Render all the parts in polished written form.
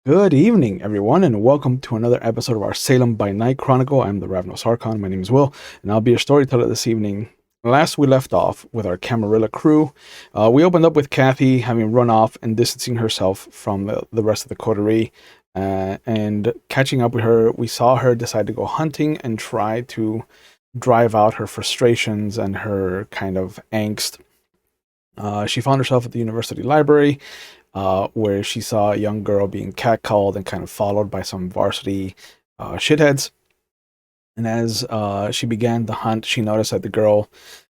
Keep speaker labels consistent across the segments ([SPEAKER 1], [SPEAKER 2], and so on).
[SPEAKER 1] Good evening, everyone, and welcome to another episode of our Salem by Night Chronicle. I'm the Ravnos Archon. My name is Will, and I'll be your storyteller this evening. Last we left off with our Camarilla crew. We opened up with Kathy having run off and distancing herself from the rest of the coterie. And catching up with her, we saw her decide to go hunting and try to drive out her frustrations and her kind of angst. She found herself at the university library, where she saw a young girl being catcalled and kind of followed by some varsity shitheads. And as she began the hunt, she noticed that the girl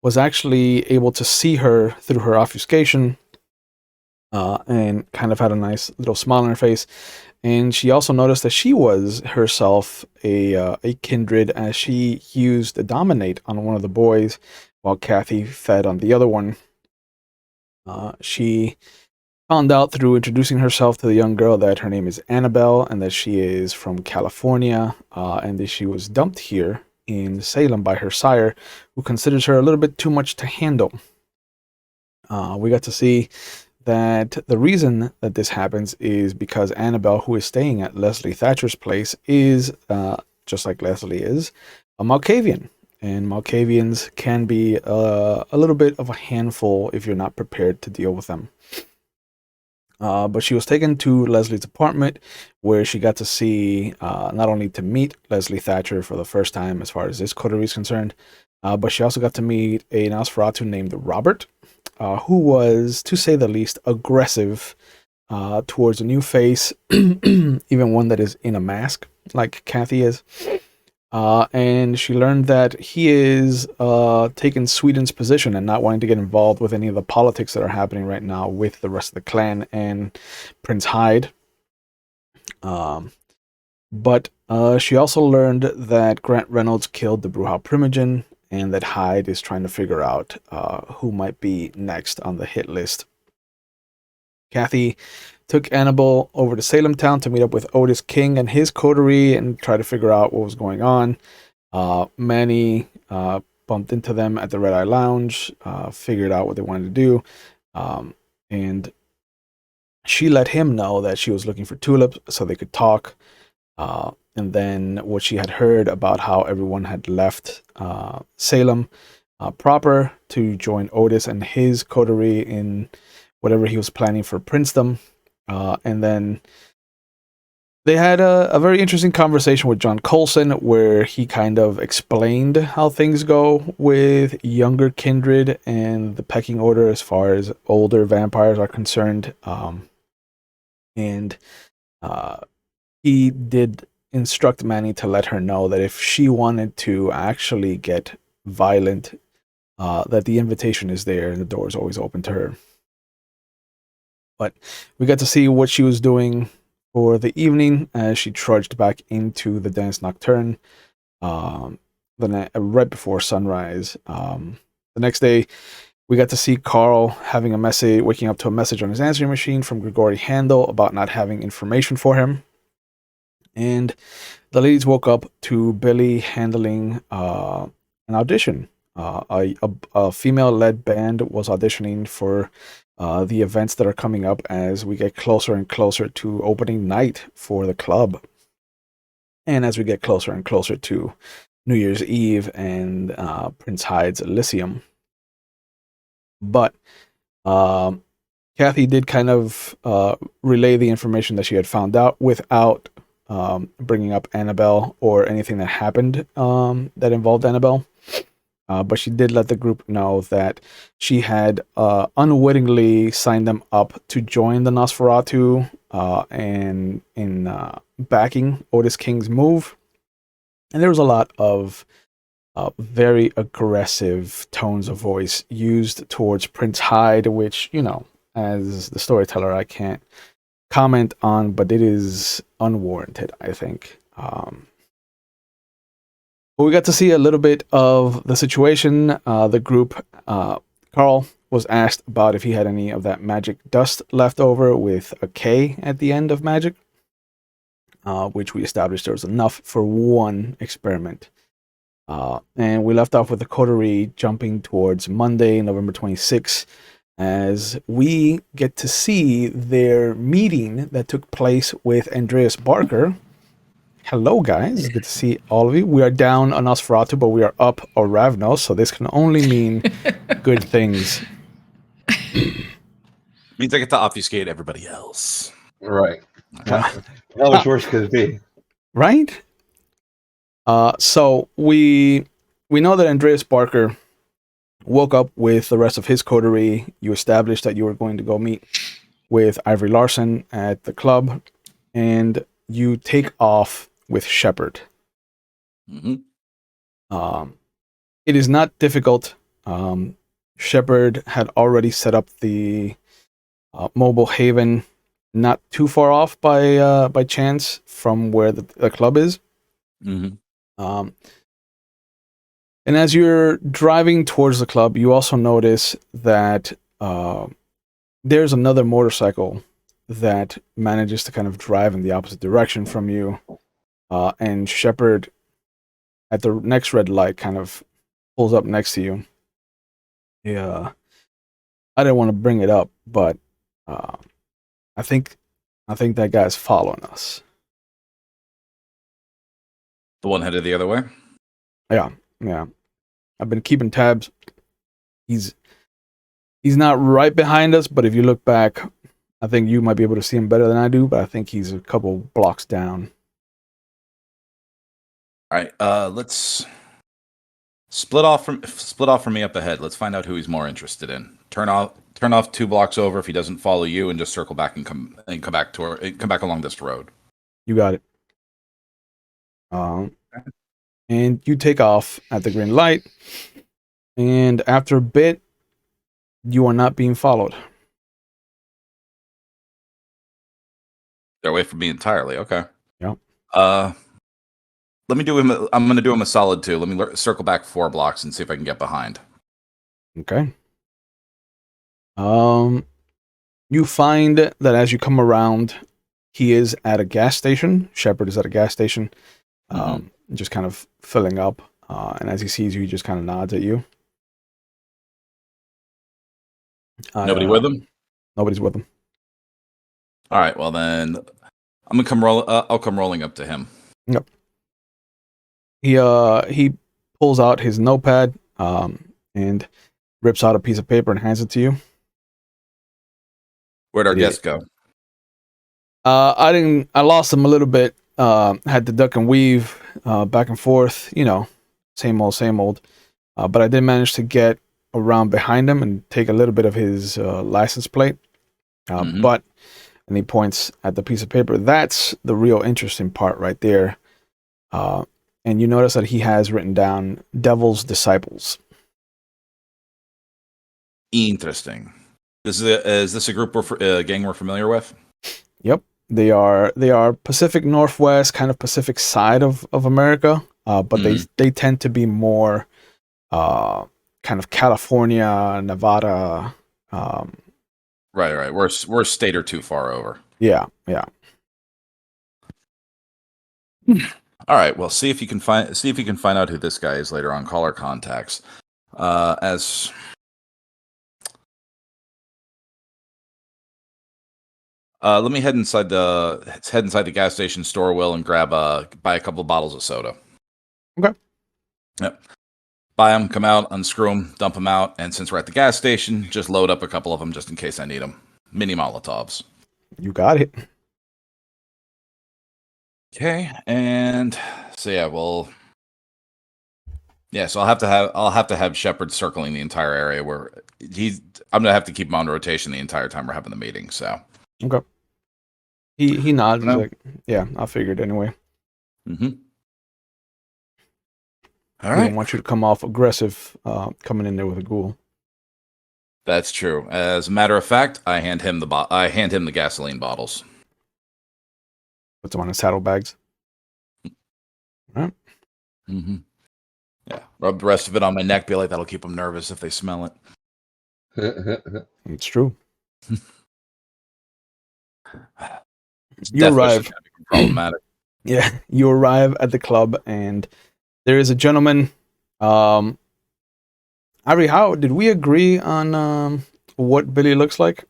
[SPEAKER 1] was actually able to see her through her obfuscation, and kind of had a nice little smile on her face. And she also noticed that she was herself a kindred, as she used a dominate on one of the boys while Kathy fed on the other one. She found out through introducing herself to the young girl that her name is Annabelle and that she is from California, and that she was dumped here in Salem by her sire, who considers her a little bit too much to handle. We got to see that the reason that this happens is because Annabelle, who is staying at Leslie Thatcher's place, is, just like Leslie is, a Malkavian. And Malkavians can be a little bit of a handful if you're not prepared to deal with them. But she was taken to Leslie's apartment, where she got to see, not only to meet Leslie Thatcher for the first time as far as this coterie is concerned, but she also got to meet a Nosferatu named Robert, who was, to say the least, aggressive towards a new face, even one that is in a mask, like Kathy is. And she learned that he is taking Sweden's position and not wanting to get involved with any of the politics that are happening right now with the rest of the clan and Prince Hyde. But she also learned that Grant Reynolds killed the Bruhau Primogen, and that Hyde is trying to figure out who might be next on the hit list. Kathy took Annabelle over to Salem Town to meet up with Otis King and his coterie and try to figure out what was going on. Manny bumped into them at the Red Eye Lounge, figured out what they wanted to do, and she let him know that she was looking for Tulip so they could talk. And then what she had heard about how everyone had left Salem proper to join Otis and his coterie in whatever he was planning for Princedom. And then they had a very interesting conversation with John Coulson, where he kind of explained how things go with younger kindred and the pecking order as far as older vampires are concerned. And he did instruct Manny to let her know that if she wanted to actually get violent, that the invitation is there and the door is always open to her. But we got to see what she was doing for the evening as she trudged back into the Danse Nocturne right before sunrise. The next day, we got to see Carl having a message, waking up to a message on his answering machine from Grigori Handel about not having information for him. And the ladies woke up to Billy handling an audition. A female-led band was auditioning for the events that are coming up as we get closer and closer to opening night for the club. And as we get closer and closer to New Year's Eve and Prince Hyde's Elysium. But Kathy did kind of relay the information that she had found out without bringing up Annabelle or anything that happened that involved Annabelle. But she did let the group know that she had unwittingly signed them up to join the Nosferatu and in backing Otis King's move. And there was a lot of very aggressive tones of voice used towards Prince Hyde, which, you know, as the storyteller, I can't comment on, but it is unwarranted, I think. But we got to see a little bit of the situation. The group, Carl was asked about if he had any of that magic dust left over with a K at the end of magic, which we established there was enough for one experiment. And we left off with the coterie jumping towards Monday, November 26th, as we get to see their meeting that took place with Andreas Barker. Hello, guys. It's good to see all of you. We are down on Nosferatu, but we are up Oravnos, so this can only mean good things.
[SPEAKER 2] Means I get to obfuscate everybody else.
[SPEAKER 3] Right. How much worse could it be?
[SPEAKER 1] Right? So we know that Andreas Barker woke up with the rest of his coterie. You established that you were going to go meet with Ivory Larson at the club, and you take off with Shepard.
[SPEAKER 2] Mm-hmm.
[SPEAKER 1] It is not difficult. Shepard had already set up the mobile haven not too far off by chance from where the club is.
[SPEAKER 2] Mm-hmm.
[SPEAKER 1] And as you're driving towards the club, you also notice that there's another motorcycle that manages to kind of drive in the opposite direction from you. And Shepard, at the next red light, kind of pulls up next to you. Yeah, I didn't want to bring it up, but I think that guy's following us.
[SPEAKER 2] The one headed the other way?
[SPEAKER 1] Yeah. I've been keeping tabs. He's not right behind us, but if you look back, I think you might be able to see him better than I do, but I think he's a couple blocks down.
[SPEAKER 2] All right, let's split off from me up ahead. Let's find out who he's more interested in. Turn off 2 blocks over if he doesn't follow you, and just circle back and come back along this road.
[SPEAKER 1] You got it. And you take off at the green light, and after a bit, you are not being followed.
[SPEAKER 2] They're away from me entirely. Okay.
[SPEAKER 1] Yeah.
[SPEAKER 2] Let me do him. I'm going to do him a solid 2. Let me circle back 4 blocks and see if I can get behind.
[SPEAKER 1] Okay. You find that as you come around, he is at a gas station. Shepard is at a gas station, just kind of filling up. And as he sees you, he just kind of nods at you.
[SPEAKER 2] Nobody with him?
[SPEAKER 1] Nobody's with him.
[SPEAKER 2] All right. Well, then I'm gonna come roll. I'll come rolling up to him.
[SPEAKER 1] Yep. He pulls out his notepad and rips out a piece of paper and hands it to you.
[SPEAKER 2] Where'd our guest go?
[SPEAKER 1] I lost him a little bit. Had to duck and weave back and forth. Same old. But I did manage to get around behind him and take a little bit of his license plate. But, and he points at the piece of paper. That's the real interesting part right there. And you notice that he has written down Devil's Disciples.
[SPEAKER 2] Interesting. Is this a group gang we're familiar with?
[SPEAKER 1] Yep, they are Pacific Northwest, kind of Pacific side of America, but they tend to be more kind of California, Nevada.
[SPEAKER 2] Right. We're a state or 2 far over.
[SPEAKER 1] Yeah.
[SPEAKER 2] All right. Well, see if you can find out who this guy is later on. Call our contacts. Let me head inside the gas station store, Will, and buy a couple of bottles of soda.
[SPEAKER 1] Okay.
[SPEAKER 2] Yep. Buy them, come out, unscrew them, dump them out, and since we're at the gas station, just load up a couple of them just in case I need them. Mini Molotovs.
[SPEAKER 1] You got it.
[SPEAKER 2] Okay, and so so I'll have to have Shepard circling the entire area where I'm gonna have to keep him on rotation the entire time we're having the meeting. So
[SPEAKER 1] okay. He nods. He's like, yeah, I figured anyway.
[SPEAKER 2] All
[SPEAKER 1] right.
[SPEAKER 2] I
[SPEAKER 1] don't want you to come off aggressive coming in there with a ghoul.
[SPEAKER 2] That's true. As a matter of fact, I hand him the gasoline bottles.
[SPEAKER 1] Puts them on his saddlebags. All right.
[SPEAKER 2] Yeah. Rub the rest of it on my neck. Be like, that'll keep them nervous if they smell it.
[SPEAKER 1] It's true. You arrive.
[SPEAKER 2] Problematic.
[SPEAKER 1] Yeah, you arrive at the club, and there is a gentleman. Ivory, how did we agree on what Billy looks like?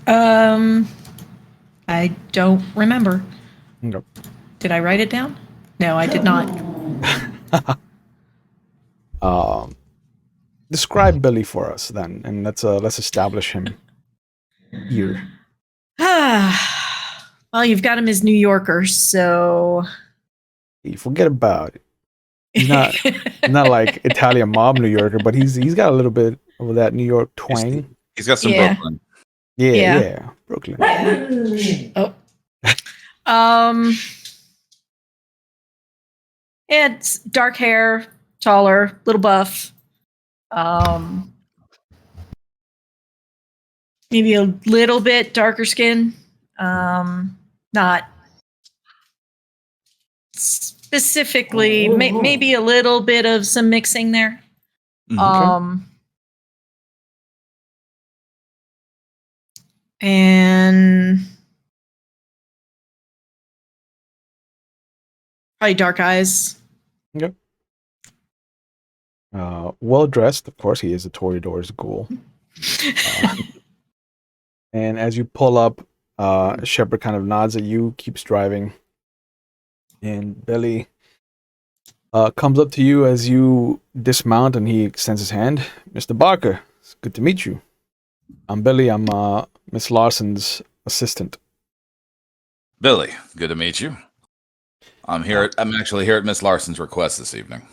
[SPEAKER 4] I don't remember.
[SPEAKER 1] Okay.
[SPEAKER 4] Did I write it down? No, I did not.
[SPEAKER 1] Describe Billy for us then, and let's establish him here.
[SPEAKER 4] Well, you've got him as New Yorker, so
[SPEAKER 1] You forget about it. He's not like Italian mob New Yorker, but he's got a little bit of that New York twang.
[SPEAKER 2] He's got some
[SPEAKER 4] Yeah.
[SPEAKER 2] Brooklyn.
[SPEAKER 1] Yeah, Brooklyn.
[SPEAKER 4] Oh. Yeah, it's dark hair, taller, little buff. Maybe a little bit darker skin. Not specifically, maybe a little bit of some mixing there. And probably dark eyes.
[SPEAKER 1] Yep. Well dressed, of course. He is a Toreador's ghoul. And as you pull up, Shepard kind of nods at you, keeps driving, and Billy comes up to you as you dismount, and he extends his hand. Mr. Barker, it's good to meet you. I'm Billy. I'm Miss Larson's assistant.
[SPEAKER 2] Billy, good to meet you. I'm actually here at Miss Larson's request this evening.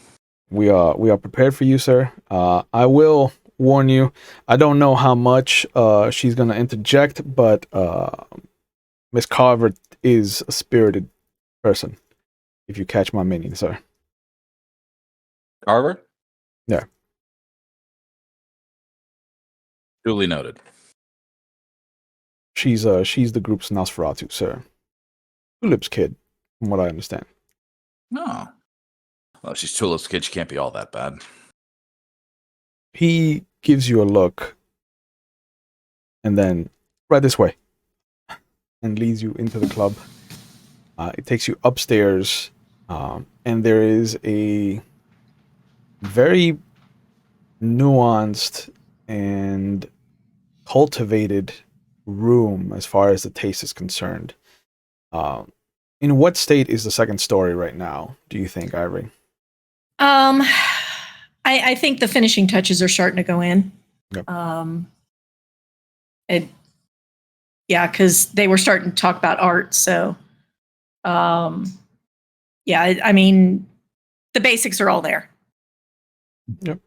[SPEAKER 1] We are prepared for you, sir. I will warn you, I don't know how much she's gonna interject, but Miss Carver is a spirited person, if you catch my meaning, sir.
[SPEAKER 2] Carver?
[SPEAKER 1] Yeah.
[SPEAKER 2] Duly noted.
[SPEAKER 1] She's the group's Nosferatu, sir. Tulip's kid, from what I understand.
[SPEAKER 2] No. Well, she's Tulip's kid. She can't be all that bad.
[SPEAKER 1] He gives you a look, and then right this way, and leads you into the club. It takes you upstairs, and there is a very nuanced and cultivated room as far as the taste is concerned. In what state is the second story right now, do you think, Ivory?
[SPEAKER 4] I think the finishing touches are starting to go in.
[SPEAKER 1] Yep.
[SPEAKER 4] Because they were starting to talk about art. So, I mean, the basics are all there.
[SPEAKER 1] Yep.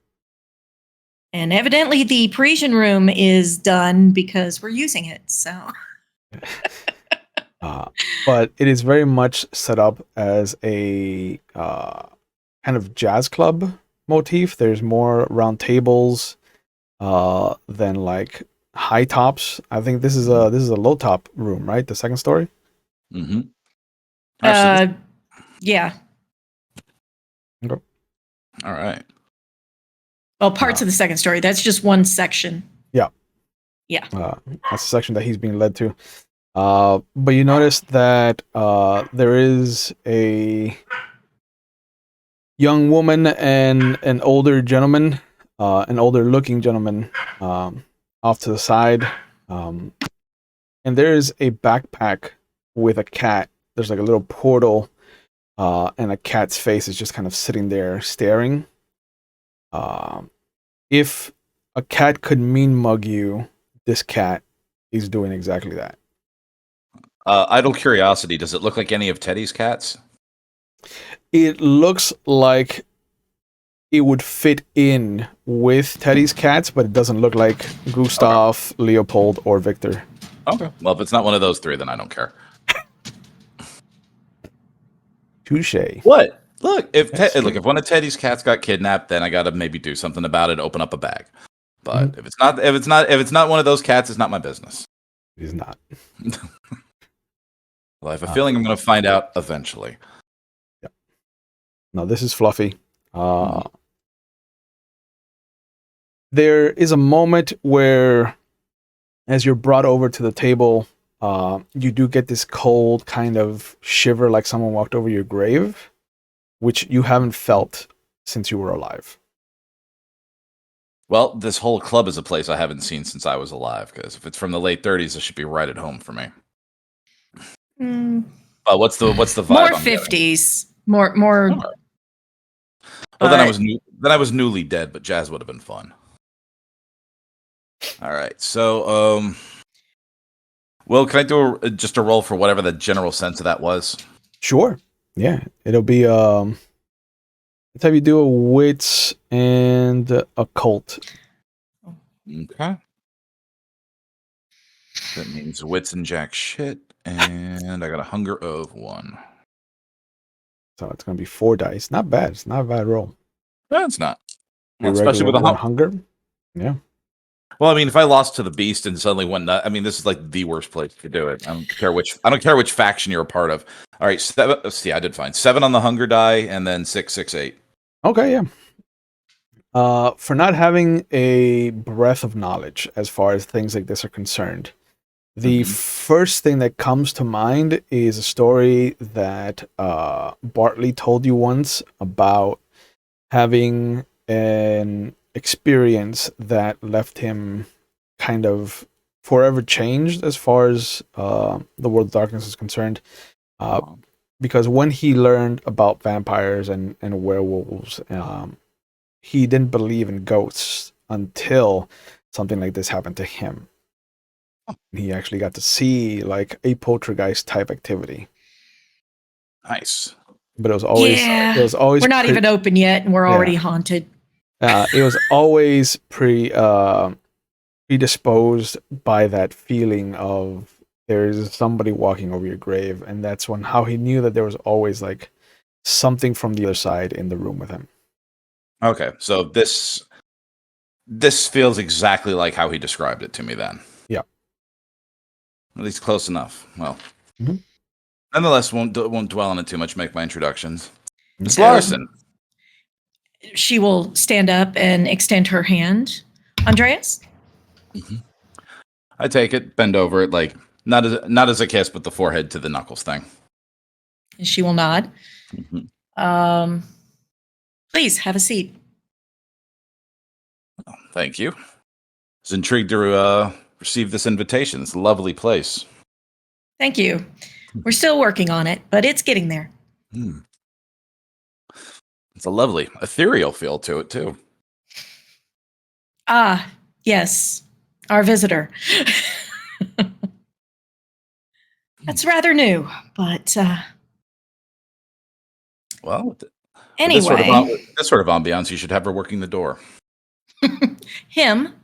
[SPEAKER 4] And evidently the Parisian room is done because we're using it. So,
[SPEAKER 1] but it is very much set up as a kind of jazz club motif. There's more round tables than like high tops. I think this is a low top room, right? The second story.
[SPEAKER 2] Mm-hmm.
[SPEAKER 4] Yeah.
[SPEAKER 1] Okay.
[SPEAKER 2] All right.
[SPEAKER 4] Well, parts of the second story. That's just one section.
[SPEAKER 1] Yeah.
[SPEAKER 4] Yeah.
[SPEAKER 1] That's the section that he's being led to. But you notice that there is a young woman and an older gentleman, an older looking gentleman, off to the side. And there is a backpack with a cat. There's like a little portal, and a cat's face is just kind of sitting there staring. If a cat could mean mug you, this cat is doing exactly that.
[SPEAKER 2] Idle curiosity, does it look like any of Teddy's cats?
[SPEAKER 1] It looks like it would fit in with Teddy's cats, but it doesn't look like Gustav, Leopold, or Victor.
[SPEAKER 2] Okay. Well, if it's not one of those three, then I don't care.
[SPEAKER 1] Touche.
[SPEAKER 2] What? Look, if one of Teddy's cats got kidnapped, then I gotta maybe do something about it, open up a bag. But if it's not one of those cats, it's not my business.
[SPEAKER 1] It is not.
[SPEAKER 2] Well, I have a feeling I'm gonna find out eventually.
[SPEAKER 1] Yeah. No, this is Fluffy. There is a moment where, as you're brought over to the table, you do get this cold kind of shiver, like someone walked over your grave, which you haven't felt since you were alive.
[SPEAKER 2] Well, this whole club is a place I haven't seen since I was alive, because if it's from the late 30s, it should be right at home for me.
[SPEAKER 4] Mm,
[SPEAKER 2] But what's the vibe
[SPEAKER 4] more
[SPEAKER 2] I'm getting?
[SPEAKER 4] 50s. More.
[SPEAKER 2] Well, then
[SPEAKER 4] but-
[SPEAKER 2] I was newly dead, but jazz would have been fun. All right, so Will, can I do just a roll for whatever the general sense of that was?
[SPEAKER 1] Sure. Yeah, it'll be let's have you do a wits and occult.
[SPEAKER 2] Okay. That means wits and jack shit, and I got a hunger of 1.
[SPEAKER 1] So it's gonna be 4 dice. Not bad. It's not a bad roll.
[SPEAKER 2] No, it's not.
[SPEAKER 1] Your
[SPEAKER 2] Well, especially
[SPEAKER 1] regular
[SPEAKER 2] with a
[SPEAKER 1] one hunger. Yeah.
[SPEAKER 2] Well, I mean, if I lost to the beast and suddenly went nut, I mean, this is like the worst place to do it. I don't care which faction you're a part of. All right, 7. Let's see, I did fine. 7 on the hunger die, and then 6, 6, 8.
[SPEAKER 1] Okay, yeah. For not having a breadth of knowledge as far as things like this are concerned, the first thing that comes to mind is a story that Bartley told you once about having an experience that left him kind of forever changed as far as the world of darkness is concerned. Because when he learned about vampires and werewolves, he didn't believe in ghosts until something like this happened to him. He actually got to see like a poltergeist type activity.
[SPEAKER 2] Nice.
[SPEAKER 1] But it was always
[SPEAKER 4] we're not even open yet, and we're already haunted.
[SPEAKER 1] It was always predisposed by that feeling of there's somebody walking over your grave, and that's how he knew that there was always like something from the other side in the room with him.
[SPEAKER 2] Okay, so this feels exactly like how he described it to me then.
[SPEAKER 1] Yeah.
[SPEAKER 2] At least close enough. Well,
[SPEAKER 1] Mhm.
[SPEAKER 2] nonetheless, won't dwell on it too much. Make my introductions. Miss
[SPEAKER 4] So-
[SPEAKER 2] Larson.
[SPEAKER 4] She will stand up and extend her hand. Andreas?
[SPEAKER 2] I take it, bend over it, like not as a kiss, but the forehead to the knuckles thing.
[SPEAKER 4] She will nod.
[SPEAKER 2] Mhm.
[SPEAKER 4] Please have a seat.
[SPEAKER 2] Thank you. I was intrigued to receive this invitation. It's a lovely place.
[SPEAKER 4] Thank you. We're still working on it, but it's getting there.
[SPEAKER 2] It's a lovely ethereal feel to it too.
[SPEAKER 4] Ah, yes, our visitor. That's rather new, but
[SPEAKER 2] Well,
[SPEAKER 4] anyway,
[SPEAKER 2] this sort of ambiance, you should have her working the door.
[SPEAKER 4] him,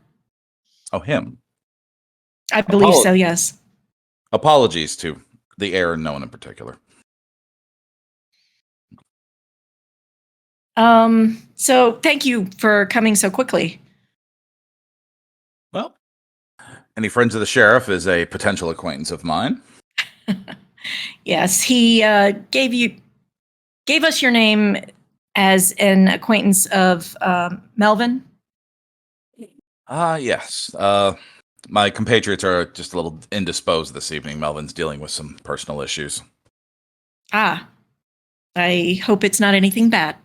[SPEAKER 2] Oh, him.
[SPEAKER 4] I believe so, yes.
[SPEAKER 2] Apologies to the heir and no one in particular.
[SPEAKER 4] So thank you for coming so quickly.
[SPEAKER 2] Well, any friends of the sheriff is a potential acquaintance of mine.
[SPEAKER 4] Yes, he gave us your name as an acquaintance of Melvin.
[SPEAKER 2] Yes. My compatriots are just a little indisposed this evening. Melvin's dealing with some personal issues.
[SPEAKER 4] Ah, I hope it's not anything bad.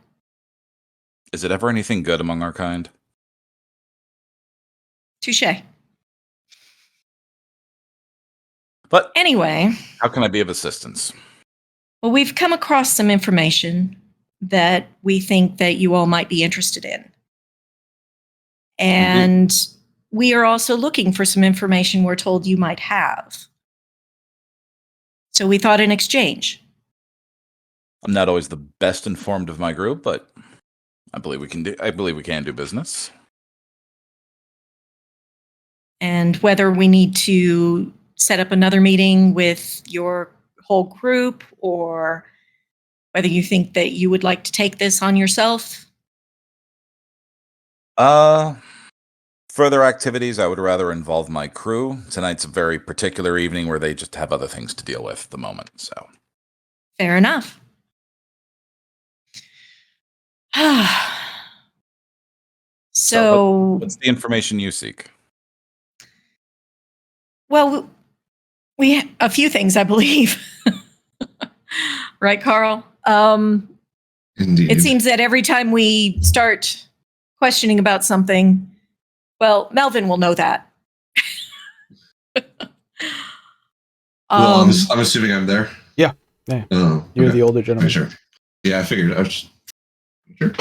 [SPEAKER 2] Is it ever anything good among our kind?
[SPEAKER 4] Touche.
[SPEAKER 2] But
[SPEAKER 4] Anyway,
[SPEAKER 2] how can I be of assistance?
[SPEAKER 4] well, we've come across some information that we think that you all might be interested in. And we are also looking for some information we're told you might have. So we thought an exchange.
[SPEAKER 2] I'm not always the best informed of my group, but I believe we can do business.
[SPEAKER 4] And whether we need to set up another meeting with your whole group, or whether you think that you would like to take this on yourself.
[SPEAKER 2] Further activities, I would rather involve my crew. Tonight's a very particular evening where they just have other things to deal with at the moment. So
[SPEAKER 4] Fair enough. So,
[SPEAKER 2] what's the information you seek?
[SPEAKER 4] well, we a few things, I believe. Right, Carl?
[SPEAKER 5] Indeed.
[SPEAKER 4] It seems that every time we start questioning about something, Well, Melvin will know that.
[SPEAKER 5] Well, I'm assuming I'm there.
[SPEAKER 1] Yeah.
[SPEAKER 5] Oh,
[SPEAKER 1] You're
[SPEAKER 5] okay.
[SPEAKER 1] the older gentleman.
[SPEAKER 5] Sure. Yeah, I figured. I was just, sure.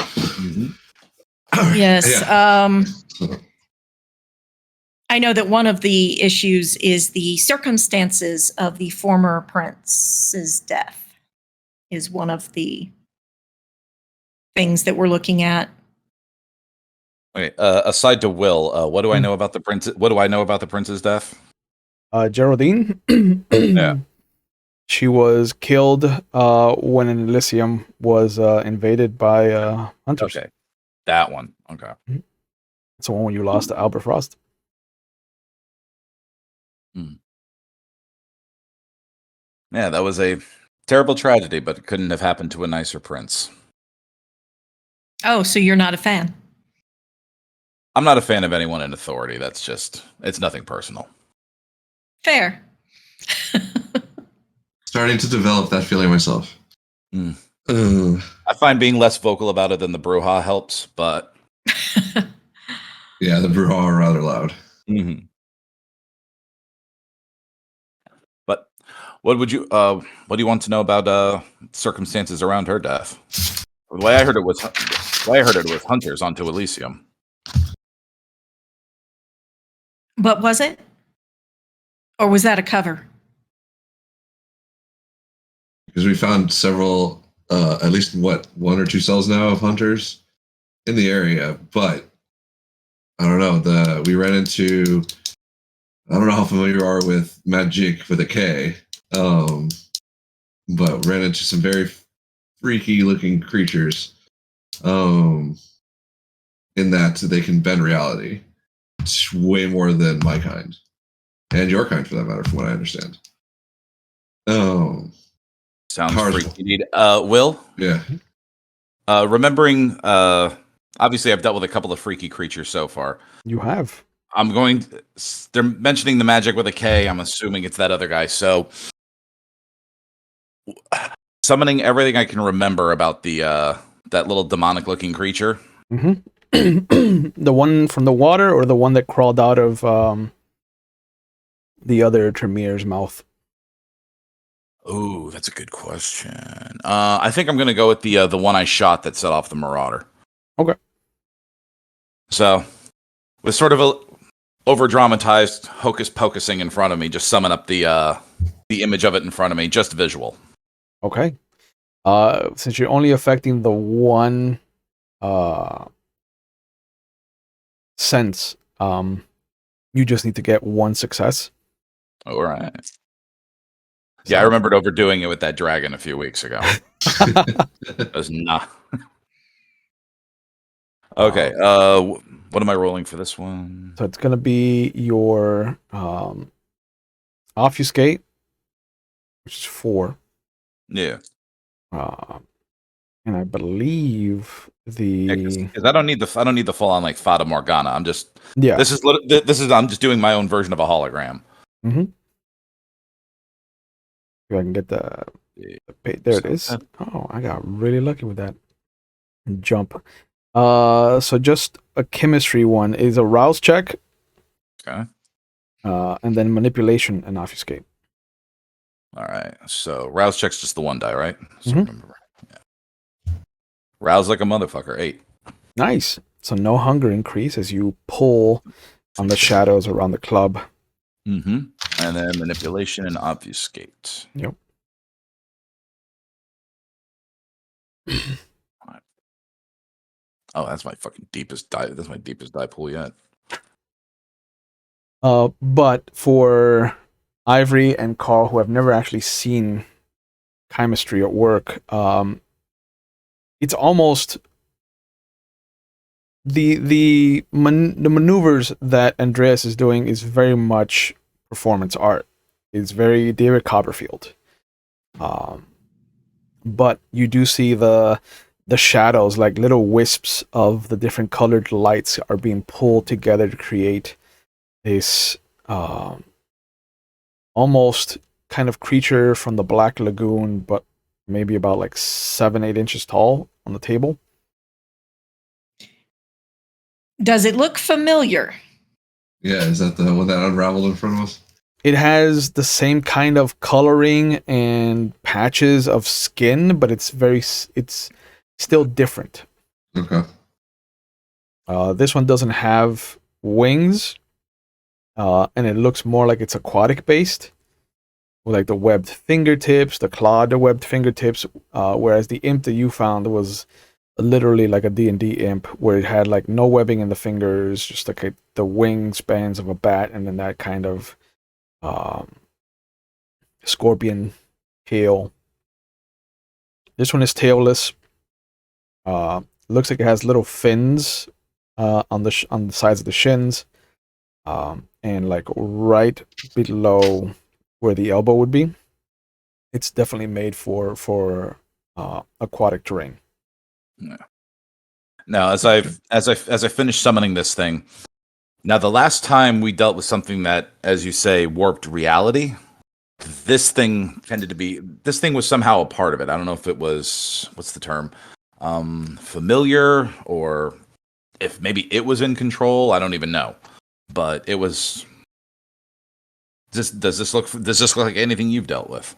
[SPEAKER 5] All right.
[SPEAKER 4] Yes.
[SPEAKER 5] Yeah.
[SPEAKER 4] I know that one of the issues is the circumstances of the former prince's death is one of the things that we're looking at.
[SPEAKER 2] Okay. Aside to Will, what do I know about the prince? What do I know about the prince's death?
[SPEAKER 1] Geraldine.
[SPEAKER 2] Yeah.
[SPEAKER 1] She was killed when an Elysium was invaded by hunters.
[SPEAKER 2] Okay. That one. Okay.
[SPEAKER 1] It's the one when you lost to Albert Frost.
[SPEAKER 2] Yeah, that was a terrible tragedy, but it couldn't have happened to a nicer prince.
[SPEAKER 4] Oh, so you're not a fan?
[SPEAKER 2] I'm not a fan of anyone in authority. That's just, it's nothing personal.
[SPEAKER 4] Fair.
[SPEAKER 5] Starting to develop that feeling myself.
[SPEAKER 2] I find being less vocal about it than the brouhaha helps, but
[SPEAKER 5] yeah, the brouhaha are rather loud.
[SPEAKER 2] Mm-hmm. But what do you want to know about circumstances around her death? The way I heard it was hunters onto Elysium.
[SPEAKER 4] But was it? Or was that a cover?
[SPEAKER 5] Because we found several, at least one or two cells now of hunters in the area, but I don't know. We ran into, I don't know how familiar you are with magic with a K, but ran into some very freaky looking creatures. In that they can bend reality. It's way more than my kind, and your kind for that matter, from what I understand.
[SPEAKER 2] Sounds
[SPEAKER 5] Hard.
[SPEAKER 2] freaky indeed. Will?
[SPEAKER 5] Yeah.
[SPEAKER 2] Remembering, obviously I've dealt with a couple of freaky creatures so far.
[SPEAKER 1] You have.
[SPEAKER 2] They're mentioning the magic with a K. I'm assuming it's that other guy. So, summoning everything I can remember about the that little demonic looking creature.
[SPEAKER 1] The one from the water, or the one that crawled out of the other Tremere's mouth?
[SPEAKER 2] Oh, that's a good question. I think I'm gonna go with the one I shot that set off the Marauder.
[SPEAKER 1] Okay.
[SPEAKER 2] So, with sort of a over dramatized hocus pocusing in front of me, just summon up the image of it in front of me, just visual.
[SPEAKER 1] Okay. Since you're only affecting the one sense, you just need to get one success.
[SPEAKER 2] All right. Yeah, I remembered overdoing it with that dragon a few weeks ago. It was not. Okay. What am I rolling for this one?
[SPEAKER 1] So it's gonna be your obfuscate, which is 4.
[SPEAKER 2] Yeah.
[SPEAKER 1] And I believe
[SPEAKER 2] Because I don't need the full on like Fata Morgana. I'm just
[SPEAKER 1] this
[SPEAKER 2] is I'm just doing my own version of a hologram.
[SPEAKER 1] Mm-hmm. If I can get the there it is. Oh, I got really lucky with that jump. So just a chemistry one is a rouse check.
[SPEAKER 2] Okay.
[SPEAKER 1] And then manipulation and obfuscate.
[SPEAKER 2] All right. So rouse check's just the one die, right? So
[SPEAKER 1] Mhm.
[SPEAKER 2] remember. Yeah. Rouse like a motherfucker. 8.
[SPEAKER 1] Nice. So no hunger increase as you pull on the shadows around the club.
[SPEAKER 2] Mm-hmm. And then manipulation and obfuscate.
[SPEAKER 1] Yep.
[SPEAKER 2] Oh, that's my fucking deepest die. That's my deepest die pool yet.
[SPEAKER 1] But for Ivory and Carl, who have never actually seen chemistry at work, it's almost the maneuvers that Andreas is doing is very much performance art. It's very David Copperfield. But you do see the shadows, like little wisps of the different colored lights, are being pulled together to create this almost kind of creature from the Black Lagoon, but maybe about like 7-8 inches tall on the table.
[SPEAKER 4] Does it look familiar?
[SPEAKER 5] Yeah, is that the one that unraveled in front of us?
[SPEAKER 1] It has the same kind of coloring and patches of skin, but it's still different.
[SPEAKER 5] Okay.
[SPEAKER 1] This one doesn't have wings, and it looks more like it's aquatic based, with like the webbed fingertips, the clawed webbed fingertips. Whereas the imp that you found was literally like a D&D imp, where it had like no webbing in the fingers, just like the wingspans of a bat, and then that kind of scorpion tail. This one is tailless. Looks like it has little fins on the sides of the shins, and like right below where the elbow would be. It's definitely made for aquatic terrain.
[SPEAKER 2] Yeah. Now, as I finished summoning this thing, now the last time we dealt with something that, as you say, warped reality, this thing was somehow a part of it. I don't know if it was, what's the term, familiar, or if maybe it was in control. I don't even know, but it was. Does this look like anything you've dealt with?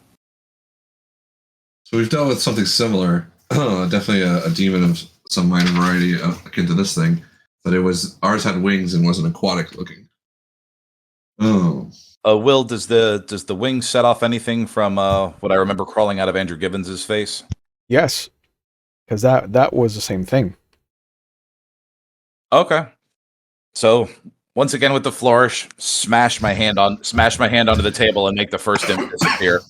[SPEAKER 5] So we've dealt with something similar. Definitely a demon of some minor variety akin to this thing, but ours had wings and wasn't aquatic looking. Oh.
[SPEAKER 2] Will, does the wing set off anything from what I remember crawling out of Andrew Gibbons's face?
[SPEAKER 1] Yes, because that was the same thing.
[SPEAKER 2] Okay. So once again with the flourish, smash my hand onto the table and make the first imp disappear.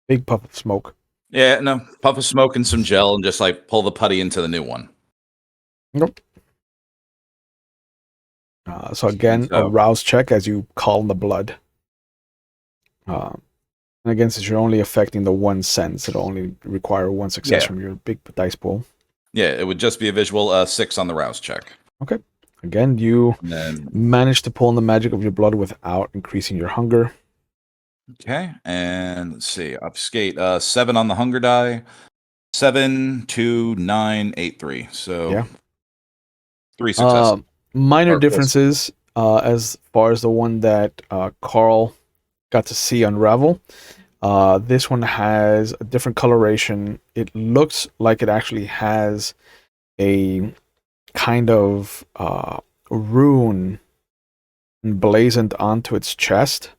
[SPEAKER 1] Big puff of smoke.
[SPEAKER 2] Yeah, no, puff of smoke and some gel, and just like pull the putty into the new one.
[SPEAKER 1] Nope. So again, a rouse check as you call in the blood. And again, since you're only affecting the one sense, it'll only require one success from your big dice pool.
[SPEAKER 2] Yeah, it would just be a visual 6 on the rouse check.
[SPEAKER 1] Okay. Again, you manage to pull in the magic of your blood without increasing your hunger.
[SPEAKER 2] Okay, and let's see. Obfuscate 7 on the hunger die. 7, 2, 9, 8, 3. So 3 successes.
[SPEAKER 1] Minor differences as far as the one that Carl got to see unravel. This one has a different coloration. It looks like it actually has a kind of rune emblazoned onto its chest.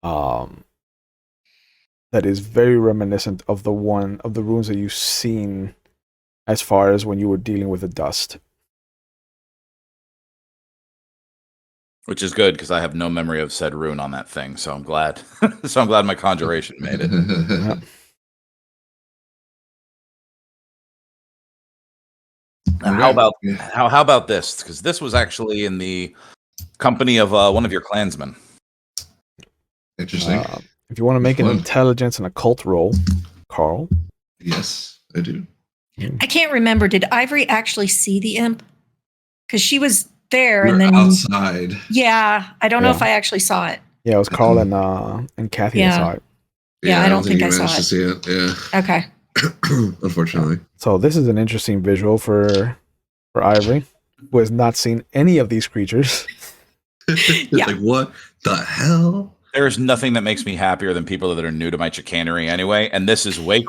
[SPEAKER 1] That is very reminiscent of the runes that you've seen as far as when you were dealing with the dust.
[SPEAKER 2] Which is good because I have no memory of said rune on that thing, so I'm glad. So I'm glad my conjuration made it.
[SPEAKER 1] Yeah.
[SPEAKER 2] Now, how about this? Because this was actually in the company of one of your clansmen.
[SPEAKER 5] Interesting.
[SPEAKER 1] If you want to make an intelligence and occult roll, Carl.
[SPEAKER 5] Yes, I do.
[SPEAKER 4] I can't remember. Did Ivory actually see the imp? Because she was there,
[SPEAKER 5] We're
[SPEAKER 4] and then
[SPEAKER 5] outside.
[SPEAKER 4] Yeah, I don't know if I actually saw it.
[SPEAKER 1] Yeah, it was Carl and Kathy that saw it.
[SPEAKER 4] Yeah, I don't think I saw
[SPEAKER 5] managed
[SPEAKER 4] it.
[SPEAKER 5] to see it. Yeah.
[SPEAKER 4] Okay.
[SPEAKER 5] Unfortunately.
[SPEAKER 1] So this is an interesting visual for Ivory, who has not seen any of these creatures.
[SPEAKER 4] Yeah.
[SPEAKER 5] Like, what the hell?
[SPEAKER 2] There is nothing that makes me happier than people that are new to my chicanery anyway, and this is way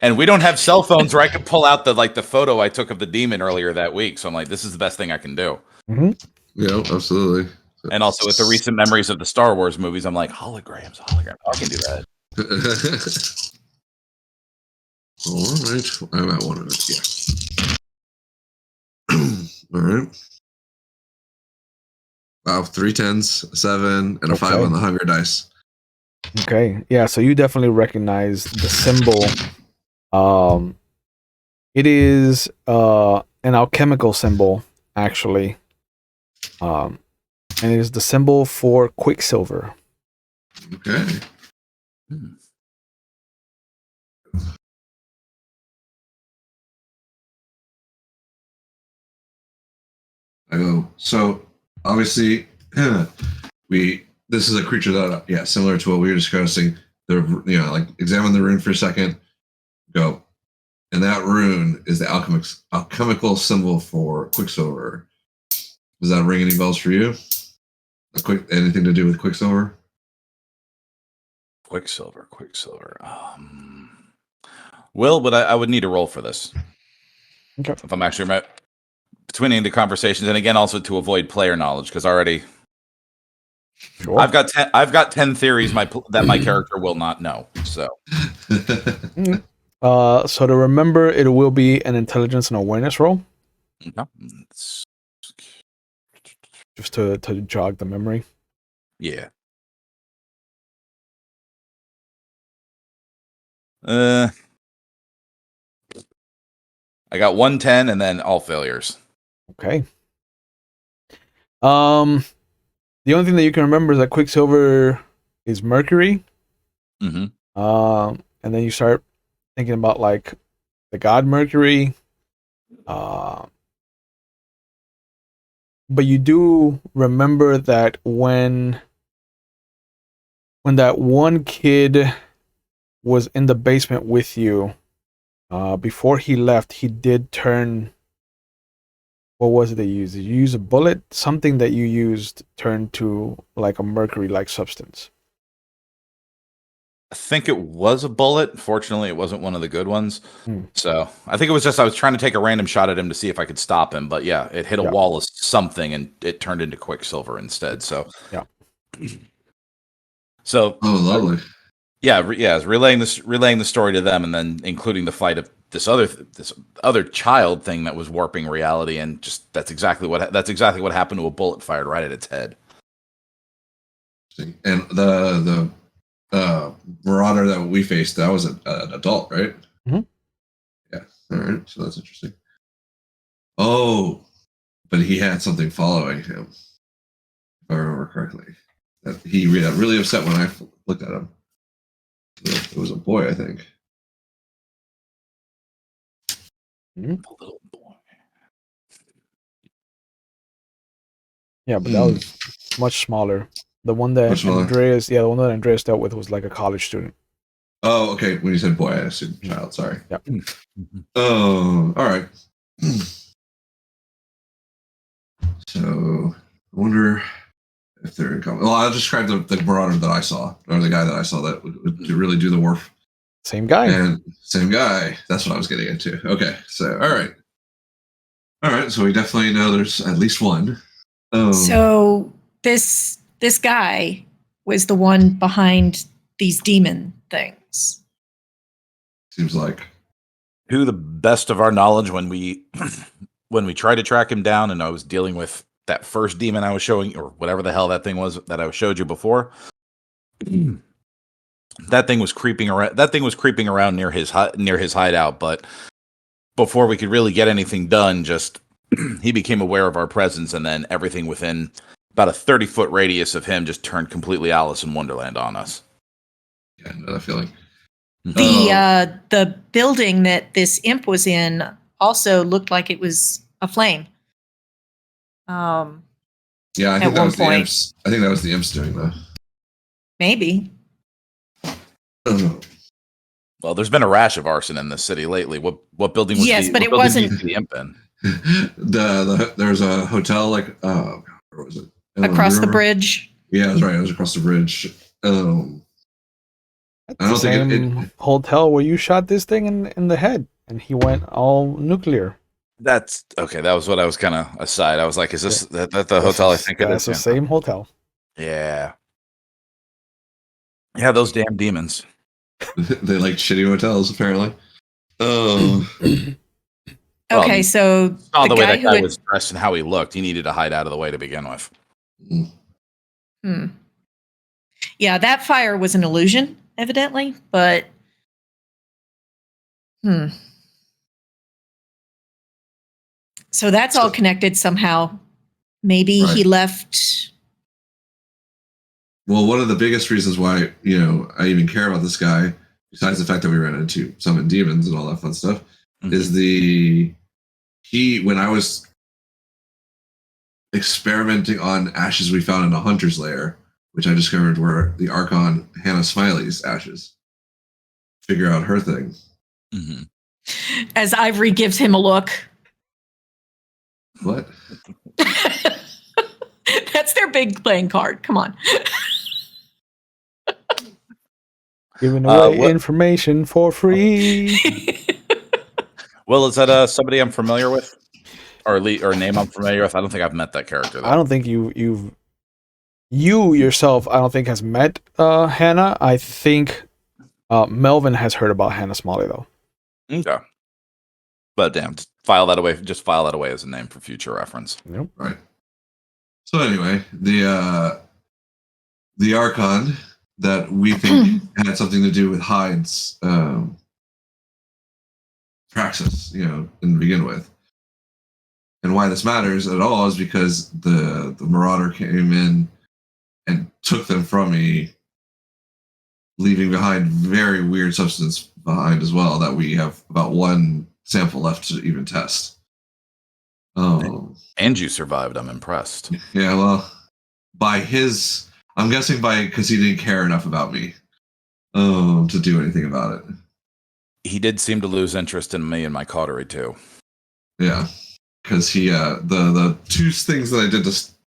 [SPEAKER 2] and we don't have cell phones where I could pull out the photo I took of the demon earlier that week. So I'm like, this is the best thing I can do.
[SPEAKER 1] Mm-hmm.
[SPEAKER 5] Yeah, absolutely.
[SPEAKER 2] And also with the recent memories of the Star Wars movies, I'm like, holograms. I can do that.
[SPEAKER 5] All right. I'm at one of it. Yeah. All right. Wow, 3 10s, 7, and a 5 on the hunger dice.
[SPEAKER 1] Okay. Yeah, so you definitely recognize the symbol. It is an alchemical symbol, actually. And it is the symbol for Quicksilver.
[SPEAKER 5] Okay. I go, so obviously this is a creature that similar to what we were discussing. Like examine the rune for a second, go. And that rune is the alchemical symbol for Quicksilver. Does that ring any bells for you? Anything to do with Quicksilver?
[SPEAKER 2] Quicksilver. Will, but I would need a roll for this.
[SPEAKER 1] Okay.
[SPEAKER 2] If I'm actually between the conversations, and again, also to avoid player knowledge, because already
[SPEAKER 1] Sure.
[SPEAKER 2] I've got 10 theories that my character will not know. So,
[SPEAKER 1] So to remember, it will be an intelligence and awareness roll, just to jog the memory.
[SPEAKER 2] yeah. I got 110 and then all failures.
[SPEAKER 1] Okay. The only thing that you can remember is that Quicksilver is Mercury.
[SPEAKER 2] Mm-hmm.
[SPEAKER 1] And then you start thinking about like the god Mercury. But you do remember that when that one kid was in the basement with you, before he left, he did turn. What was it they used? Did you use a bullet? Something that you used turned to like a mercury-like substance.
[SPEAKER 2] I think it was a bullet. Fortunately, it wasn't one of the good ones.
[SPEAKER 1] Hmm.
[SPEAKER 2] So I think it was just I was trying to take a random shot at him to see if I could stop him. But yeah, it hit a wall of something and it turned into Quicksilver instead. So
[SPEAKER 1] yeah.
[SPEAKER 2] So
[SPEAKER 5] oh, lovely.
[SPEAKER 2] Yeah, it's relaying the story to them, and then including the fight of this other child thing that was warping reality, and just that's exactly what happened to a bullet fired right at its head.
[SPEAKER 5] And the marauder that we faced, that was an adult, right?
[SPEAKER 1] Mm-hmm.
[SPEAKER 5] Yeah. All right. So that's interesting. Oh, but he had something following him, if I remember correctly. That he got really upset when I looked at him. It was a boy, I think.
[SPEAKER 1] Mm-hmm.
[SPEAKER 2] A little boy.
[SPEAKER 1] Yeah, but that was much smaller. The one that Andreas dealt with was like a college student.
[SPEAKER 5] Oh, okay. When you said boy, I assumed child. Sorry.
[SPEAKER 1] Yeah.
[SPEAKER 5] Oh, all right. So I wonder if they're in common. Well, I'll describe the marauder that I saw, or the guy that I saw that would really do the work.
[SPEAKER 1] Same guy.
[SPEAKER 5] And same guy. That's what I was getting into. Okay. So, all right. All right. So we definitely know there's at least one.
[SPEAKER 4] So this guy was the one behind these demon things.
[SPEAKER 5] Seems like.
[SPEAKER 2] To the best of our knowledge, when we tried to track him down, and I was dealing with that first demon I was showing, or whatever the hell that thing was that I showed you before, that thing was creeping around near his hideout. But before we could really get anything done, just he became aware of our presence, and then everything within about a 30-foot radius of him just turned completely Alice in Wonderland on us.
[SPEAKER 5] Yeah, I know that feeling.
[SPEAKER 4] The building that this imp was in also looked like it was aflame.
[SPEAKER 5] Yeah, I think that was the imps. I think that was the imps doing that.
[SPEAKER 4] Maybe.
[SPEAKER 2] Well, there's been a rash of arson in this city lately. What building was
[SPEAKER 4] but it wasn't
[SPEAKER 2] the imp in?
[SPEAKER 5] There's a hotel where was it?
[SPEAKER 4] Across the bridge.
[SPEAKER 5] Yeah, that's right. It was across the bridge.
[SPEAKER 1] That's I don't think it hotel where you shot this thing in the head, and he went all nuclear.
[SPEAKER 2] That's okay. That was what I was kind of aside. I was like, "Is this that the hotel I think it is?"
[SPEAKER 1] That's the same hotel.
[SPEAKER 2] Yeah. Yeah, those damn demons.
[SPEAKER 5] They like shitty hotels, apparently. Oh.
[SPEAKER 4] Okay, so
[SPEAKER 2] the way that guy was dressed and how he looked, he needed to hide out of the way to begin with.
[SPEAKER 4] Yeah, that fire was an illusion, evidently, but So that's all connected somehow. Maybe he left.
[SPEAKER 5] Well, one of the biggest reasons why, I even care about this guy, besides the fact that we ran into summon demons and all that fun stuff, is when I was experimenting on ashes we found in a hunter's lair, which I discovered were the Archon Hannah Smiley's ashes. Figure out her thing.
[SPEAKER 2] Mm-hmm.
[SPEAKER 4] As Ivory gives him a look.
[SPEAKER 5] What?
[SPEAKER 4] That's their big playing card. Come on.
[SPEAKER 1] Giving away
[SPEAKER 2] what-
[SPEAKER 1] information for free.
[SPEAKER 2] Will, is that somebody I'm familiar with, or or a name I'm familiar with? I don't think I've met that character. Though.
[SPEAKER 1] I don't think you yourself, I don't think has met Hannah. I think Melvin has heard about Hannah Smalley though.
[SPEAKER 2] Okay. But damn, just file that away. Just file that away as a name for future reference.
[SPEAKER 1] Yep.
[SPEAKER 5] Right. So anyway, the Archon that we think had something to do with Hyde's praxis, in the begin with. And why this matters at all is because the Marauder came in and took them from me, leaving behind very weird substance behind as well that we have about one sample left to even test.
[SPEAKER 2] And you survived. I'm impressed.
[SPEAKER 5] Yeah, well, I'm guessing because he didn't care enough about me to do anything about it.
[SPEAKER 2] He did seem to lose interest in me and my cautery too.
[SPEAKER 5] Yeah, because he the two things that I did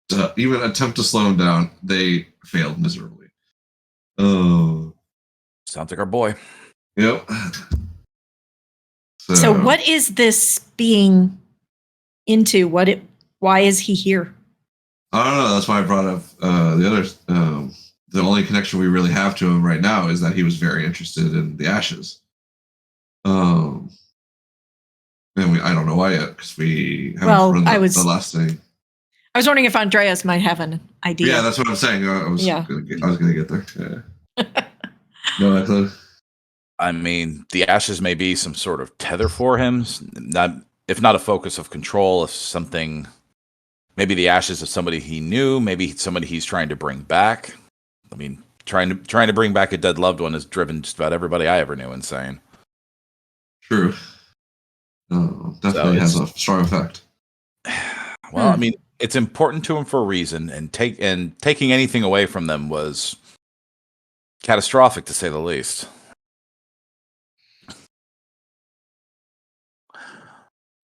[SPEAKER 5] to even attempt to slow him down, they failed miserably. Oh,
[SPEAKER 2] Sounds like our boy.
[SPEAKER 5] yep.
[SPEAKER 4] So what is this being into? Why is he here?
[SPEAKER 5] I don't know. That's why I brought up the others. The only connection we really have to him right now is that he was very interested in the ashes. And I don't know why yet because we haven't run the last thing.
[SPEAKER 4] I was wondering if Andreas might have an idea.
[SPEAKER 5] Yeah, that's what I'm saying. I was gonna get there. Yeah. No clue.
[SPEAKER 2] I mean, the ashes may be some sort of tether for him. If not a focus of control, if something. Maybe the ashes of somebody he knew. Maybe somebody he's trying to bring back. I mean, trying to bring back a dead loved one has driven just about everybody I ever knew insane.
[SPEAKER 5] True. Definitely has a strong effect.
[SPEAKER 2] Well, I mean, it's important to him for a reason, and taking anything away from them was catastrophic to say the least.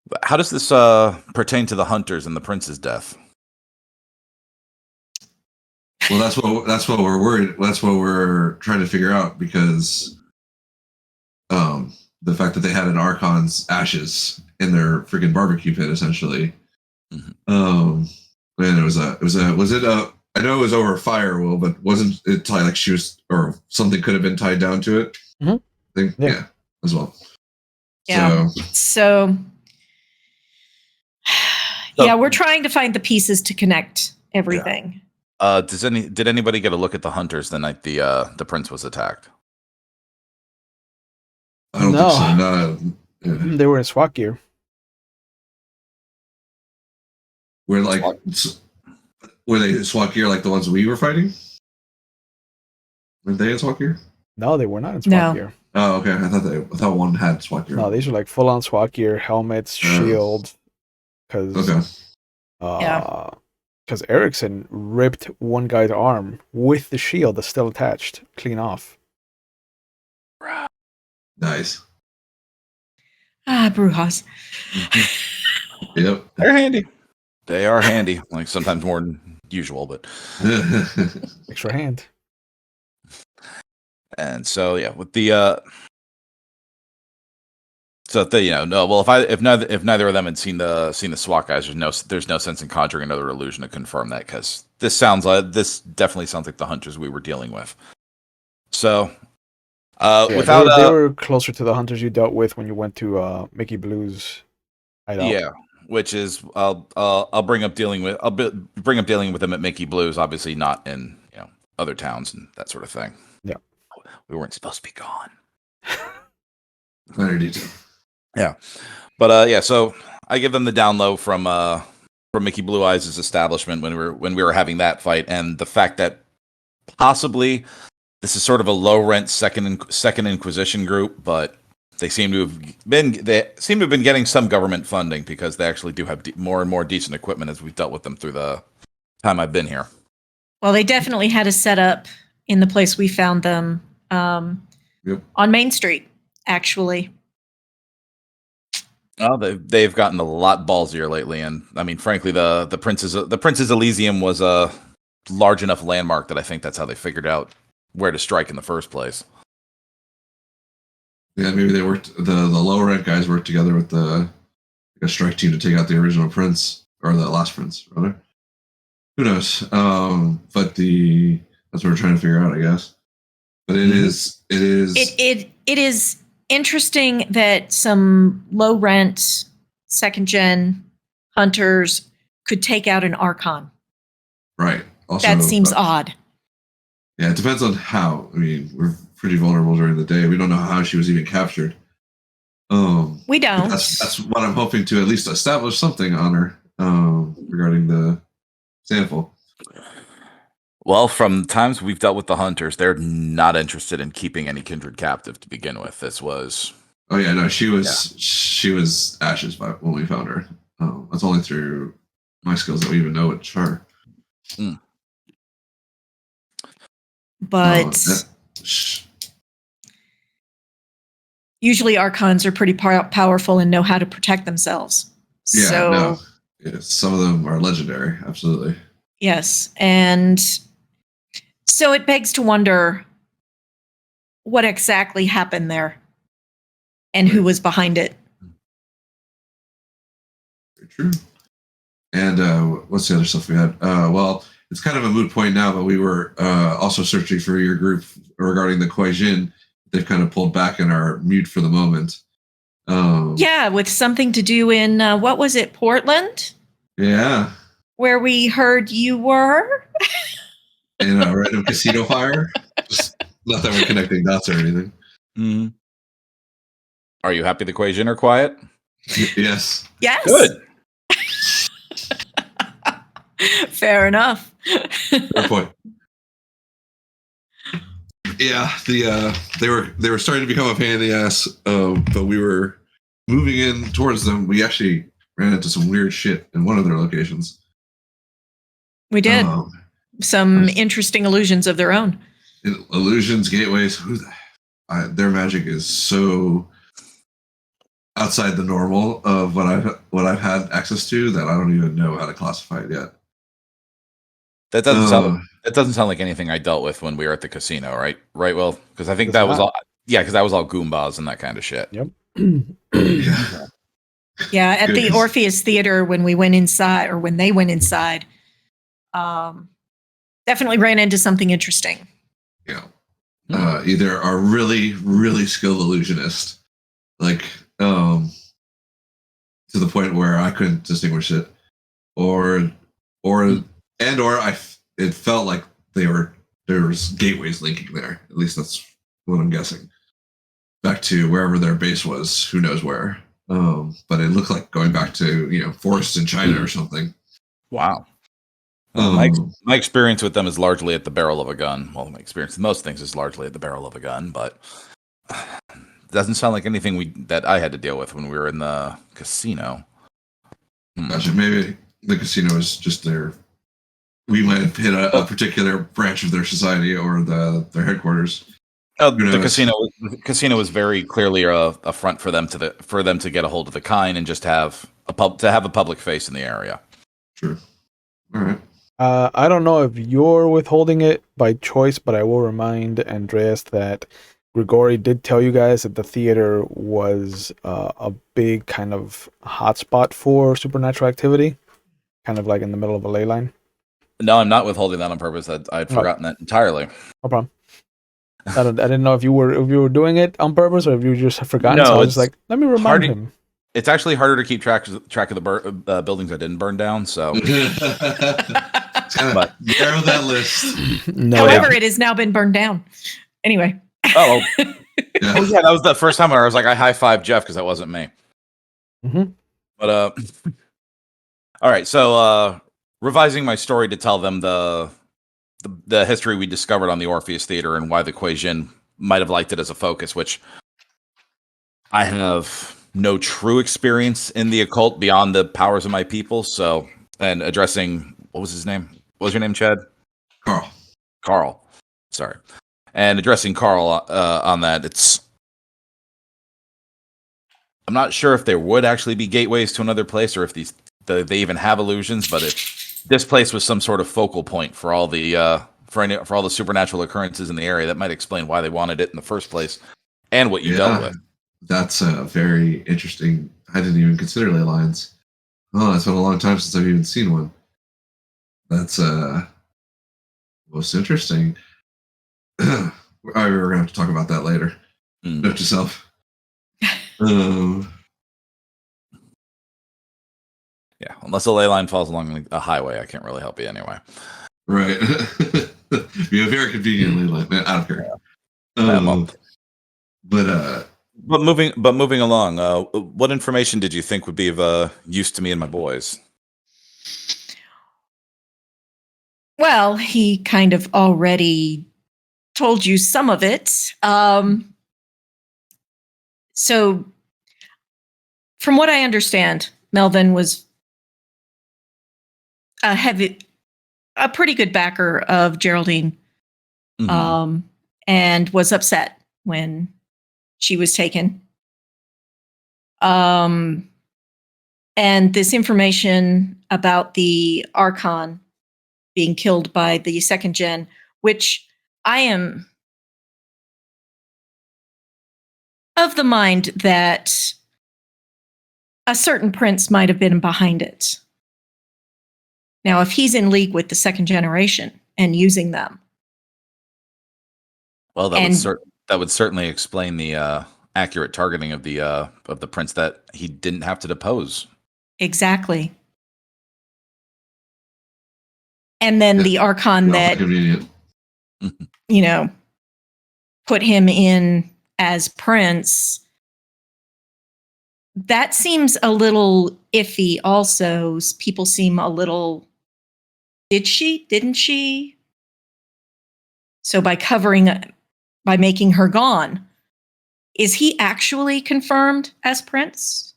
[SPEAKER 2] But how does this pertain to the hunters and the prince's death?
[SPEAKER 5] Well, that's what we're worried. That's what we're trying to figure out because the fact that they had an Archon's ashes in their freaking barbecue pit, essentially. Mm-hmm. And was it I know it was over a fire, Will, but wasn't it tied like she was, or something could have been tied down to it?
[SPEAKER 1] Mm-hmm.
[SPEAKER 5] I think, yeah, as well.
[SPEAKER 4] Yeah. So we're trying to find the pieces to connect everything.
[SPEAKER 2] Yeah. Did anybody get a look at the hunters the night the prince was attacked?
[SPEAKER 5] I don't think so. No. Yeah.
[SPEAKER 1] They were in SWAT gear.
[SPEAKER 5] Were they SWAT gear like the ones we were fighting? Were they in SWAT gear?
[SPEAKER 1] No, they were not in SWAT gear.
[SPEAKER 5] Oh, okay. I thought one had SWAT gear.
[SPEAKER 1] No, these are like full on SWAT gear, helmets, shield. Because Erickson ripped one guy's arm with the shield that's still attached, clean off.
[SPEAKER 5] Nice.
[SPEAKER 4] Brujas.
[SPEAKER 5] Mm-hmm. Yep.
[SPEAKER 2] They're handy. They are handy. Like sometimes more than usual, but
[SPEAKER 1] extra hand.
[SPEAKER 2] And so with the if neither of them had seen the SWAT guys, there's no sense in conjuring another illusion to confirm that, because this definitely sounds like the hunters we were dealing with. So they
[SPEAKER 1] were closer to the hunters you dealt with when you went to Mickey Blue's hideout.
[SPEAKER 2] Yeah, which is I'll bring up dealing with them at Mickey Blue's, obviously not in other towns and that sort of thing.
[SPEAKER 1] Yeah,
[SPEAKER 2] we weren't supposed to be gone.
[SPEAKER 5] Very detailed.
[SPEAKER 2] Yeah, but so I give them the down low from Mickey Blue Eyes' establishment when we were having that fight, and the fact that possibly this is sort of a low rent second Inquisition group, but they seem to have been getting some government funding, because they actually do have more and more decent equipment as we've dealt with them through the time I've been here.
[SPEAKER 4] Well, they definitely had a setup in the place we found them on Main Street, actually.
[SPEAKER 2] Oh, they've gotten a lot ballsier lately, and I mean, frankly, the Prince's Elysium was a large enough landmark that I think that's how they figured out where to strike in the first place.
[SPEAKER 5] Yeah, maybe they worked. The lower rank guys worked together with the strike team to take out the original prince or the last prince, rather. Who knows? But that's what we're trying to figure out, I guess. But it is
[SPEAKER 4] It is interesting that some low rent second gen hunters could take out an archon.
[SPEAKER 5] right. Also,
[SPEAKER 4] That seems odd.
[SPEAKER 5] Yeah, it depends on how. I mean, we're pretty vulnerable during the day. We don't know how she was even captured.
[SPEAKER 4] We don't.
[SPEAKER 5] That's what I'm hoping to at least establish something on her regarding the sample.
[SPEAKER 2] Well, from times we've dealt with the hunters, they're not interested in keeping any kindred captive to begin with. This was.
[SPEAKER 5] Oh yeah, no, she was ashes by when we found her. That's only through my skills that we even know it's her.
[SPEAKER 2] Mm.
[SPEAKER 4] But usually archons are pretty powerful and know how to protect themselves.
[SPEAKER 5] Yeah,
[SPEAKER 4] so,
[SPEAKER 5] no. Yeah, some of them are legendary, absolutely.
[SPEAKER 4] Yes, and so it begs to wonder what exactly happened there and who was behind it.
[SPEAKER 5] Very true. And what's the other stuff we had? Well, it's kind of a moot point now, but we were also searching for your group regarding the Kuai-Jin. They've kind of pulled back and are mute for the moment.
[SPEAKER 4] Yeah, with something to do in, what was it, Portland?
[SPEAKER 5] Yeah.
[SPEAKER 4] Where we heard you were?
[SPEAKER 5] In a random casino fire. Just not that we're connecting dots or anything.
[SPEAKER 2] Mm. Are you happy the Kuai-Jin are quiet?
[SPEAKER 5] Yes.
[SPEAKER 4] Yes.
[SPEAKER 2] Good.
[SPEAKER 4] Fair enough.
[SPEAKER 5] Fair point. Yeah, they were starting to become a pain in the ass, but we were moving in towards them. We actually ran into some weird shit in one of their locations.
[SPEAKER 4] We did. Some interesting illusions of their own.
[SPEAKER 5] Illusions, gateways. Their magic is so outside the normal of what I've had access to that I don't even know how to classify it yet.
[SPEAKER 2] That doesn't sound like anything I dealt with when we were at the casino, right? Right, Will? Because I think that was all. Yeah, because that was all Goombas and that kind of shit.
[SPEAKER 1] Yep.
[SPEAKER 5] Yeah.
[SPEAKER 4] Yeah, at the Orpheus Theater when we went inside, or when they went inside, definitely ran into something interesting.
[SPEAKER 5] Yeah. Either a really, really skilled illusionist, like to the point where I couldn't distinguish it, or it felt like there was gateways linking there. At least that's what I'm guessing. Back to wherever their base was, who knows where. But it looked like going back to forests in China or something.
[SPEAKER 2] Wow. My experience with them is largely at the barrel of a gun. Well, my experience with most things is largely at the barrel of a gun, but it doesn't sound like anything that I had to deal with when we were in the casino.
[SPEAKER 5] Gotcha. Maybe the casino is just their. We might have hit a particular branch of their society or their headquarters.
[SPEAKER 2] The casino was very clearly a front for them to get a hold of the kind and just have a public face in the area.
[SPEAKER 5] True. All right.
[SPEAKER 1] I don't know if you're withholding it by choice, but I will remind Andreas that Grigori did tell you guys that the theater was a big kind of hotspot for supernatural activity, kind of like in the middle of a ley line.
[SPEAKER 2] No, I'm not withholding that on purpose. I'd forgotten that entirely.
[SPEAKER 1] No problem. I didn't know if you were doing it on purpose or if you just forgotten.
[SPEAKER 2] No,
[SPEAKER 1] so I was like, let me remind him.
[SPEAKER 2] It's actually harder to keep track of the buildings that didn't burn down. So,
[SPEAKER 5] But narrow that list.
[SPEAKER 1] No,
[SPEAKER 4] However, it has now been burned down. Anyway.
[SPEAKER 2] Oh yeah, that was the first time where I was like, I high-fived Jeff because that wasn't me.
[SPEAKER 1] Mm-hmm.
[SPEAKER 2] But all right. So, revising my story to tell them the history we discovered on the Orpheus Theater and why the Kuai-Jin might have liked it as a focus, which I have no true experience in the occult beyond the powers of my people. So, and addressing, what was his name? What was your name, Chad? Carl. Sorry. And addressing Carl on that, it's I'm not sure if there would actually be gateways to another place, or if they even have illusions. But if this place was some sort of focal point for all the for all the supernatural occurrences in the area, that might explain why they wanted it in the first place, and what you dealt with.
[SPEAKER 5] That's very interesting. I didn't even consider ley lines. Oh, it's been a long time since I've even seen one. That's most interesting. All right, we're gonna have to talk about that later. Note yourself.
[SPEAKER 2] Yeah, unless a ley line falls along a highway, I can't really help you anyway.
[SPEAKER 5] Right. Be a very convenient ley line, man. Out of here.
[SPEAKER 2] But moving along, what information did you think would be of use to me and my boys?
[SPEAKER 4] Well, he kind of already told you some of it. So, from what I understand, Melvin was a pretty good backer of Geraldine, and was upset when she was taken. And this information about the Archon being killed by the second gen, which I am of the mind that a certain prince might have been behind it. Now, if he's in league with the second generation and using them.
[SPEAKER 2] Well, that would certainly explain the accurate targeting of the prince that he didn't have to depose.
[SPEAKER 4] Exactly. And then the Archon that, put him in as prince, that seems a little iffy also. People seem a little, didn't she? So by making her gone, is he actually confirmed as prince?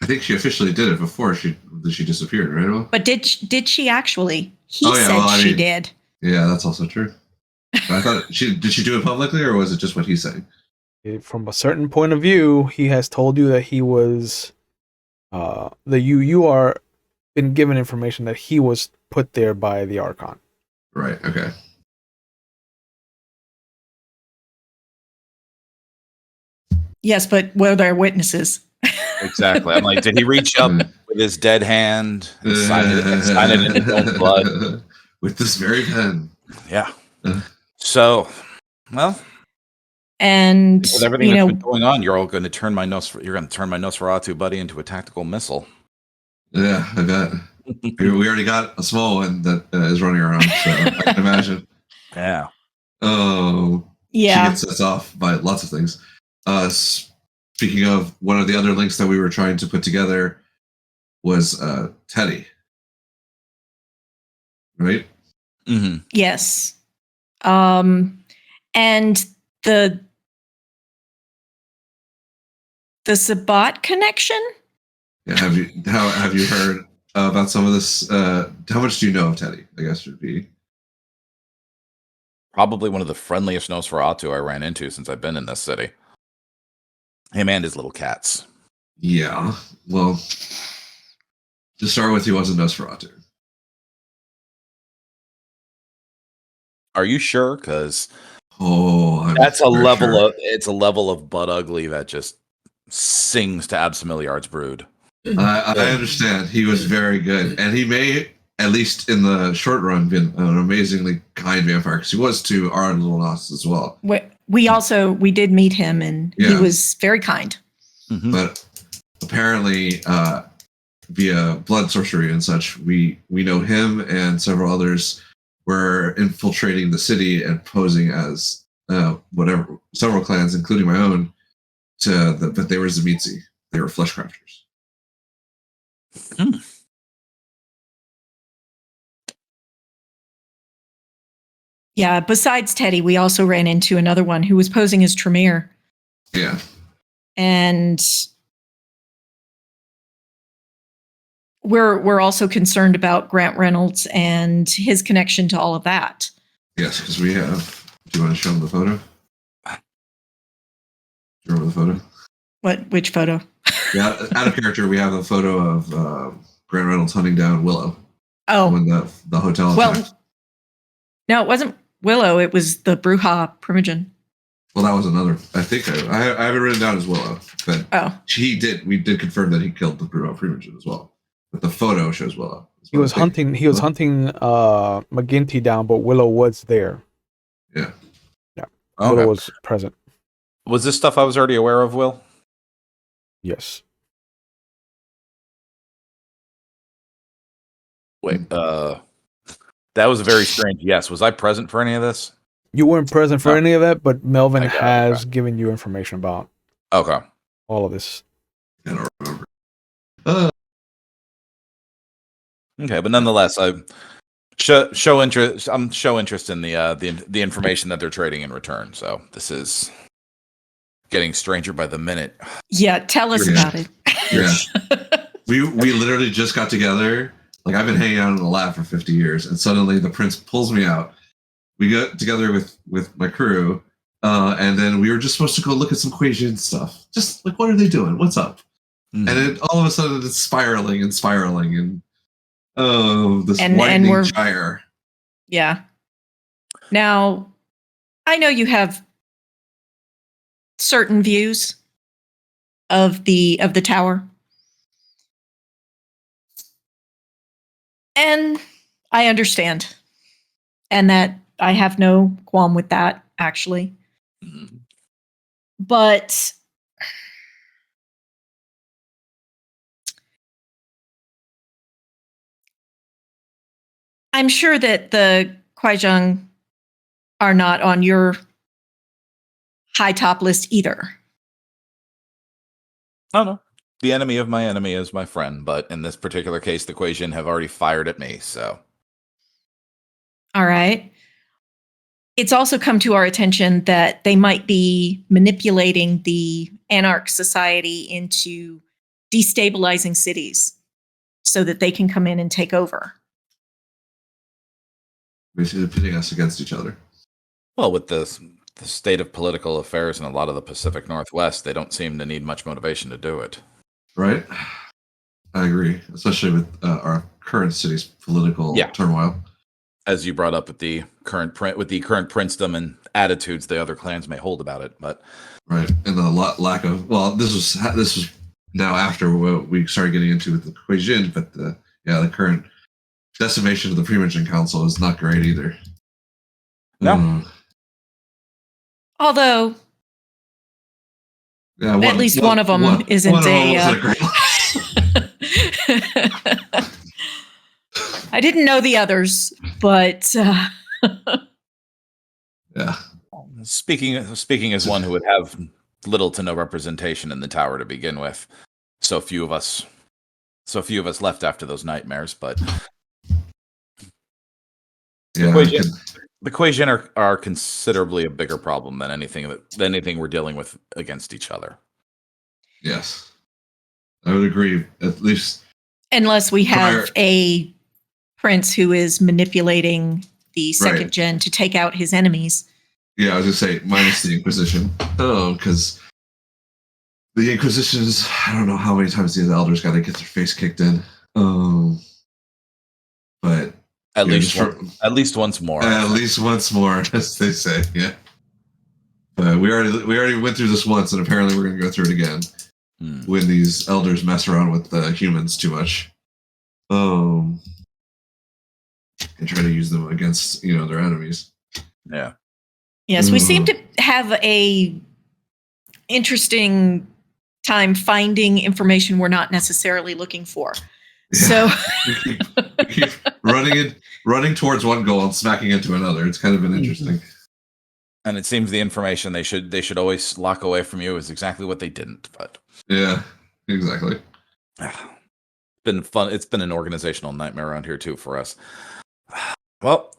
[SPEAKER 5] I think she officially did it before she disappeared, right?
[SPEAKER 4] But did she actually? He said she did.
[SPEAKER 5] Yeah, that's also true. I thought did she do it publicly, or was it just what he's saying?
[SPEAKER 1] From a certain point of view, he has told you that he was you are been given information that he was put there by the Archon.
[SPEAKER 5] Right. Okay.
[SPEAKER 4] Yes, but were there witnesses?
[SPEAKER 2] Exactly. I'm like, did he reach up with his dead hand and sign it in his own blood?
[SPEAKER 5] With this very pen.
[SPEAKER 2] Yeah. So, well,
[SPEAKER 4] and
[SPEAKER 2] with everything that's been going on, you're going to turn my Nosferatu buddy into a tactical missile.
[SPEAKER 5] Yeah, I bet. We already got a small one that is running around, so I can imagine.
[SPEAKER 2] Yeah.
[SPEAKER 5] Oh,
[SPEAKER 4] yeah.
[SPEAKER 5] She gets us off by lots of things. Speaking of, one of the other links that we were trying to put together was Teddy, right?
[SPEAKER 2] Mm-hmm.
[SPEAKER 4] Yes. And the Sabat connection.
[SPEAKER 5] Yeah. Have you heard about some of this? How much do you know of Teddy? I guess would be
[SPEAKER 2] probably one of the friendliest Nosferatu I ran into since I've been in this city. Him and his little cats.
[SPEAKER 5] Yeah. Well, to start with, he wasn't Nosferatu.
[SPEAKER 2] Are you sure? Because
[SPEAKER 5] it's
[SPEAKER 2] a level of butt ugly that just sings to Absimiliard's brood.
[SPEAKER 5] I understand. He was very good, and he may, at least in the short run, been an amazingly kind vampire, because he was to our little Nos as well.
[SPEAKER 4] We did meet him, and he was very kind.
[SPEAKER 2] Mm-hmm.
[SPEAKER 5] But apparently, via blood sorcery and such, we know him and several others were infiltrating the city and posing as several clans, including my own, but they were Zamitzi. They were flesh crafters.
[SPEAKER 2] Hmm.
[SPEAKER 4] Yeah, besides Teddy, we also ran into another one who was posing as Tremere.
[SPEAKER 5] Yeah.
[SPEAKER 4] And we're also concerned about Grant Reynolds and his connection to all of that.
[SPEAKER 5] Yes, because we have. Do you want to show them the photo? Do you remember the photo?
[SPEAKER 4] Which photo?
[SPEAKER 5] Yeah, out of character, we have a photo of Grant Reynolds hunting down Willow
[SPEAKER 4] Oh,
[SPEAKER 5] when the hotel
[SPEAKER 4] well,
[SPEAKER 5] attacked.
[SPEAKER 4] no, it wasn't Willow. It was the Bruja Primogen.
[SPEAKER 5] Well, that was another. I think I have it written down as Willow, but we did confirm that he killed the Bruno Primogen as well. But the photo shows Willow.
[SPEAKER 1] He was hunting McGinty down, but Willow was there.
[SPEAKER 5] Yeah.
[SPEAKER 1] Yeah.
[SPEAKER 2] Okay.
[SPEAKER 1] Willow was present.
[SPEAKER 2] Was this stuff I was already aware of, Will?
[SPEAKER 1] Yes.
[SPEAKER 2] Wait, that was a very strange yes. Was I present for any of this?
[SPEAKER 1] You weren't present for any of that, but Melvin
[SPEAKER 2] I got it,
[SPEAKER 1] has
[SPEAKER 2] okay.
[SPEAKER 1] given you information about
[SPEAKER 2] Okay.
[SPEAKER 1] all of this.
[SPEAKER 5] I don't remember.
[SPEAKER 2] Okay, but nonetheless, I show interest. Show interest in the information that they're trading in return. So this is getting stranger by the minute.
[SPEAKER 4] Yeah, tell us about it.
[SPEAKER 5] Yeah. we literally just got together. Like, I've been hanging out in the lab for 50 years, and suddenly the prince pulls me out. We got together with my crew, and then we were just supposed to go look at some Quasian stuff. Just like, what are they doing? What's up? And then all of a sudden it's spiraling, and this widening gyre.
[SPEAKER 4] Yeah. Now, I know you have certain views of the tower. And I understand. And that I have no qualm with that, actually. But I'm sure that the Kwaijiang are not on your high top list either.
[SPEAKER 2] Oh no. The enemy of my enemy is my friend, but in this particular case, the Quasian have already fired at me, so.
[SPEAKER 4] All right. It's also come to our attention that they might be manipulating the Anarch Society into destabilizing cities so that they can come in and take over.
[SPEAKER 5] Basically pitting us against each other.
[SPEAKER 2] Well, with the state of political affairs in a lot of the Pacific Northwest, they don't seem to need much motivation to do it.
[SPEAKER 5] Right? I agree, especially with our current city's political turmoil.
[SPEAKER 2] As you brought up with the current princedom and attitudes the other clans may hold about it, but
[SPEAKER 5] right, and the lack of this was now after what we started getting into with the Quasian, but the current decimation of the Primogen Council is not great either.
[SPEAKER 2] No.
[SPEAKER 4] Although, at least one of them isn't a. I didn't know the others, but
[SPEAKER 5] yeah.
[SPEAKER 2] Speaking as one who would have little to no representation in the tower to begin with, so few of us left after those nightmares. But the Quasian are considerably a bigger problem than anything we're dealing with against each other.
[SPEAKER 5] Yes, I would agree. At least
[SPEAKER 4] unless we have a prince who is manipulating the second gen to take out his enemies.
[SPEAKER 5] Yeah, I was going to say, minus the Inquisition. Oh, because the Inquisitions, I don't know how many times the elders got to get their face kicked in. But
[SPEAKER 2] at least once more.
[SPEAKER 5] At least once more, as they say. Yeah. But we already went through this once, and apparently we're going to go through it again when these elders mess around with the humans too much. And try to use them against their enemies.
[SPEAKER 2] Yeah.
[SPEAKER 4] Yes, we seem to have a interesting time finding information we're not necessarily looking for. Yeah. So
[SPEAKER 5] we keep running towards one goal and smacking into another. It's kind of been interesting.
[SPEAKER 2] And it seems the information they should always lock away from you is exactly what they didn't. But
[SPEAKER 5] yeah, exactly.
[SPEAKER 2] It's been fun. It's been an organizational nightmare around here too for us. Well,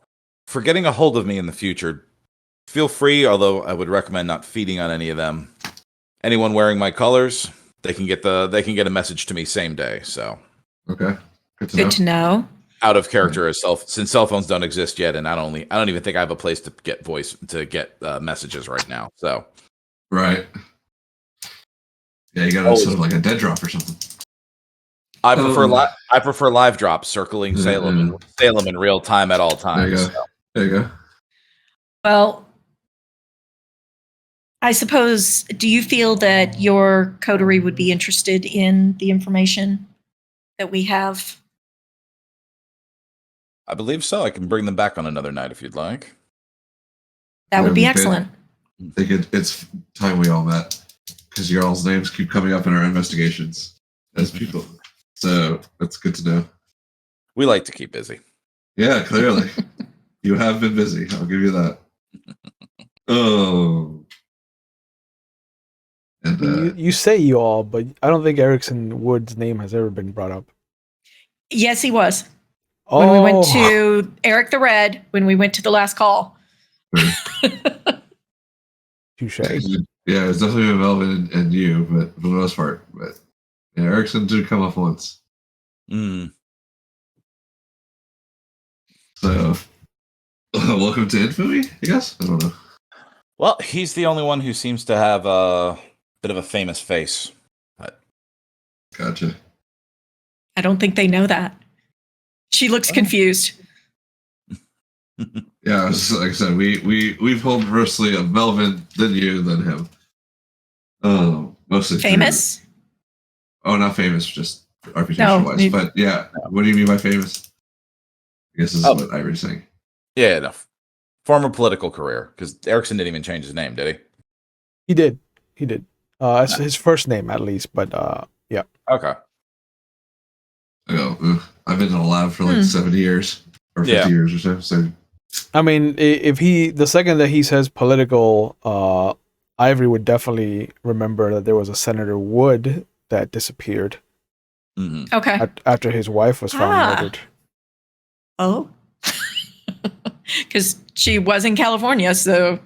[SPEAKER 2] for getting a hold of me in the future, feel free, although I would recommend not feeding on any of them. Anyone wearing my colors, they can get a message to me same day. So
[SPEAKER 5] okay,
[SPEAKER 4] good to know.
[SPEAKER 2] Out of character since cell phones don't exist yet, and I don't even think I have a place to get messages right now. So
[SPEAKER 5] right. Yeah, you got to sort of like a dead drop or something.
[SPEAKER 2] I prefer live drops circling Salem in real time at all
[SPEAKER 5] There you
[SPEAKER 2] times.
[SPEAKER 5] go. There you go.
[SPEAKER 4] Well, I suppose, do you feel that your coterie would be interested in the information that we have?
[SPEAKER 2] I believe so. I can bring them back on another night if you'd like.
[SPEAKER 4] That would be
[SPEAKER 5] we could.
[SPEAKER 4] excellent.
[SPEAKER 5] I think it's time we all met because your all's names keep coming up in our investigations as people. So that's good to know.
[SPEAKER 2] We like to keep busy.
[SPEAKER 5] Yeah, clearly. You have been busy. I'll give you that. Oh. And
[SPEAKER 1] You say you all, but I don't think Erickson Wood's name has ever been brought up.
[SPEAKER 4] Yes, he was.
[SPEAKER 1] Oh,
[SPEAKER 4] When we went to Eric the Red, when we went to the last call.
[SPEAKER 1] touche.
[SPEAKER 5] yeah, it's definitely Melvin and you, but for the most part. But yeah, Erickson did come up once.
[SPEAKER 2] Mm.
[SPEAKER 5] So welcome to Infamy, I guess? I don't know.
[SPEAKER 2] Well, he's the only one who seems to have a bit of a famous face.
[SPEAKER 5] Gotcha.
[SPEAKER 4] I don't think they know that. She looks confused.
[SPEAKER 5] Yeah, like I said, we've hold mostly of Melvin, then you, then him. Mostly
[SPEAKER 4] Famous?
[SPEAKER 5] Not famous, just reputation wise. But yeah, what do you mean by famous? I guess this is what Ivory's saying.
[SPEAKER 2] Yeah, no. Former political career, because Erickson didn't even change his name, did he?
[SPEAKER 1] He did. It's his first name at least, but yeah.
[SPEAKER 2] Okay.
[SPEAKER 5] I've been in a lab for like 70 years or 50 years or so. So
[SPEAKER 1] I mean, if the second that he says political, Ivory would definitely remember that there was a Senator Wood that disappeared.
[SPEAKER 2] Mm-hmm.
[SPEAKER 4] Okay.
[SPEAKER 1] After his wife was found murdered.
[SPEAKER 4] Oh. Because she was in California, so.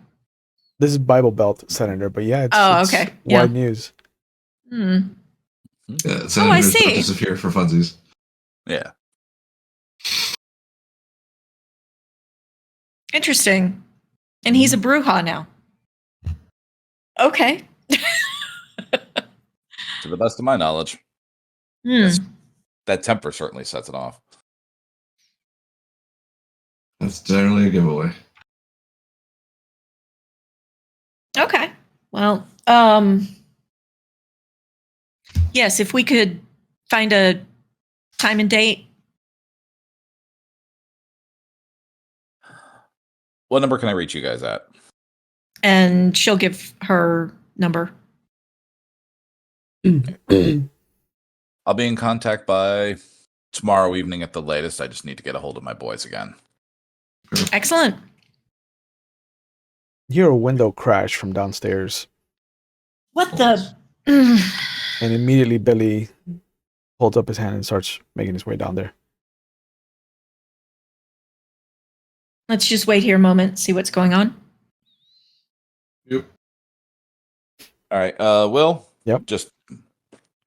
[SPEAKER 1] This is Bible Belt Senator, but yeah, it's
[SPEAKER 4] okay.
[SPEAKER 1] wide news.
[SPEAKER 4] Hmm.
[SPEAKER 5] Yeah, Senators don't disappear for funsies.
[SPEAKER 2] Yeah.
[SPEAKER 4] Interesting. And he's a Bruja now. Okay.
[SPEAKER 2] To the best of my knowledge. Yes, that temper certainly sets it off.
[SPEAKER 5] That's generally a giveaway.
[SPEAKER 4] Okay. Well, yes, if we could find a time and date.
[SPEAKER 2] What number can I reach you guys at?
[SPEAKER 4] And she'll give her number.
[SPEAKER 2] I'll be in contact by tomorrow evening at the latest. I just need to get a hold of my boys again.
[SPEAKER 4] Excellent.
[SPEAKER 1] You hear a window crash from downstairs.
[SPEAKER 4] What the?
[SPEAKER 1] And immediately Billy holds up his hand and starts making his way down there.
[SPEAKER 4] Let's just wait here a moment, see what's going on.
[SPEAKER 5] Yep.
[SPEAKER 2] All right. Will?
[SPEAKER 1] Yep.
[SPEAKER 2] Just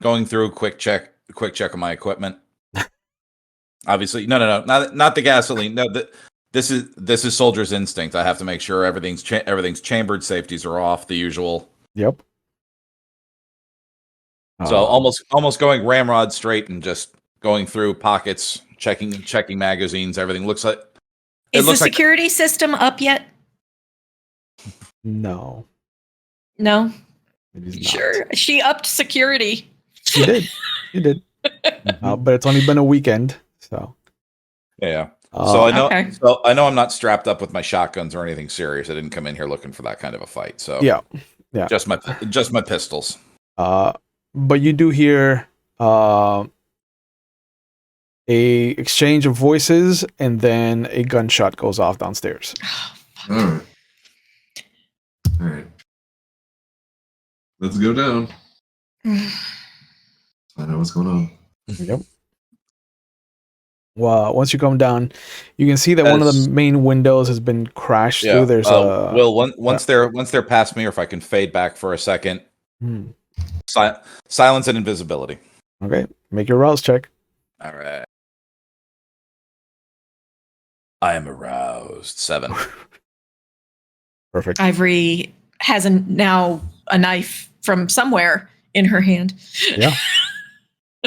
[SPEAKER 2] going through a quick check of my equipment. Obviously, no, not the gasoline. No, this is soldier's instinct. I have to make sure everything's chambered, safeties are off, the usual.
[SPEAKER 1] Yep.
[SPEAKER 2] So almost going ramrod straight and just going through pockets, checking magazines. Everything looks like.
[SPEAKER 4] Is the security system up yet?
[SPEAKER 1] No.
[SPEAKER 4] No.
[SPEAKER 1] It is not.
[SPEAKER 4] Sure. She upped security.
[SPEAKER 1] She did. But it's only been a weekend, so.
[SPEAKER 2] Yeah. So I know.
[SPEAKER 4] Okay.
[SPEAKER 2] So I know I'm not strapped up with my shotguns or anything serious. I didn't come in here looking for that kind of a fight. So
[SPEAKER 1] yeah.
[SPEAKER 2] Just my pistols.
[SPEAKER 1] But you do hear a exchange of voices, and then a gunshot goes off downstairs.
[SPEAKER 5] All right. Let's go down. Find out what's going on.
[SPEAKER 1] Yep. Well, once you come down, you can see that one of the main windows has been crashed through. There's
[SPEAKER 2] once they're past me, or if I can fade back for a second, silence and invisibility.
[SPEAKER 1] Okay, make your rouse check.
[SPEAKER 2] All right. I am aroused. 7.
[SPEAKER 1] Perfect.
[SPEAKER 4] Ivory has now a knife from somewhere in her hand.
[SPEAKER 1] Yeah.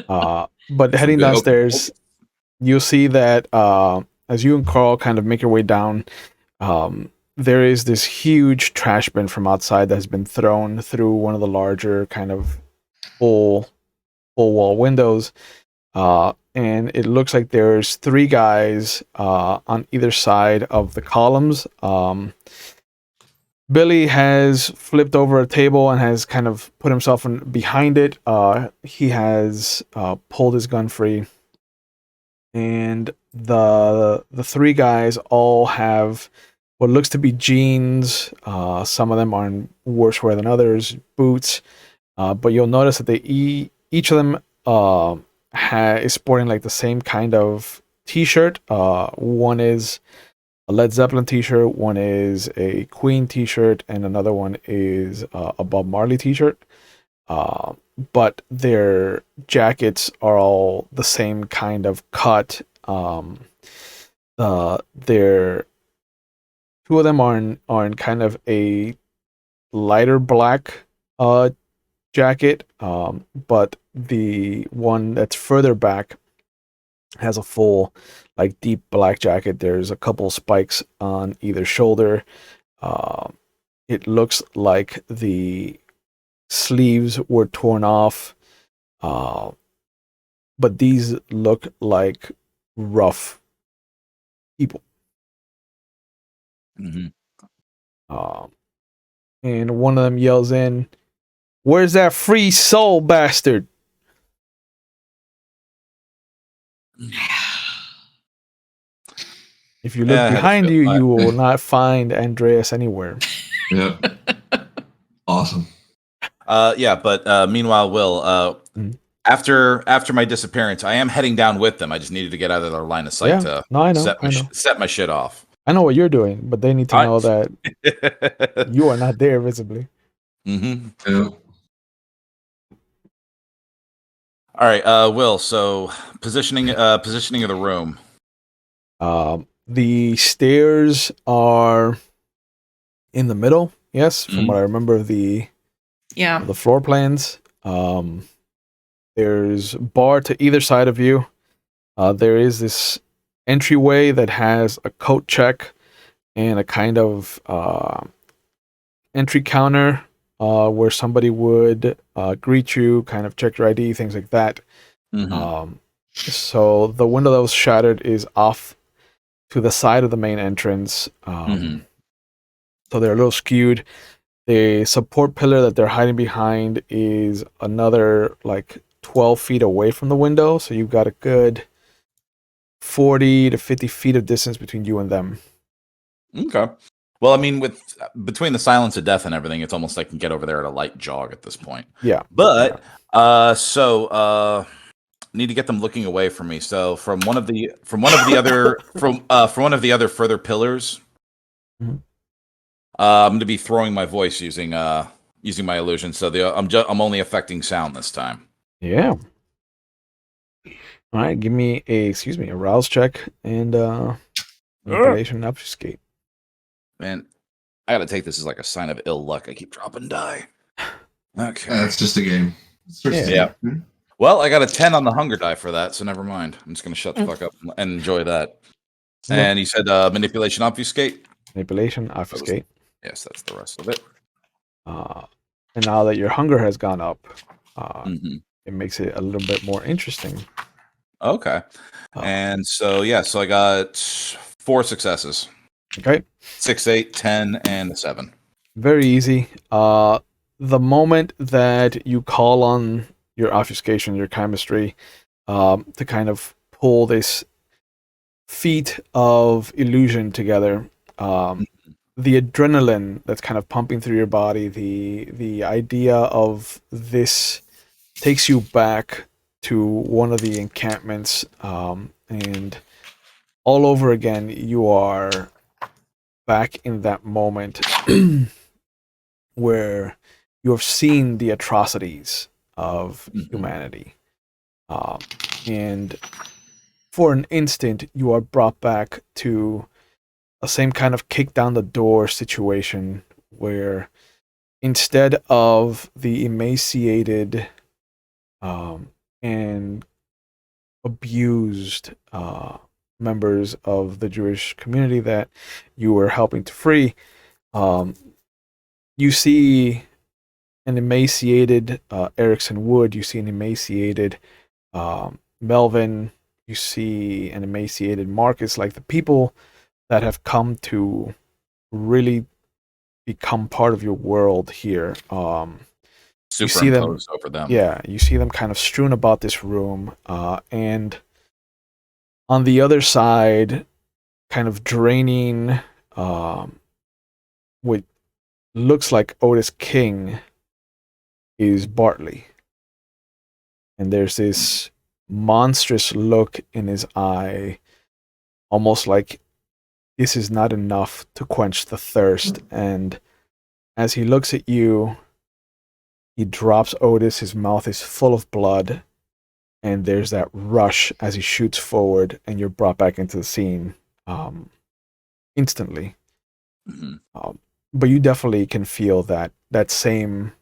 [SPEAKER 1] But heading
[SPEAKER 2] Good.
[SPEAKER 1] downstairs, you see that as you and Carl kind of make your way down, there is this huge trash bin from outside that has been thrown through one of the larger kind of full wall windows. And it looks like there's 3 guys on either side of the columns. Billy has flipped over a table and has kind of put himself behind it. He has pulled his gun free, and the 3 guys all have what looks to be jeans. Some of them are in worse wear than others, boots. But you'll notice that each of them is sporting like the same kind of t-shirt. One is a Led Zeppelin t-shirt, one is a Queen t-shirt, and another one is a Bob Marley t-shirt. But their jackets are all the same kind of cut. They're 2 of them are in kind of a lighter black jacket, but the one that's further back has a full, like, deep black jacket. There's a couple spikes on either shoulder. It looks like the sleeves were torn off, but these look like rough people.
[SPEAKER 2] Mm-hmm.
[SPEAKER 1] And one of them yells in, "Where's that free soul bastard?" If you look behind you, you will not find Andreas anywhere.
[SPEAKER 5] Yeah. Awesome.
[SPEAKER 2] But meanwhile, Will,
[SPEAKER 1] Mhm.
[SPEAKER 2] after my disappearance, I am heading down with them. I just needed to get out of their line of sight to
[SPEAKER 1] I know.
[SPEAKER 2] set my shit off.
[SPEAKER 1] I know what you're doing, but they need to know that you are not there visibly.
[SPEAKER 2] Mm-hmm.
[SPEAKER 5] Yeah.
[SPEAKER 2] All right, Will. So positioning of the room.
[SPEAKER 1] The stairs are in the middle. Yes, from what I remember of the floor plans. There's bar to either side of you. There is this entryway that has a coat check and a kind of entry counter where somebody would greet you, kind of check your ID, things like that.
[SPEAKER 2] Mm-hmm.
[SPEAKER 1] So the window that was shattered is off to the side of the main entrance. So they're a little skewed. The support pillar that they're hiding behind is another like 12 feet away from the window. So you've got a good 40 to 50 feet of distance between you and them.
[SPEAKER 2] Okay. Well, I mean, between the silence of death and everything, it's almost like I can get over there at a light jog at this point.
[SPEAKER 1] Yeah.
[SPEAKER 2] But need to get them looking away from me. So from one of the other further pillars,
[SPEAKER 1] Mhm.
[SPEAKER 2] I'm going to be throwing my voice using my illusion. So I'm only affecting sound this time.
[SPEAKER 1] Yeah. All right, give me a rouse check and manipulation obfuscate.
[SPEAKER 2] Man, I got to take this as like a sign of ill luck. I keep dropping die. Okay.
[SPEAKER 5] That's just a game. It's just a
[SPEAKER 2] Yeah.
[SPEAKER 5] game.
[SPEAKER 2] Well, I got a 10 on the hunger die for that, so never mind. I'm just going to shut the fuck up and enjoy that.
[SPEAKER 1] Okay.
[SPEAKER 2] And you said manipulation obfuscate?
[SPEAKER 1] Manipulation obfuscate.
[SPEAKER 2] Yes, that's the rest of it.
[SPEAKER 1] And now that your hunger has gone up,
[SPEAKER 2] Mm-hmm.
[SPEAKER 1] it makes it a little bit more interesting.
[SPEAKER 2] Okay. And so I got 4 successes.
[SPEAKER 1] Okay.
[SPEAKER 2] 6, 8, 10, and 7.
[SPEAKER 1] Very easy. The moment that you call on your obfuscation, your chemistry, to kind of pull this feat of illusion together, the adrenaline that's kind of pumping through your body, the idea of this takes you back to one of the encampments, and all over again, you are back in that moment where you have seen the atrocities of humanity. And for an instant, you are brought back to the same kind of kick down the door situation where instead of the emaciated and abused members of the Jewish community that you were helping to free, you see an emaciated Erickson Wood, you see an emaciated Melvin, you see an emaciated Marcus, like the people that have come to really become part of your world here. You see them,
[SPEAKER 2] Superimposed over them.
[SPEAKER 1] yeah, you see them kind of strewn about this room, and on the other side, kind of draining what looks like Otis King is Bartley. And there's this monstrous look in his eye, almost like this is not enough to quench the thirst. And as he looks at you, he drops Otis, his mouth is full of blood, and there's that rush as he shoots forward, and you're brought back into the scene instantly.
[SPEAKER 2] Mm-hmm.
[SPEAKER 1] But you definitely can feel that same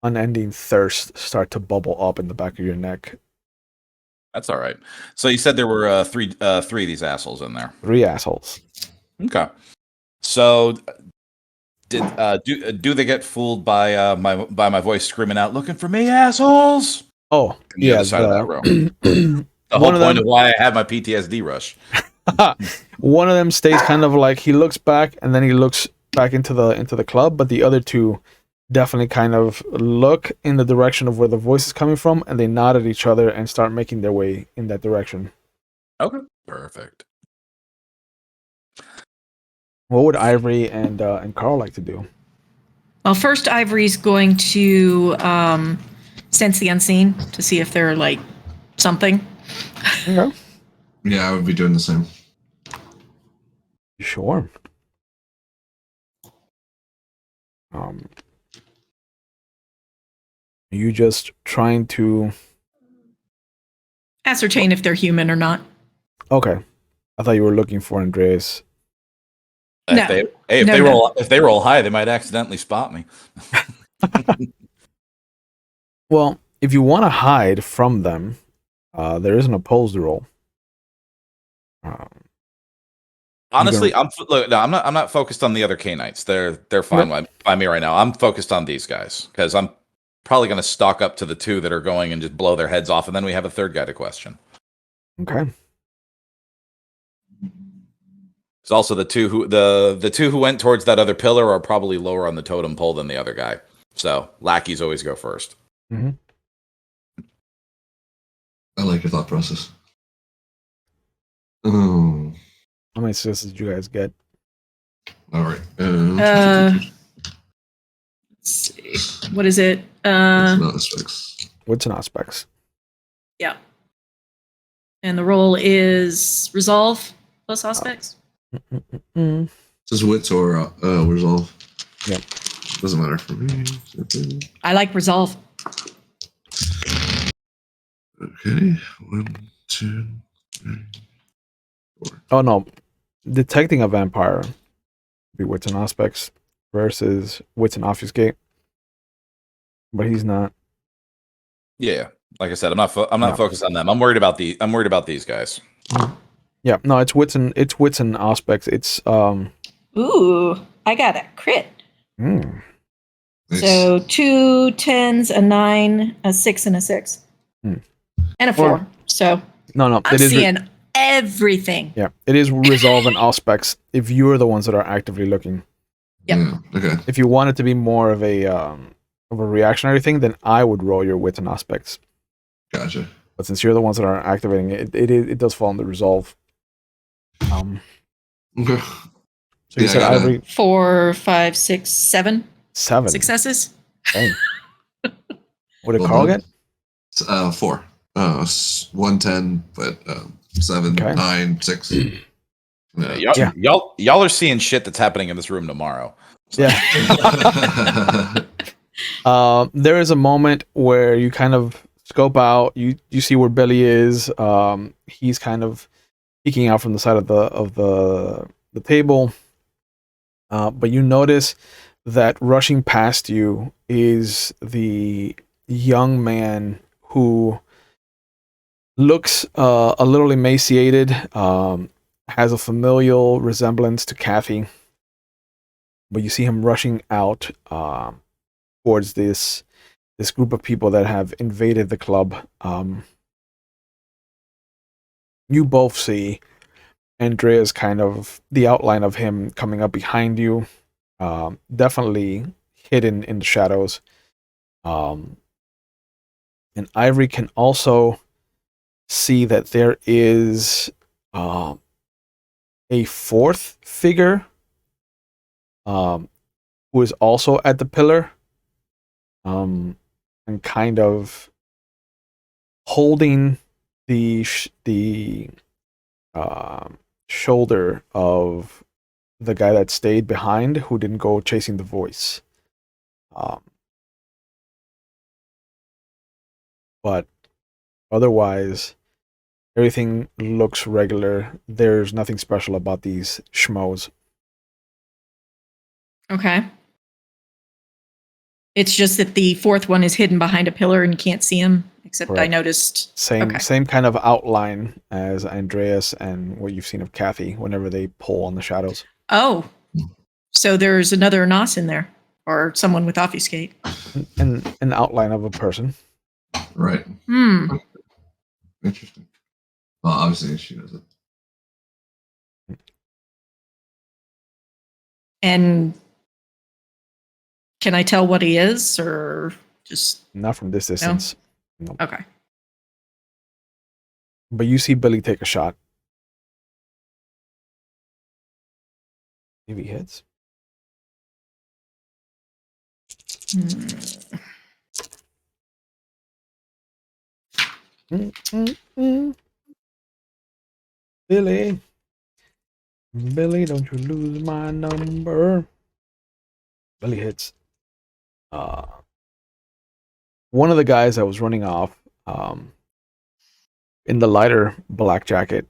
[SPEAKER 1] unending thirst start to bubble up in the back of your neck.
[SPEAKER 2] That's all right. So you said there were three of these assholes in there.
[SPEAKER 1] 3 assholes.
[SPEAKER 2] Okay. So do they get fooled by my voice screaming out, "Looking for me, assholes"?
[SPEAKER 1] Oh,
[SPEAKER 2] From the
[SPEAKER 1] yeah,
[SPEAKER 2] other side of that room. The
[SPEAKER 1] one
[SPEAKER 2] whole
[SPEAKER 1] of
[SPEAKER 2] point
[SPEAKER 1] them-
[SPEAKER 2] of why I had my PTSD rush.
[SPEAKER 1] one of them stays kind of like he looks back and then he looks back into the club, but the other 2 definitely kind of look in the direction of where the voice is coming from, and they nod at each other and start making their way in that direction.
[SPEAKER 2] Okay. Perfect.
[SPEAKER 1] What would Ivory and Carl like to do?
[SPEAKER 4] Well, first Ivory's going to sense the unseen to see if they're like something.
[SPEAKER 1] Okay.
[SPEAKER 5] Yeah, I would be doing the same.
[SPEAKER 1] Sure. Are you just trying to...
[SPEAKER 4] Ascertain if they're human or not.
[SPEAKER 1] Okay. I thought you were looking for Andreas.
[SPEAKER 4] No.
[SPEAKER 2] If they roll high, they might accidentally spot me.
[SPEAKER 1] Well, if you want to hide from them, there is an opposed roll.
[SPEAKER 2] Honestly, I'm not focused on the other Canaanites. They're fine by me right now. I'm focused on these guys because I'm probably going to stalk up to the 2 that are going and just blow their heads off, and then we have a third guy to question.
[SPEAKER 1] Okay.
[SPEAKER 2] It's also the 2 who went towards that other pillar are probably lower on the totem pole than the other guy. So lackeys always go first.
[SPEAKER 1] Mm-hmm.
[SPEAKER 5] I like your thought process. Oh,
[SPEAKER 1] How many successes did you guys get?
[SPEAKER 5] all right.
[SPEAKER 4] Let's see. What is it?
[SPEAKER 5] It's not aspects.
[SPEAKER 1] What's an aspects?
[SPEAKER 4] Yeah. And the roll is resolve plus aspects.
[SPEAKER 1] Mm-mm-mm.
[SPEAKER 5] It says wits or resolve.
[SPEAKER 1] Yep.
[SPEAKER 5] Doesn't matter for me.
[SPEAKER 4] I like resolve.
[SPEAKER 5] Okay. 1, 2, 3, 4.
[SPEAKER 1] Oh no, detecting a vampire would be wits and aspects versus wits and obfuscate, but he's not.
[SPEAKER 2] Yeah, like I said, I'm not focused on them. I'm worried about these guys.
[SPEAKER 1] Yeah, no, it's wits and aspects. It's
[SPEAKER 4] Ooh, I got a crit.
[SPEAKER 1] mm,
[SPEAKER 5] Nice.
[SPEAKER 4] So 2 10s, a 9, a 6, and a 6.
[SPEAKER 1] Hmm.
[SPEAKER 4] And a 4.
[SPEAKER 1] Or-
[SPEAKER 4] So
[SPEAKER 1] no,
[SPEAKER 4] I'm
[SPEAKER 1] it is
[SPEAKER 4] seeing everything.
[SPEAKER 1] yeah, it is resolve and aspects if you're the ones that are actively looking.
[SPEAKER 4] Yep.
[SPEAKER 5] Yeah. Okay.
[SPEAKER 1] If you want it to be more of a reactionary thing, then I would roll your wits and aspects.
[SPEAKER 5] Gotcha.
[SPEAKER 1] But since you're the ones that are activating it, it does fall under resolve.
[SPEAKER 5] Okay.
[SPEAKER 1] So you
[SPEAKER 5] Yeah, I
[SPEAKER 1] said
[SPEAKER 5] got it.
[SPEAKER 1] Ivory
[SPEAKER 4] 4, 5, 6, 7
[SPEAKER 1] 7.
[SPEAKER 4] successes.
[SPEAKER 1] Dang. What did
[SPEAKER 5] Well
[SPEAKER 1] Carl
[SPEAKER 5] done.
[SPEAKER 1] get?
[SPEAKER 5] 4. 110, but 7,
[SPEAKER 1] Okay.
[SPEAKER 5] 9, 6. Yeah.
[SPEAKER 2] Y'all are seeing shit that's happening in this room tomorrow.
[SPEAKER 1] Yeah. There is a moment where you kind of scope out. You see where Billy is. He's kind of peeking out from the side of the table. But you notice that rushing past you is the young man who looks a little emaciated, has a familial resemblance to Kathy, but you see him rushing out towards this group of people that have invaded the club. You both see Andreas, kind of the outline of him coming up behind you, definitely hidden in the shadows. And Ivory can also see that there is a fourth figure who is also at the pillar, and kind of holding the shoulder of the guy that stayed behind, who didn't go chasing the voice. But otherwise, everything looks regular. There's nothing special about these schmoes.
[SPEAKER 4] Okay. It's just that the fourth one is hidden behind a pillar and you can't see him. Except I
[SPEAKER 1] Correct.
[SPEAKER 4] noticed.
[SPEAKER 1] Same
[SPEAKER 4] Okay.
[SPEAKER 1] kind of outline as Andreas and what you've seen of Kathy whenever they pull on the shadows.
[SPEAKER 4] Oh, so there's another Nos in there, or someone with obfuscate.
[SPEAKER 1] An outline of a person.
[SPEAKER 5] Right.
[SPEAKER 4] Hmm.
[SPEAKER 5] Interesting. Well, obviously she does it.
[SPEAKER 4] And can I tell what he is, or just
[SPEAKER 1] Not from this distance. No.
[SPEAKER 4] okay?
[SPEAKER 1] But you see Billy take a shot. Maybe he hits. Billy, don't you lose my number. Billy hits. One of the guys that was running off, in the lighter black jacket,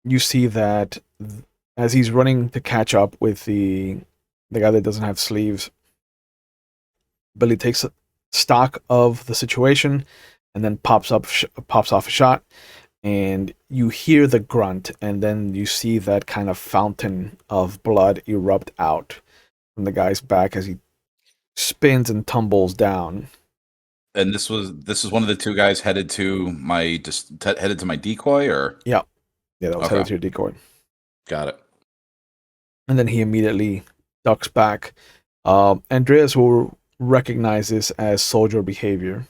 [SPEAKER 1] you see that as he's running to catch up with the guy that doesn't have sleeves, Billy takes stock of the situation and then pops off a shot, and you hear the grunt, and then you see that kind of fountain of blood erupt out from the guy's back as he spins and tumbles down.
[SPEAKER 2] And this is one of the two guys headed to my decoy, or
[SPEAKER 1] Yeah, that was
[SPEAKER 2] Okay.
[SPEAKER 1] headed to your decoy.
[SPEAKER 2] got it.
[SPEAKER 1] And then he immediately ducks back. Andreas will recognize this as soldier behavior.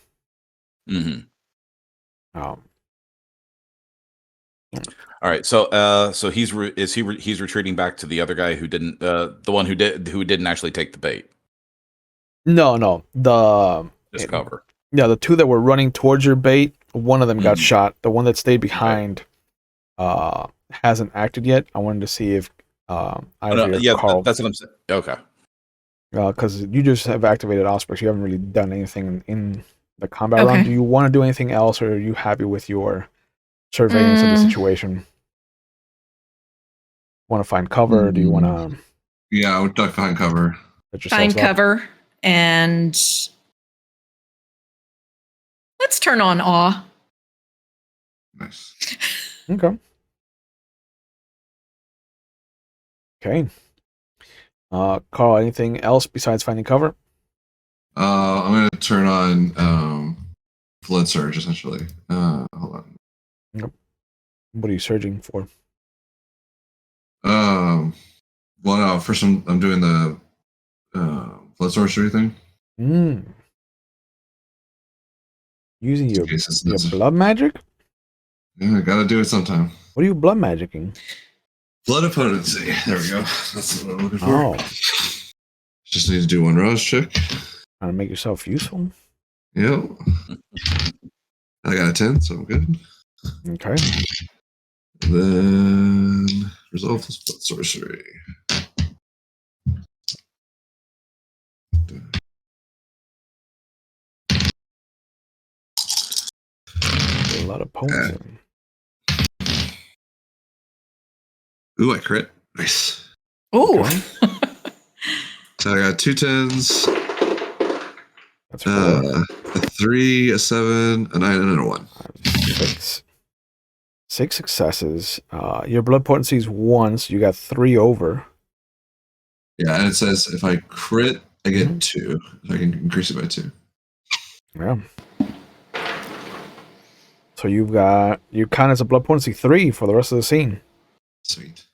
[SPEAKER 2] Mm-hmm.
[SPEAKER 1] Um,
[SPEAKER 2] All right, so he's retreating back to the other guy who didn't, the one who didn't actually take the bait.
[SPEAKER 1] no,
[SPEAKER 2] Just cover.
[SPEAKER 1] Yeah, the two that were running towards your bait, one of them got
[SPEAKER 2] Mhm.
[SPEAKER 1] shot. The one that stayed behind hasn't acted yet. I wanted to see if
[SPEAKER 2] Oh,
[SPEAKER 1] Ivy
[SPEAKER 2] no,
[SPEAKER 1] or
[SPEAKER 2] yeah,
[SPEAKER 1] Carl,
[SPEAKER 2] that's what I'm saying. Okay.
[SPEAKER 1] because you just have activated Auspex. You haven't really done anything in the combat round.
[SPEAKER 4] Okay.
[SPEAKER 1] Do you want to do anything else, or are you happy with your surveillance of the situation? Want to find cover? Or do you want to
[SPEAKER 5] Yeah, I would duck behind cover.
[SPEAKER 1] let yourselves
[SPEAKER 4] Find
[SPEAKER 1] up?
[SPEAKER 4] cover and let's turn on awe.
[SPEAKER 5] Nice.
[SPEAKER 1] Okay. Okay. Carl, anything else besides finding cover?
[SPEAKER 5] I'm gonna turn on flood surge essentially. Hold on.
[SPEAKER 1] What are you surging for?
[SPEAKER 5] Well, no. First, I'm doing the flood sorcery thing.
[SPEAKER 1] Using your
[SPEAKER 5] Okay, since
[SPEAKER 1] your
[SPEAKER 5] that's-
[SPEAKER 1] blood magic?
[SPEAKER 5] Yeah, I gotta do it sometime.
[SPEAKER 1] What are you blood magicking?
[SPEAKER 5] Blood potency. There we go. That's what I'm looking for.
[SPEAKER 1] Oh,
[SPEAKER 5] Just need to do one rose check.
[SPEAKER 1] trying to make yourself useful.
[SPEAKER 5] Yep. I got a 10, so I'm good.
[SPEAKER 1] Okay.
[SPEAKER 5] Then resolve this blood sorcery.
[SPEAKER 1] A lot of potency.
[SPEAKER 5] Ooh, I crit. Nice.
[SPEAKER 4] Ooh.
[SPEAKER 1] Okay.
[SPEAKER 5] So I got 2 10s,
[SPEAKER 1] That's 4.
[SPEAKER 5] a 3, a 7, a 9, and a 1.
[SPEAKER 1] 6. 6 successes. Your blood potency is 1, so you got 3 over.
[SPEAKER 5] Yeah, and it says if I crit, I get
[SPEAKER 1] Mhm.
[SPEAKER 5] 2. So I can increase it by 2.
[SPEAKER 1] Yeah. So you count as a blood potency 3 for the rest of the scene.
[SPEAKER 5] Sweet.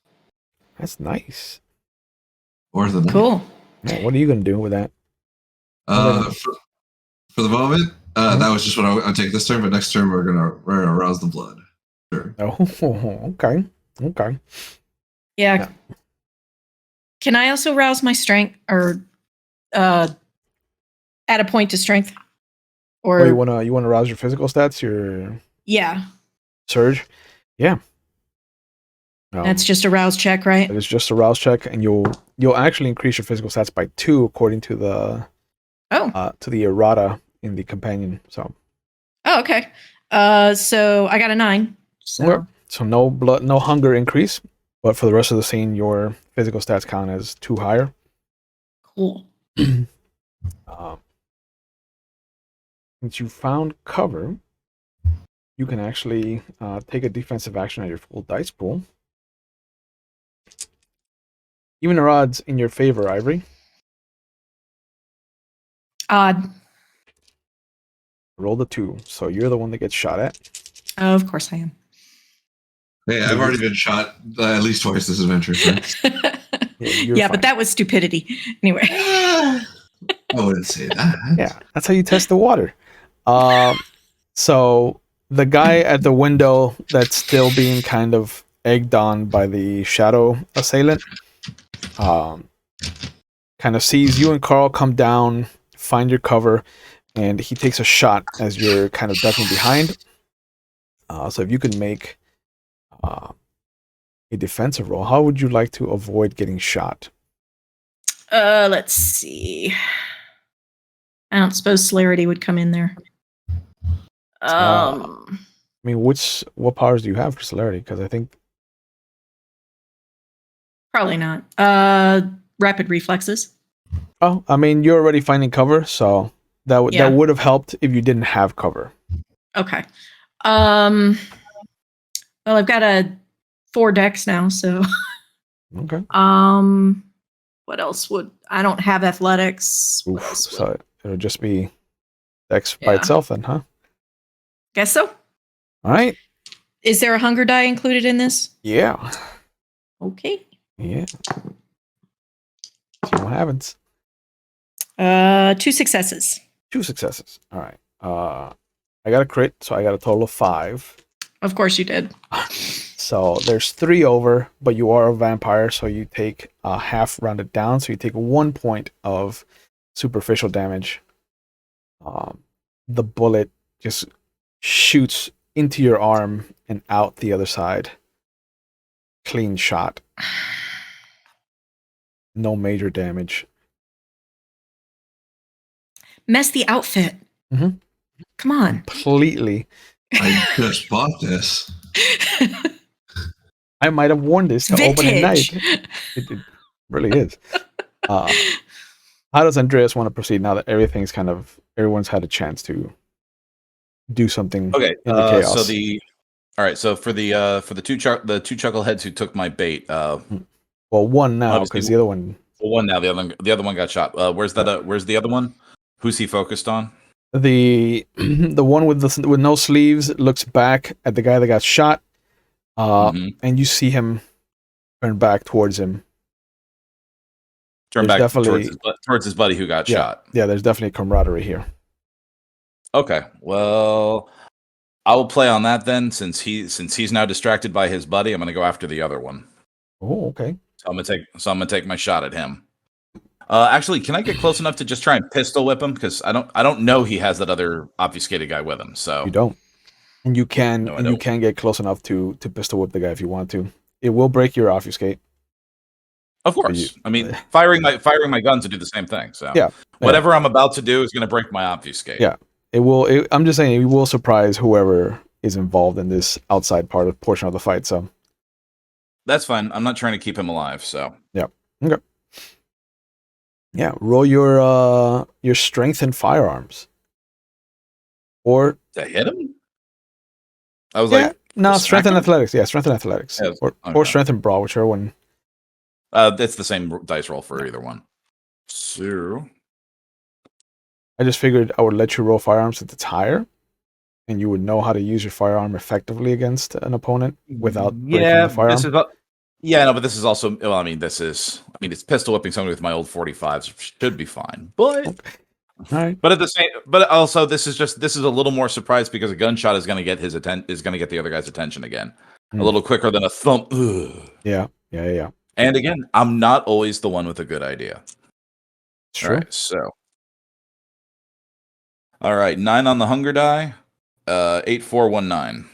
[SPEAKER 1] That's nice.
[SPEAKER 5] Or the night.
[SPEAKER 4] Cool.
[SPEAKER 1] Yeah, what are you gonna do with that?
[SPEAKER 5] For the moment, that was just what I'll take this turn. But next turn, we're gonna arouse the blood. Sure.
[SPEAKER 1] Oh, okay. Okay.
[SPEAKER 4] Yeah. Can I also rouse my strength or add a point to strength? Or
[SPEAKER 1] Oh, you wanna rouse your physical stats, your
[SPEAKER 4] yeah,
[SPEAKER 1] surge? Yeah.
[SPEAKER 4] that's just a rouse check, right?
[SPEAKER 1] It is just a rouse check, and you'll actually increase your physical stats by 2 according to the errata in the companion. So
[SPEAKER 4] Okay. So I got a 9. So
[SPEAKER 1] okay. So no hunger increase, but for the rest of the scene, your physical stats count as 2 higher.
[SPEAKER 4] cool.
[SPEAKER 1] Since you found cover, you can actually take a defensive action at your full dice pool. Even the odds in your favor, Ivory.
[SPEAKER 4] Odd.
[SPEAKER 1] Roll the 2, so you're the one that gets shot at.
[SPEAKER 4] Oh, of course I am.
[SPEAKER 5] Hey, I've already been shot at least twice this adventure. So.
[SPEAKER 1] Yeah,
[SPEAKER 4] but that was stupidity. Anyway.
[SPEAKER 5] I wouldn't say that.
[SPEAKER 1] Yeah, that's how you test the water. So the guy at the window that's still being kind of egged on by the shadow assailant, kind of sees you and Carl come down, find your cover, and he takes a shot as you're kind of ducking behind. So if you can make a defensive roll, how would you like to avoid getting shot?
[SPEAKER 4] Let's see. I don't suppose celerity would come in there.
[SPEAKER 1] I mean, what powers do you have for celerity? Because I think
[SPEAKER 4] Probably not. Rapid reflexes.
[SPEAKER 1] oh, I mean, you're already finding cover, so that
[SPEAKER 4] Yeah.
[SPEAKER 1] would have helped if you didn't have cover.
[SPEAKER 4] Okay. Well, I've got a 4 decks now, so
[SPEAKER 1] Okay.
[SPEAKER 4] what else would I don't have athletics. What
[SPEAKER 1] Oof,
[SPEAKER 4] else would,
[SPEAKER 1] so it'll just be Dex by
[SPEAKER 4] Yeah.
[SPEAKER 1] itself then, huh?
[SPEAKER 4] guess so.
[SPEAKER 1] All right.
[SPEAKER 4] Is there a hunger die included in this?
[SPEAKER 1] Yeah.
[SPEAKER 4] Okay.
[SPEAKER 1] Yeah. See what happens.
[SPEAKER 4] 2 successes.
[SPEAKER 1] 2 successes. All right. I got a crit, so I got a total of 5.
[SPEAKER 4] Of course you did.
[SPEAKER 1] So there's 3 over, but you are a vampire, so you take half rounded down, so you take 1 point of superficial damage. The bullet just shoots into your arm and out the other side. Clean shot. No major damage.
[SPEAKER 4] Mess the outfit.
[SPEAKER 1] Mhm.
[SPEAKER 4] Come on.
[SPEAKER 1] Completely.
[SPEAKER 5] I just bought this.
[SPEAKER 1] I might have worn this to open at night.
[SPEAKER 4] Vintage.
[SPEAKER 1] It really is. How does Andreas want to proceed now that everyone's had a chance to do something
[SPEAKER 2] Okay.
[SPEAKER 1] in the chaos?
[SPEAKER 2] So for the two chuckleheads who took my bait.
[SPEAKER 1] Well, one now
[SPEAKER 2] obviously-
[SPEAKER 1] because the other one.
[SPEAKER 2] One now. The other one got shot. Where's that? Where's the other one? Who's he focused on?
[SPEAKER 1] The one with no sleeves looks back at the guy that got shot, and you see him turn back towards him.
[SPEAKER 2] Turn
[SPEAKER 1] There's
[SPEAKER 2] back
[SPEAKER 1] definitely-
[SPEAKER 2] towards his buddy who got shot.
[SPEAKER 1] Yeah, there's definitely camaraderie here.
[SPEAKER 2] Okay. Well, I will play on that then. Since he's now distracted by his buddy, I'm going to go after the other one.
[SPEAKER 1] Oh, okay.
[SPEAKER 2] So I'm gonna take my shot at him. Actually, can I get close enough to just try and pistol whip him? Because I don't know he has that other obfuscated guy with him. So
[SPEAKER 1] You don't, and you can
[SPEAKER 2] No, I
[SPEAKER 1] and you
[SPEAKER 2] don't.
[SPEAKER 1] can get close enough to pistol whip the guy if you want to. It will break your obfuscate.
[SPEAKER 2] of course, I mean firing my guns to do the same thing. So
[SPEAKER 1] Yeah.
[SPEAKER 2] whatever I'm about to do is going to break my obfuscate.
[SPEAKER 1] Yeah. It will. I'm just saying, it will surprise whoever is involved in this outside portion of the fight. So
[SPEAKER 2] That's fine. I'm not trying to keep him alive. So
[SPEAKER 1] yeah. Okay. Yeah, roll your strength and firearms. Or
[SPEAKER 2] To hit him? I was
[SPEAKER 1] yeah,
[SPEAKER 2] like,
[SPEAKER 1] no,
[SPEAKER 2] to
[SPEAKER 1] strength
[SPEAKER 2] smack
[SPEAKER 1] and
[SPEAKER 2] him?
[SPEAKER 1] athletics. Yeah, strength and athletics.
[SPEAKER 2] Yeah,
[SPEAKER 1] Or
[SPEAKER 2] okay.
[SPEAKER 1] strength and brawl, whichever one.
[SPEAKER 2] It's the same dice roll for either one. So,
[SPEAKER 1] I just figured I would let you roll firearms if it's higher, and you would know how to use your firearm effectively against an opponent without breaking the
[SPEAKER 2] yeah, this
[SPEAKER 1] firearm.
[SPEAKER 2] is. Yeah, no, but this is also. Well, I mean, it's pistol whipping somebody with my old 45s should be fine, but.
[SPEAKER 1] Okay. All right.
[SPEAKER 2] But at the same, but also this is a little more surprise because a gunshot is going to get is going to get the other guy's attention again, a
[SPEAKER 1] Hmm.
[SPEAKER 2] little quicker than a thump. Ugh.
[SPEAKER 1] Yeah.
[SPEAKER 2] And again, I'm not always the one with a good idea.
[SPEAKER 1] It's
[SPEAKER 2] All
[SPEAKER 1] true.
[SPEAKER 2] right, so all right, 9 on the hunger die, 8, 4, 1, 9.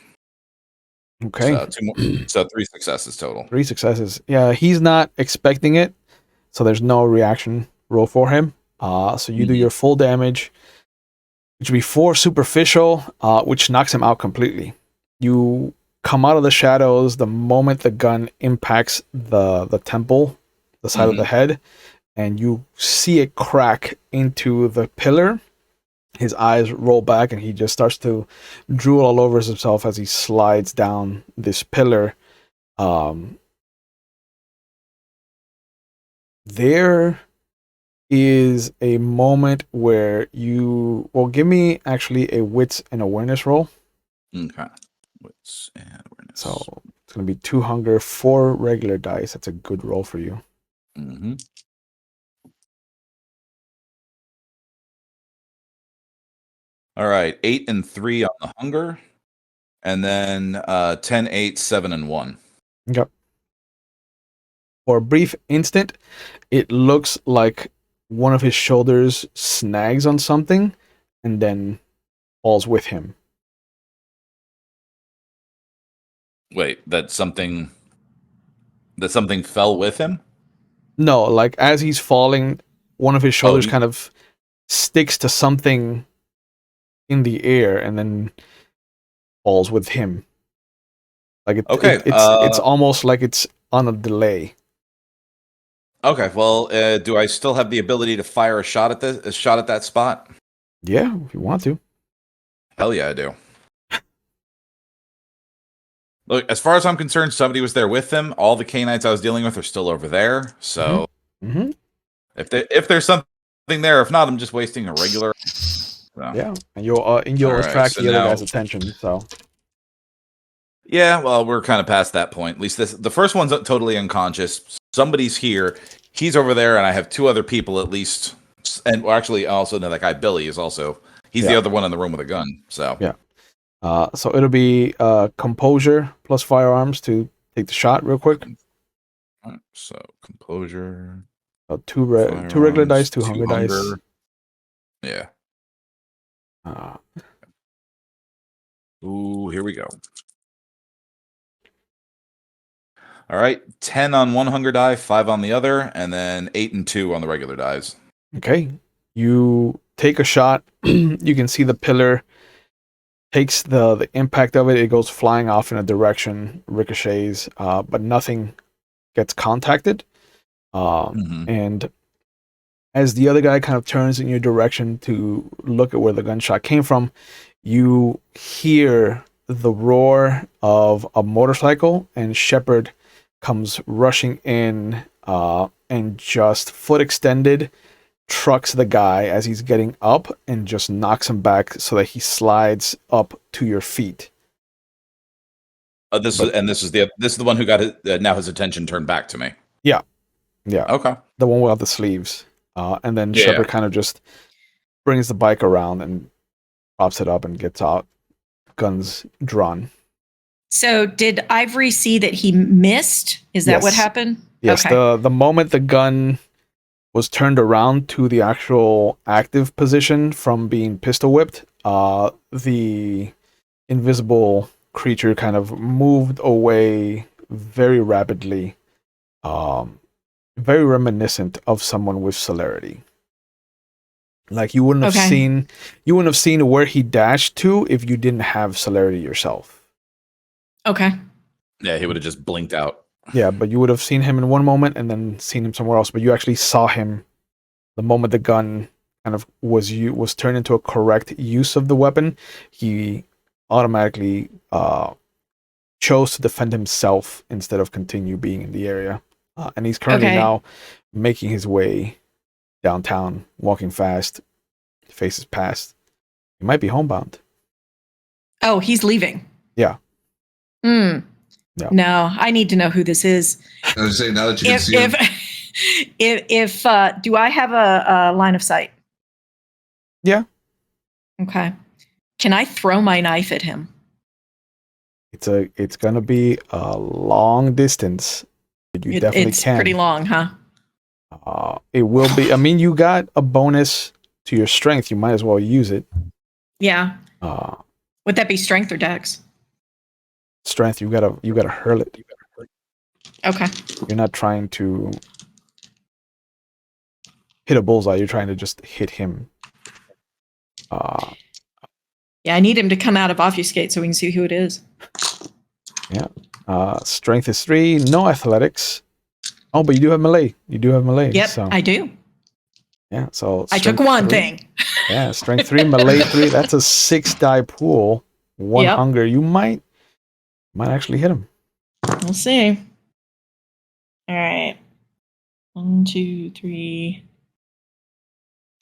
[SPEAKER 1] Okay.
[SPEAKER 2] So 2 more, so 3 successes total.
[SPEAKER 1] 3 successes. Yeah, he's not expecting it, so there's no reaction roll for him. So you do
[SPEAKER 2] Mhm.
[SPEAKER 1] your full damage, which would be 4 superficial, which knocks him out completely. You come out of the shadows the moment the gun impacts the temple, the side of the head, and you see it crack into the pillar. His eyes roll back and he just starts to drool all over himself as he slides down this pillar. Um, there is a moment where you give me actually a wits and awareness roll.
[SPEAKER 2] Okay. Wits and awareness.
[SPEAKER 1] So it's gonna be 2 hunger, 4 regular dice. That's a good roll for you.
[SPEAKER 2] Mm-hmm. All right, 8 and 3 on the hunger, and then 10, 8, 7 and 1.
[SPEAKER 1] Yep. For a brief instant, it looks like one of his shoulders snags on something and then falls with him.
[SPEAKER 2] Wait, that something fell with him?
[SPEAKER 1] No, like as he's falling, one of his
[SPEAKER 2] Oh,
[SPEAKER 1] shoulders kind of sticks to something in the air and then falls with him. Like
[SPEAKER 2] okay.
[SPEAKER 1] it's almost like it's on a delay.
[SPEAKER 2] Okay. Well, do I still have the ability to fire a shot at that spot?
[SPEAKER 1] Yeah, if you want to.
[SPEAKER 2] Hell yeah, I do. Look, as far as I'm concerned, somebody was there with him. All the canines I was dealing with are still over there. So
[SPEAKER 1] Mm-hmm.
[SPEAKER 2] if there's something there, if not, I'm just wasting a regular. So.
[SPEAKER 1] Yeah, and you'll
[SPEAKER 2] All right,
[SPEAKER 1] attract
[SPEAKER 2] so
[SPEAKER 1] the other
[SPEAKER 2] now-
[SPEAKER 1] guy's attention. So
[SPEAKER 2] Yeah, well, we're kind of past that point. At least the first one's totally unconscious. Somebody's here. He's over there, and I have 2 other people at least. And well, actually, I also know that guy Billy is also. He's the
[SPEAKER 1] Yeah.
[SPEAKER 2] other one in the room with a gun. So
[SPEAKER 1] yeah. So it'll be composure plus firearms to take the shot real quick.
[SPEAKER 2] All right, so composure.
[SPEAKER 1] 2 regular dice, 2
[SPEAKER 2] 2
[SPEAKER 1] hunger dice.
[SPEAKER 2] Yeah.
[SPEAKER 1] Uh,
[SPEAKER 2] Ooh, here we go. All right, 10 on one hunger die, 5 on the other, and then 8 and 2 on the regular dies.
[SPEAKER 1] okay, you take a shot. You can see the pillar takes the impact of it. It goes flying off in a direction, ricochets, but nothing gets contacted. And as the other guy kind of turns in your direction to look at where the gunshot came from, you hear the roar of a motorcycle, and Shepard comes rushing in and just foot extended trucks the guy as he's getting up and just knocks him back so that he slides up to your feet.
[SPEAKER 2] This is the one who got now his attention turned back to me.
[SPEAKER 1] Yeah.
[SPEAKER 2] Okay.
[SPEAKER 1] The one without the sleeves. And then
[SPEAKER 2] Yeah.
[SPEAKER 1] Shepard kind of just brings the bike around and props it up and gets out, guns drawn.
[SPEAKER 4] So did Ivory see that he missed? Is that what
[SPEAKER 1] Yes.
[SPEAKER 4] happened?
[SPEAKER 1] Yes,
[SPEAKER 4] Okay.
[SPEAKER 1] the moment the gun was turned around to the actual active position from being pistol whipped, the invisible creature kind of moved away very rapidly, very reminiscent of someone with celerity. Like you wouldn't have seen where he dashed to if you didn't have celerity yourself.
[SPEAKER 4] Okay.
[SPEAKER 2] Yeah, he would have just blinked out.
[SPEAKER 1] Yeah, but you would have seen him in one moment and then seen him somewhere else, but you actually saw him the moment the gun kind of was turned into a correct use of the weapon, he automatically chose to defend himself instead of continue being in the area. And he's currently
[SPEAKER 4] Okay.
[SPEAKER 1] now making his way downtown, walking fast, faces past. He might be homebound.
[SPEAKER 4] Oh, he's leaving.
[SPEAKER 1] Yeah.
[SPEAKER 4] Hmm.
[SPEAKER 1] Yeah.
[SPEAKER 4] No, I need to know who this is.
[SPEAKER 5] I was saying, now that you can see him,
[SPEAKER 4] If do I have a line of sight?
[SPEAKER 1] Yeah.
[SPEAKER 4] Okay. Can I throw my knife at him?
[SPEAKER 1] It's gonna be a long distance. But you definitely
[SPEAKER 4] It's
[SPEAKER 1] can.
[SPEAKER 4] pretty long, huh?
[SPEAKER 1] It will be. I mean, you got a bonus to your strength. You might as well use it.
[SPEAKER 4] Yeah.
[SPEAKER 1] Uh,
[SPEAKER 4] Would that be strength or dex?
[SPEAKER 1] strength. You gotta hurl it.
[SPEAKER 4] Okay.
[SPEAKER 1] You're not trying to hit a bullseye. You're trying to just hit him.
[SPEAKER 4] Yeah, I need him to come out of obfuscate so we can see who it is.
[SPEAKER 1] Strength is 3. No athletics. Oh, but you do have melee.
[SPEAKER 4] Yep,
[SPEAKER 1] So
[SPEAKER 4] I do.
[SPEAKER 1] yeah. So
[SPEAKER 4] I took
[SPEAKER 1] strength
[SPEAKER 4] one
[SPEAKER 1] 3.
[SPEAKER 4] thing.
[SPEAKER 1] Yeah, strength 3, melee 3. That's a 6-die pool. 1
[SPEAKER 4] Yep.
[SPEAKER 1] hunger. You might actually hit him.
[SPEAKER 4] We'll see. All right. 1, 2, 3,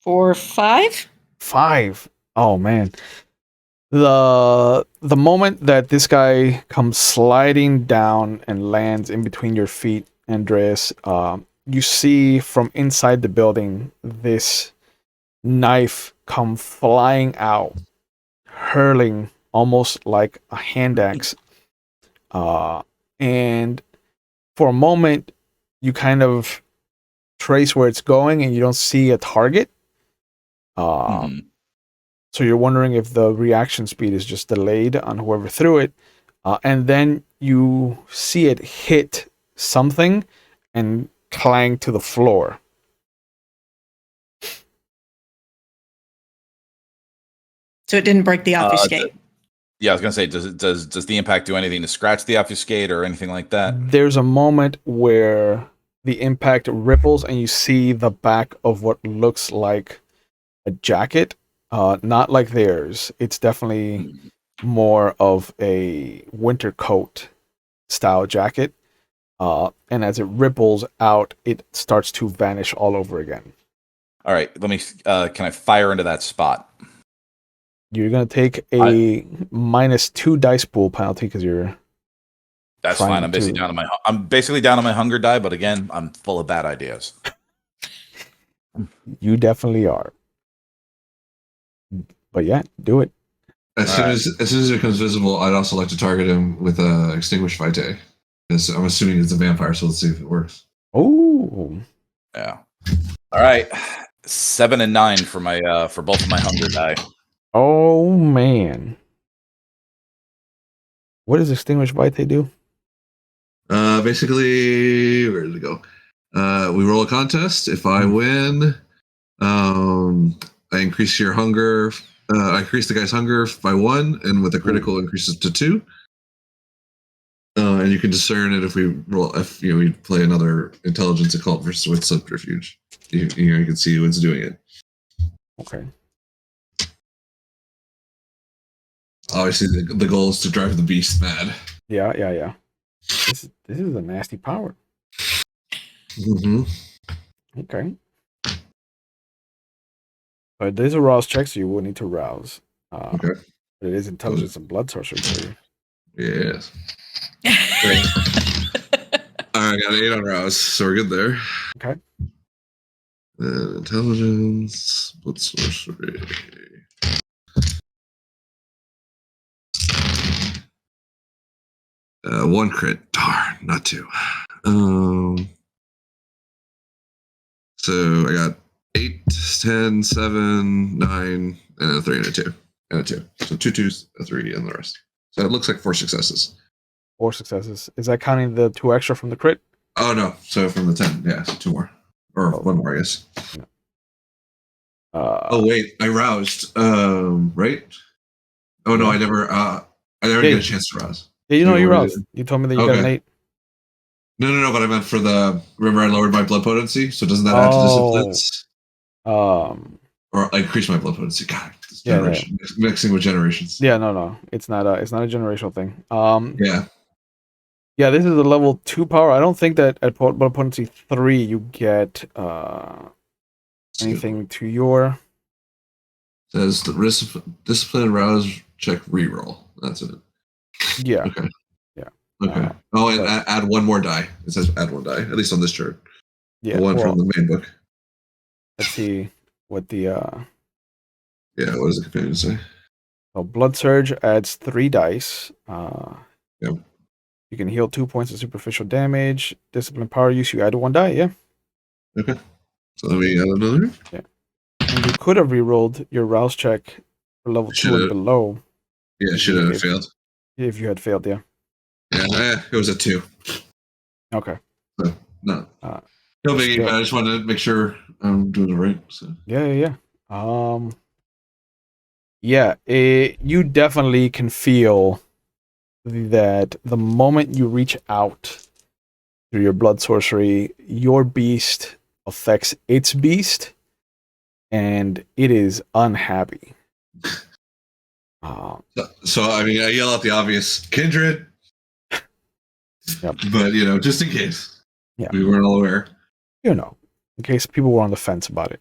[SPEAKER 4] 4, 5.
[SPEAKER 1] 5. Oh man. The moment that this guy comes sliding down and lands in between your feet, Andreas, you see from inside the building this knife come flying out, hurling almost like a hand axe. And for a moment, you kind of trace where it's going and you don't see a target. So you're wondering if the reaction speed is just delayed on whoever threw it. And then you see it hit something and clang to the floor.
[SPEAKER 4] So it didn't break the obfuscate.
[SPEAKER 2] Yeah, I was gonna say, does the impact do anything to scratch the obfuscate or anything like that?
[SPEAKER 1] There's a moment where the impact ripples and you see the back of what looks like a jacket. Not like theirs. It's definitely more of a winter coat style jacket. And as it ripples out, it starts to vanish all over again.
[SPEAKER 2] All right, let me. Can I fire into that spot?
[SPEAKER 1] You're gonna take a -2 dice pool penalty because you're.
[SPEAKER 2] That's
[SPEAKER 1] trying
[SPEAKER 2] fine. I'm basically down on my hunger die, but again, I'm full of bad ideas.
[SPEAKER 1] You definitely are. But yeah, do it.
[SPEAKER 5] as soon as it becomes visible, I'd also like to target him with a extinguished vitae. Because I'm assuming it's a vampire, so let's see if it works.
[SPEAKER 1] Oh.
[SPEAKER 2] Yeah. All right. 7 and 9 for my for both of my hunger die.
[SPEAKER 1] Oh man. What does extinguished vitae do?
[SPEAKER 5] Basically, where did it go? We roll a contest. If I win, I increase your hunger. I increase the guy's hunger by 1, and with a critical, increases to 2. And you can discern it if we roll. If we play another intelligence occult versus with subterfuge. You can see who's doing it.
[SPEAKER 1] Okay.
[SPEAKER 5] Obviously, the goal is to drive the beast mad.
[SPEAKER 1] Yeah. This is a nasty power.
[SPEAKER 5] Mm-hmm.
[SPEAKER 1] Okay. But these are rouse checks, so you will need to rouse.
[SPEAKER 5] Okay.
[SPEAKER 1] But it is intelligence and blood sorcery for you.
[SPEAKER 5] Yes. All right, I got an 8 on rouse, so we're good there.
[SPEAKER 1] Okay.
[SPEAKER 5] Intelligence, blood sorcery. One crit. Darn, not 2. So I got 8, 10, 7, 9, and a 3 and a 2. And a 2. So 2 2s, a 3, and the rest. So it looks like 4 successes.
[SPEAKER 1] 4 successes. Is that counting the 2 extra from the crit?
[SPEAKER 5] Oh, no. So from the 10, yeah, so 2 more. Or 1 more, I guess.
[SPEAKER 1] Yeah.
[SPEAKER 5] Oh, wait. I roused. Right? Oh, no,
[SPEAKER 1] Yeah.
[SPEAKER 5] I never get a chance to rouse.
[SPEAKER 1] Yeah, you roused. You told me that you got an 8.
[SPEAKER 5] No, but I meant for the. Remember, I lowered my blood potency, so doesn't that add to disciplines? Or I increase my blood potency. God, this
[SPEAKER 1] Yeah,
[SPEAKER 5] generation mixing with generations.
[SPEAKER 1] Yeah, no. It's not a generational thing.
[SPEAKER 5] Yeah.
[SPEAKER 1] Yeah, this is a level 2 power. I don't think that at blood potency 3 you get anything to your.
[SPEAKER 5] Says the risk discipline rouse check reroll. That's it.
[SPEAKER 1] Yeah.
[SPEAKER 5] Okay.
[SPEAKER 1] Yeah.
[SPEAKER 5] Okay. Oh, and
[SPEAKER 1] but-
[SPEAKER 5] add one more die. It says add one die, at least on this chart.
[SPEAKER 1] Yeah.
[SPEAKER 5] The one
[SPEAKER 1] Well,
[SPEAKER 5] from the main book.
[SPEAKER 1] let's see what the
[SPEAKER 5] Yeah, what does the companion say?
[SPEAKER 1] so blood surge adds 3 dice.
[SPEAKER 5] Yep.
[SPEAKER 1] You can heal 2 points of superficial damage. Discipline power use, you add 1 die. Yeah.
[SPEAKER 5] Okay. So let me add another.
[SPEAKER 1] And you could have rerolled your rouse check for level 2 and
[SPEAKER 5] Should've-
[SPEAKER 1] below.
[SPEAKER 5] Yeah, should have failed.
[SPEAKER 1] If you had failed. Yeah.
[SPEAKER 5] Yeah, it was a 2.
[SPEAKER 1] Okay.
[SPEAKER 5] So, no.
[SPEAKER 1] Uh,
[SPEAKER 5] No biggie,
[SPEAKER 1] still-
[SPEAKER 5] but I just wanted to make sure I'm doing it right. So.
[SPEAKER 1] Yeah. Yeah, you definitely can feel that the moment you reach out through your blood sorcery, your beast affects its beast, and it is unhappy.
[SPEAKER 5] So, I mean, I yell out the obvious, kindred.
[SPEAKER 1] Yep.
[SPEAKER 5] But, just in case.
[SPEAKER 1] Yeah.
[SPEAKER 5] We weren't all aware.
[SPEAKER 1] In case people were on the fence about it.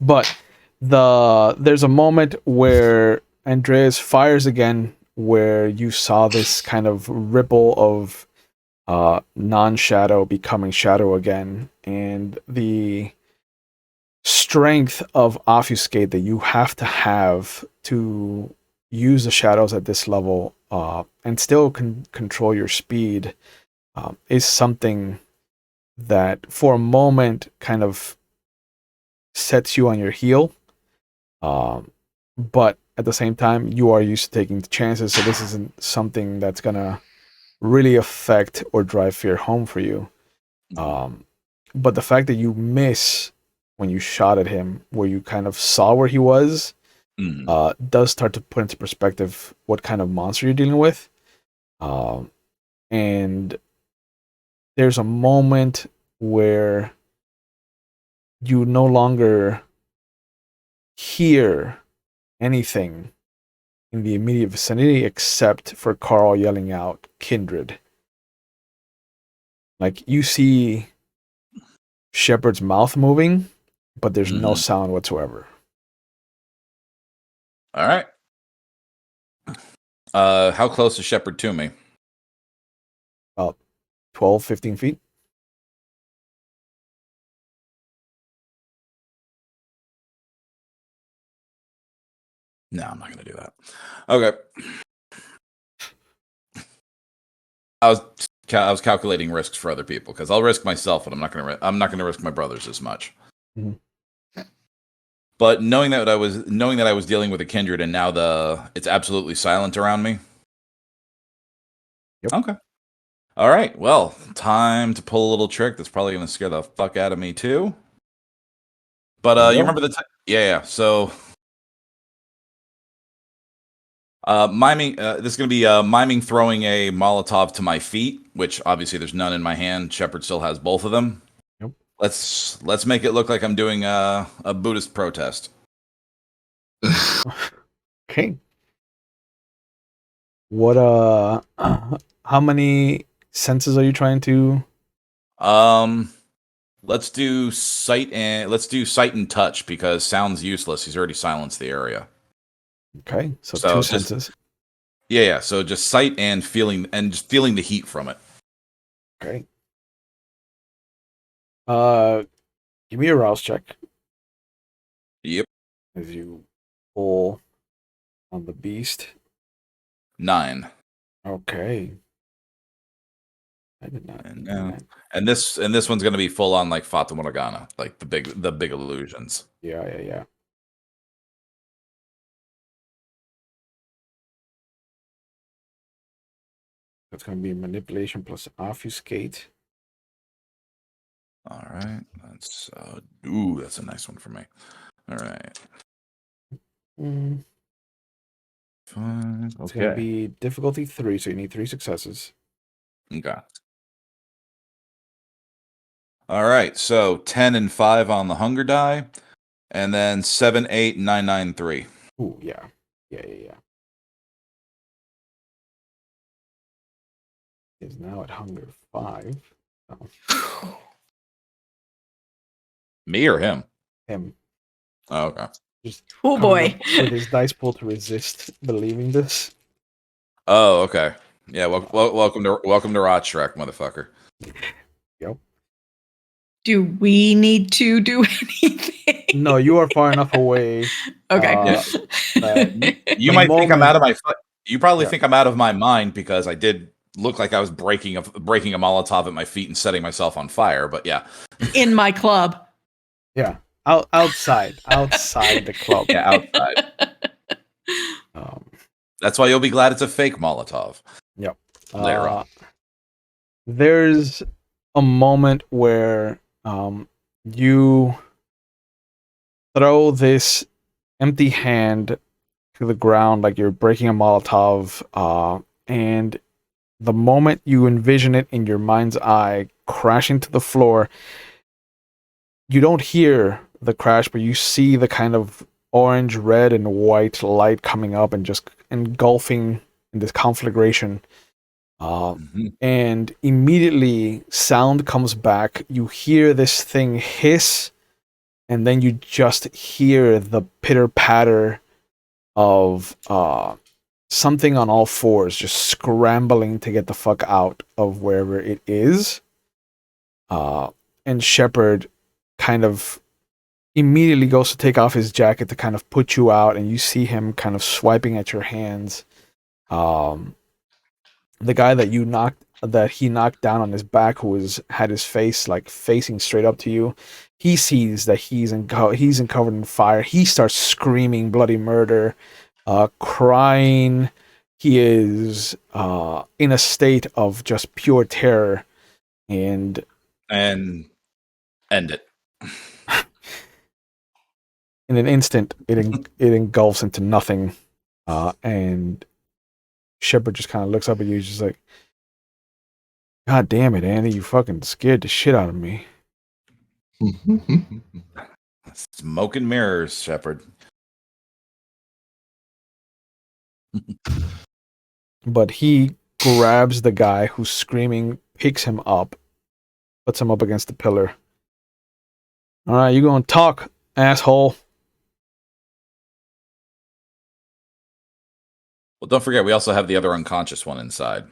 [SPEAKER 1] But there's a moment where Andreas fires again, where you saw this kind of ripple of non-shadow becoming shadow again, and the strength of obfuscate that you have to use the shadows at this level and still control your speed is something that for a moment kind of sets you on your heel, but at the same time you are used to taking chances, so this isn't something that's gonna really affect or drive fear home for you. But the fact that you miss when you shot at him, where you kind of saw where he was, does start to put into perspective what kind of monster you're dealing with. And there's a moment where you no longer hear anything in the immediate vicinity except for Carl yelling out kindred. Like, you see Shepard's mouth moving, but there's no sound whatsoever.
[SPEAKER 2] All right. How close is Shepard to me?
[SPEAKER 1] About 12, 15 feet.
[SPEAKER 2] No, I'm not going to do that. Okay. I was calculating risks for other people because I'll risk myself, but I'm not going to risk my brothers as much.
[SPEAKER 1] Mhm.
[SPEAKER 2] But knowing that I was dealing with a kindred, and now it's absolutely silent around me.
[SPEAKER 1] Yep.
[SPEAKER 2] Okay. All right. Well, time to pull a little trick that's probably going to scare the fuck out of me too. But you remember the time? Yeah. So, miming. This is going to be miming throwing a Molotov to my feet, which obviously there's none in my hand. Shepard still has both of them.
[SPEAKER 1] Yep.
[SPEAKER 2] Let's make it look like I'm doing a Buddhist protest.
[SPEAKER 1] Okay. What how many senses are you trying to?
[SPEAKER 2] Let's do sight and touch because sound's useless. He's already silenced the area.
[SPEAKER 1] Okay, so
[SPEAKER 2] So
[SPEAKER 1] two
[SPEAKER 2] just-
[SPEAKER 1] senses.
[SPEAKER 2] Yeah. So just sight and just feeling the heat from it.
[SPEAKER 1] Okay. Give me a rouse check
[SPEAKER 2] Yep.
[SPEAKER 1] as you pull on the beast.
[SPEAKER 2] 9.
[SPEAKER 1] Okay. I did not.
[SPEAKER 2] And
[SPEAKER 1] do that.
[SPEAKER 2] and this one's gonna be full on like Fata Morgana, like the big illusions.
[SPEAKER 1] Yeah. That's gonna be manipulation plus obfuscate.
[SPEAKER 2] All right. That's that's a nice one for me. All right.
[SPEAKER 1] Mm,
[SPEAKER 2] Fine.
[SPEAKER 1] It's gonna
[SPEAKER 2] Okay.
[SPEAKER 1] be difficulty 3, so you need 3 successes.
[SPEAKER 2] Okay. All right, so 10 and 5 on the hunger die, and then 7, 8, 9, 9, 3.
[SPEAKER 1] Ooh, yeah. Yeah. Is now at hunger 5. Oh,
[SPEAKER 2] Me or him?
[SPEAKER 1] him.
[SPEAKER 2] Oh, okay.
[SPEAKER 1] Just
[SPEAKER 4] Oh
[SPEAKER 1] coming
[SPEAKER 4] boy.
[SPEAKER 1] up with his dice pool to resist believing this.
[SPEAKER 2] Oh, okay. Yeah, welcome to Rot Shrek, motherfucker.
[SPEAKER 1] Yep.
[SPEAKER 4] Do we need to do anything?
[SPEAKER 1] No, you are far enough away.
[SPEAKER 4] Okay.
[SPEAKER 2] You
[SPEAKER 1] The
[SPEAKER 2] might think I'm
[SPEAKER 1] moment-
[SPEAKER 2] out of my. You probably
[SPEAKER 1] Yeah.
[SPEAKER 2] think I'm out of my mind because I did look like I was breaking a Molotov at my feet and setting myself on fire. But yeah,
[SPEAKER 4] In my club.
[SPEAKER 1] Yeah. Outside the club.
[SPEAKER 2] yeah, outside.
[SPEAKER 1] Um,
[SPEAKER 2] That's why you'll be glad it's a fake Molotov.
[SPEAKER 1] Yep.
[SPEAKER 2] Later on.
[SPEAKER 1] There's a moment where you throw this empty hand to the ground like you're breaking a Molotov, and the moment you envision it in your mind's eye crashing to the floor, you don't hear the crash, but you see the kind of orange, red, and white light coming up and just engulfing in this conflagration. And immediately sound comes back. You hear this thing hiss, and then you just hear the pitter patter of something on all fours just scrambling to get the fuck out of wherever it is. And Shepard kind of immediately goes to take off his jacket to kind of put you out, and you see him kind of swiping at your hands. The guy that he knocked down on his back, who had his face like facing straight up to you, he sees that he's covered in fire. He starts screaming bloody murder, crying. He is in a state of just pure terror, and
[SPEAKER 2] And end it.
[SPEAKER 1] in an instant, it engulfs into nothing, and Shepard just kind of looks up at you, just like, "God damn it, Andy! You fucking scared the shit out of me."
[SPEAKER 2] Smoke and mirrors, Shepard.
[SPEAKER 1] But he grabs the guy who's screaming, picks him up, puts him up against the pillar. "All right, you gonna talk, asshole?"
[SPEAKER 2] Well, don't forget, we also have the other unconscious one inside.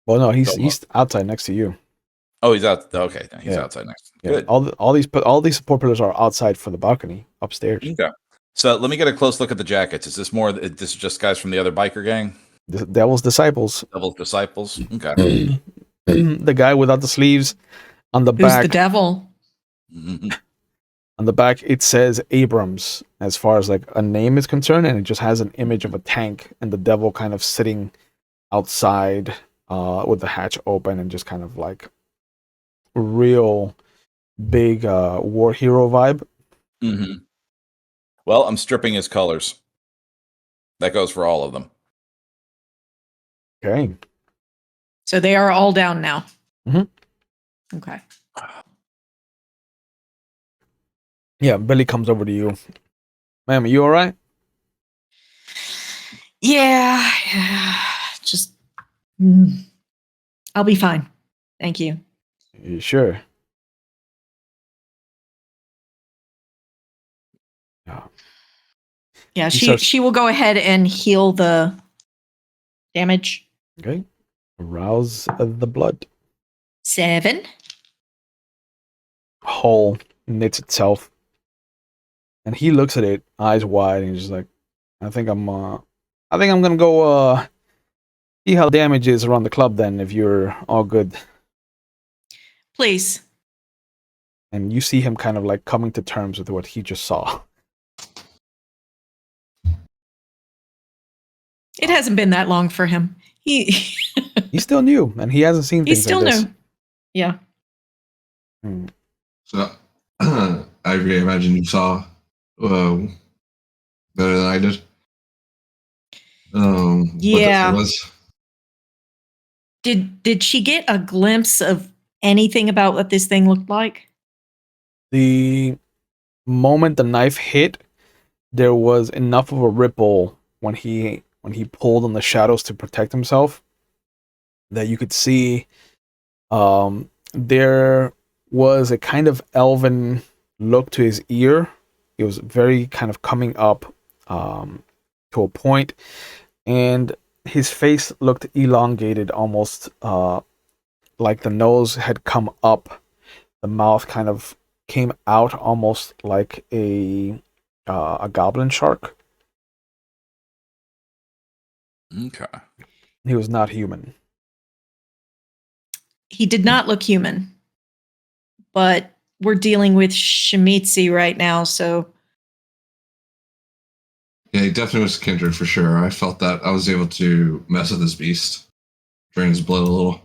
[SPEAKER 1] Well, no, he's outside next to you.
[SPEAKER 2] Oh, he's out. Okay, he's
[SPEAKER 1] Yeah.
[SPEAKER 2] outside next.
[SPEAKER 1] Yeah.
[SPEAKER 2] Good.
[SPEAKER 1] All these support pillars are outside for the balcony upstairs.
[SPEAKER 2] Okay. So let me get a close look at the jackets. Is this more? This is just guys from the other biker gang?
[SPEAKER 1] The Devil's Disciples.
[SPEAKER 2] Devil's Disciples? Okay.
[SPEAKER 1] The guy without the sleeves on the
[SPEAKER 4] Who's
[SPEAKER 1] back.
[SPEAKER 4] the devil?
[SPEAKER 1] On the back, it says Abrams as far as like a name is concerned, and it just has an image of a tank and the devil kind of sitting outside with the hatch open and just kind of like real big war hero vibe.
[SPEAKER 2] Mm-hmm. Well, I'm stripping his colors. That goes for all of them.
[SPEAKER 1] Okay.
[SPEAKER 4] So they are all down now.
[SPEAKER 1] Mm-hmm.
[SPEAKER 4] Okay.
[SPEAKER 1] Yeah, Billy comes over to you. "Ma'am, are you all right?"
[SPEAKER 4] Yeah. Just, I'll be fine. Thank you.
[SPEAKER 1] "You sure?" Yeah.
[SPEAKER 4] Yeah,
[SPEAKER 1] He starts-
[SPEAKER 4] she will go ahead and heal the damage.
[SPEAKER 1] Okay. Arouse the blood.
[SPEAKER 4] 7.
[SPEAKER 1] Hole knits itself. And he looks at it, eyes wide, and he's just like, I think I'm gonna go see how the damage is around the club then, if you're all good."
[SPEAKER 4] Please.
[SPEAKER 1] And you see him kind of like coming to terms with what he just saw.
[SPEAKER 4] It hasn't been that long for him. He's
[SPEAKER 1] He's still new, and he hasn't seen things
[SPEAKER 4] still
[SPEAKER 1] like this.
[SPEAKER 4] new. Yeah.
[SPEAKER 5] So, Ivory, I imagine you saw better than I did. What
[SPEAKER 4] Yeah.
[SPEAKER 5] this was.
[SPEAKER 4] Did she get a glimpse of anything about what this thing looked like?
[SPEAKER 1] The moment the knife hit, there was enough of a ripple when he pulled on the shadows to protect himself that you could see there was a kind of elven look to his ear. It was very kind of coming up to a point, and his face looked elongated, almost like the nose had come up. The mouth kind of came out almost like a goblin shark.
[SPEAKER 2] Okay.
[SPEAKER 1] He was not human.
[SPEAKER 4] He did not look human, but we're dealing with Shimizu right now, so
[SPEAKER 5] Yeah, he definitely was kindred for sure. I felt that I was able to mess with this beast, drain his blood a little.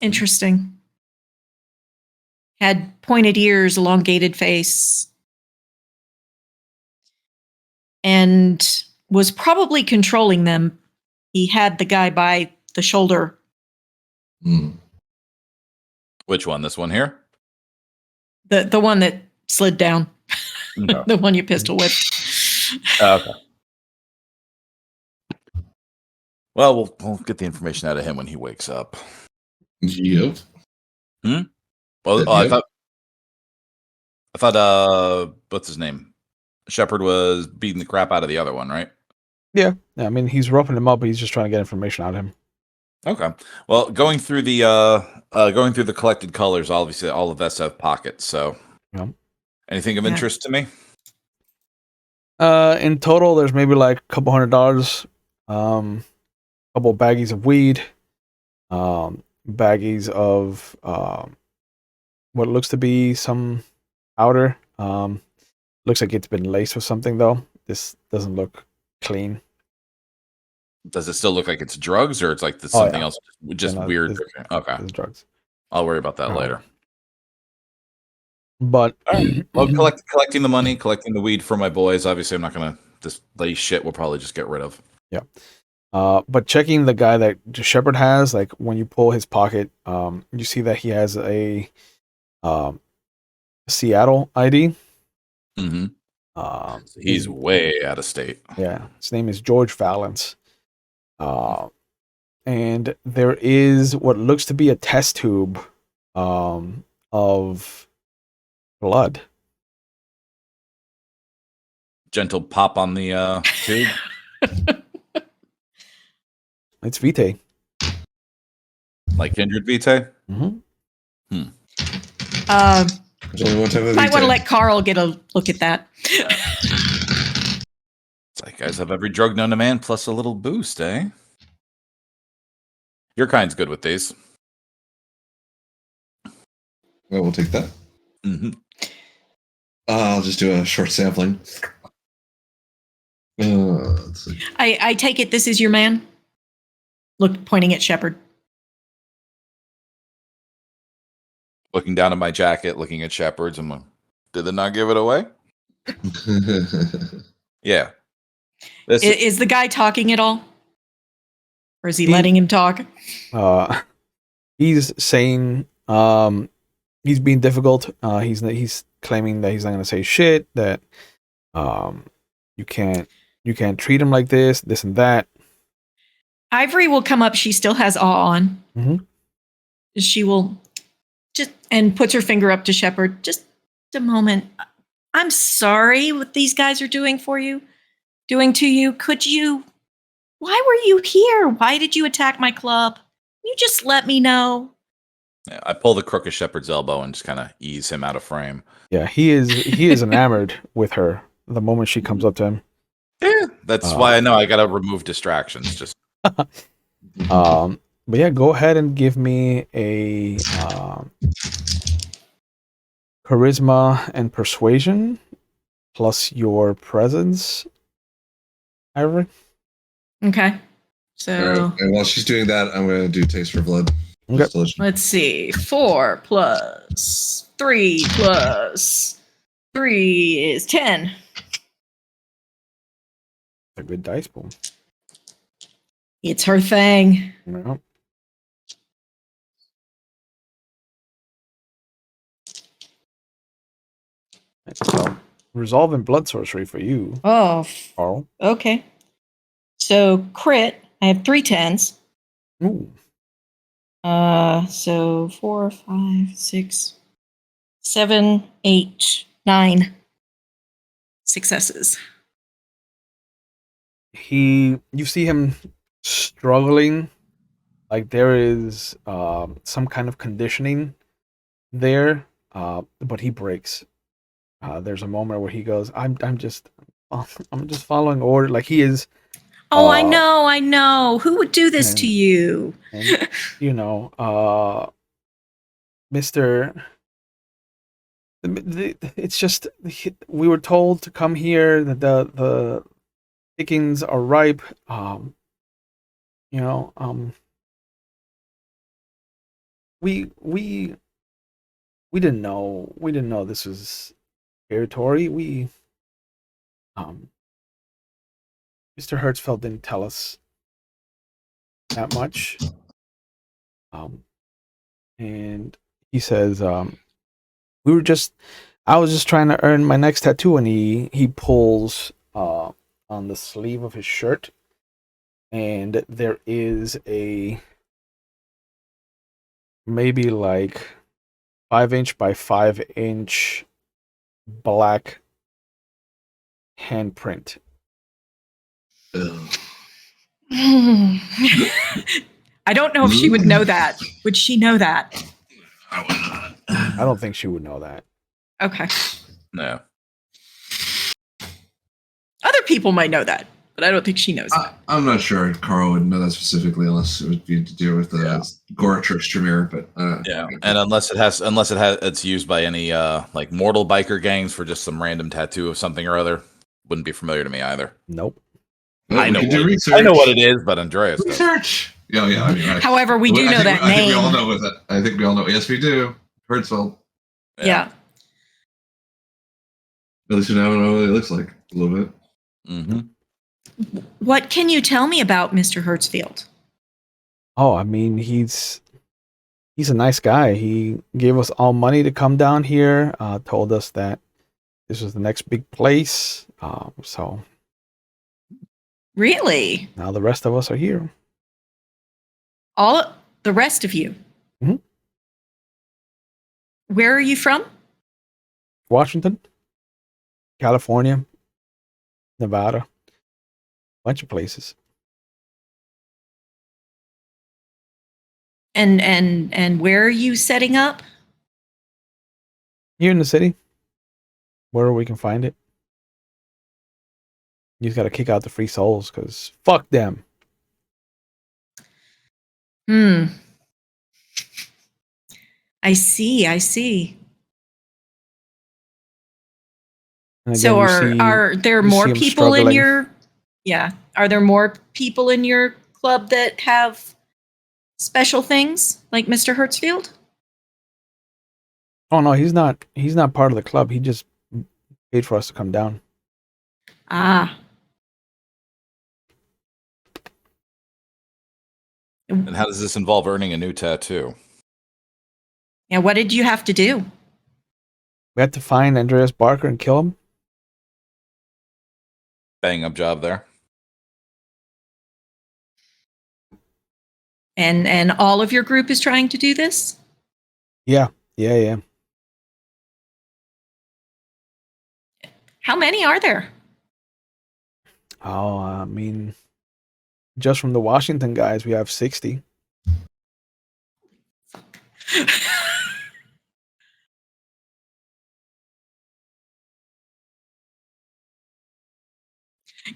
[SPEAKER 4] interesting. Had pointed ears, elongated face, and was probably controlling them. He had the guy by the shoulder.
[SPEAKER 5] Mm.
[SPEAKER 2] Which one? This one here?
[SPEAKER 4] The one that slid down.
[SPEAKER 2] Okay.
[SPEAKER 4] The one you pistol whipped.
[SPEAKER 2] Okay. Well, we'll get the information out of him when he wakes up.
[SPEAKER 5] Yep.
[SPEAKER 2] Well,
[SPEAKER 5] Yep.
[SPEAKER 2] I thought, what's his name? Shepard was beating the crap out of the other one, right?
[SPEAKER 1] Yeah, I mean, he's roughing him up, but he's just trying to get information out of him.
[SPEAKER 2] Okay. Well, going through the collected colors, obviously all of us have pockets. So,
[SPEAKER 1] Yeah.
[SPEAKER 2] anything of
[SPEAKER 4] Yeah.
[SPEAKER 2] interest to me?
[SPEAKER 1] In total, there's maybe like a couple $100, couple baggies of weed, baggies of what looks to be some powder. Looks like it's been laced with something though. This doesn't look clean.
[SPEAKER 2] Does it still look like it's drugs, or it's like
[SPEAKER 1] Oh,
[SPEAKER 2] something
[SPEAKER 1] yeah.
[SPEAKER 2] else? Just
[SPEAKER 1] No,
[SPEAKER 2] weird.
[SPEAKER 1] it's-
[SPEAKER 2] Okay.
[SPEAKER 1] It's drugs.
[SPEAKER 2] I'll worry about that
[SPEAKER 1] Oh.
[SPEAKER 2] later.
[SPEAKER 1] But
[SPEAKER 2] All right. Well, collecting the money, collecting the weed for my boys. Obviously, I'm not gonna this lace shit. We'll probably just get rid of.
[SPEAKER 1] but checking the guy that Shepard has, like when you pull his pocket, you see that he has a Seattle ID.
[SPEAKER 2] Mm-hmm. He's
[SPEAKER 1] His-
[SPEAKER 2] way out of state.
[SPEAKER 1] Yeah, his name is George Valance. And there is what looks to be a test tube of blood.
[SPEAKER 2] Gentle pop on the tube.
[SPEAKER 1] It's Vitae.
[SPEAKER 2] Like Kindred Vitae.
[SPEAKER 1] Mm-hmm.
[SPEAKER 5] There's only one type of
[SPEAKER 4] Might want to
[SPEAKER 5] Vitae.
[SPEAKER 4] let Carl get a look at that.
[SPEAKER 2] It's like guys have every drug known to man plus a little boost, eh? Your kind's good with these.
[SPEAKER 5] Well, we'll take that.
[SPEAKER 2] Mm-hmm.
[SPEAKER 5] I'll just do a short sampling. Let's see.
[SPEAKER 4] I take it this is your man? Look, pointing at Shepard.
[SPEAKER 2] Looking down at my jacket, looking at Shepard's, I'm like, did they not give it away? Yeah. This
[SPEAKER 4] Is the guy talking at all? Or is he
[SPEAKER 1] He-
[SPEAKER 4] letting him talk?
[SPEAKER 1] He's saying he's being difficult. He's claiming that he's not going to say shit. That you can't treat him like this and that.
[SPEAKER 4] Ivory will come up. She still has awe on.
[SPEAKER 1] Mhm.
[SPEAKER 4] She will just and puts her finger up to Shepard. Just a moment. I'm sorry what these guys are doing to you. Could you? Why were you here? Why did you attack my club? You just let me know.
[SPEAKER 2] I pull the crook of Shepard's elbow and just kind of ease him out of frame.
[SPEAKER 1] Yeah, he is enamored with her the moment she comes up to him.
[SPEAKER 2] Yeah, that's why I know I gotta remove distractions. Just
[SPEAKER 1] But yeah, go ahead and give me a charisma and persuasion plus your presence, Ivory.
[SPEAKER 4] Okay.
[SPEAKER 5] All
[SPEAKER 4] So
[SPEAKER 5] right. And while she's doing that, I'm going to do Taste for Blood.
[SPEAKER 1] Okay.
[SPEAKER 5] Distillation.
[SPEAKER 4] let's see. 4 plus 3 plus 3 is 10.
[SPEAKER 1] A good dice pool.
[SPEAKER 4] It's her thing.
[SPEAKER 1] Yeah. So, resolve and blood sorcery for you,
[SPEAKER 4] Oh,
[SPEAKER 1] Carl.
[SPEAKER 4] okay. So crit, I have 3 10s.
[SPEAKER 1] Ooh.
[SPEAKER 4] So 4, 5, 6, 7, 8, 9 successes.
[SPEAKER 1] You see him struggling, like there is some kind of conditioning there, but he breaks. There's a moment where he goes, I'm just following order." Like he is,
[SPEAKER 4] Oh, I know. Who would do this to
[SPEAKER 1] and
[SPEAKER 4] you?
[SPEAKER 1] and you know, Mister. It's just we were told to come here. That the pickings are ripe. You know, we didn't know. We didn't know this was territory. Um, Mr. Hertzfeld didn't tell us that much. And he says, we were just, I was just trying to earn my next tattoo. And he pulls on the sleeve of his shirt, and there is a maybe like 5 inch by 5 inch black handprint.
[SPEAKER 5] Ugh.
[SPEAKER 4] I don't know if she would know that. Would she know that?
[SPEAKER 5] I would not.
[SPEAKER 1] I don't think she would know that.
[SPEAKER 4] Okay.
[SPEAKER 2] No.
[SPEAKER 4] Other people might know that, but I don't think she knows that.
[SPEAKER 5] I'm not sure Carl would know that specifically, unless it would be to do with the Goratrix Tremere. But
[SPEAKER 2] Yeah, and unless it's used by any like mortal biker gangs for just some random tattoo of something or other, wouldn't be familiar to me either.
[SPEAKER 1] Nope.
[SPEAKER 5] well,
[SPEAKER 2] I
[SPEAKER 5] we
[SPEAKER 2] know
[SPEAKER 5] can do
[SPEAKER 2] what-
[SPEAKER 5] research.
[SPEAKER 2] I know what it is, but Andreas does.
[SPEAKER 5] Research. Yeah, yeah. I mean,
[SPEAKER 4] However, we do know that
[SPEAKER 5] I think we all
[SPEAKER 4] name.
[SPEAKER 5] know with it. I think we all know. Yes, we do. Hertzfeld.
[SPEAKER 4] Yeah.
[SPEAKER 5] At least we now know what it looks like a little bit.
[SPEAKER 2] Mm-hmm.
[SPEAKER 4] What can you tell me about Mr. Hertzfield?
[SPEAKER 1] Oh, I mean, he's a nice guy. He gave us all money to come down here. Told us that this was the next big place. So
[SPEAKER 4] Really?
[SPEAKER 1] now the rest of us are here.
[SPEAKER 4] All the rest of you?
[SPEAKER 1] Mhm.
[SPEAKER 4] Where are you from?
[SPEAKER 1] Washington, California, Nevada, bunch of places.
[SPEAKER 4] And where are you setting up?
[SPEAKER 1] Here in the city, where we can find it. You just got to kick out the free souls, because fuck them.
[SPEAKER 4] I see.
[SPEAKER 1] And
[SPEAKER 4] So
[SPEAKER 1] again,
[SPEAKER 4] are there
[SPEAKER 1] you
[SPEAKER 4] more
[SPEAKER 1] see 'em
[SPEAKER 4] people in
[SPEAKER 1] struggling.
[SPEAKER 4] your Are there more people in your club that have special things like Mr. Hertzfield?
[SPEAKER 1] Oh no, he's not. He's not part of the club. He just paid for us to come down.
[SPEAKER 4] Ah.
[SPEAKER 2] And how does this involve earning a new tattoo?
[SPEAKER 4] Yeah, what did you have to do?
[SPEAKER 1] We had to find Andreas Barker and kill him.
[SPEAKER 2] Bang up job there.
[SPEAKER 4] And all of your group is trying to do this?
[SPEAKER 1] Yeah.
[SPEAKER 4] How many are there?
[SPEAKER 1] Oh, I mean, just from the Washington guys, we have 60.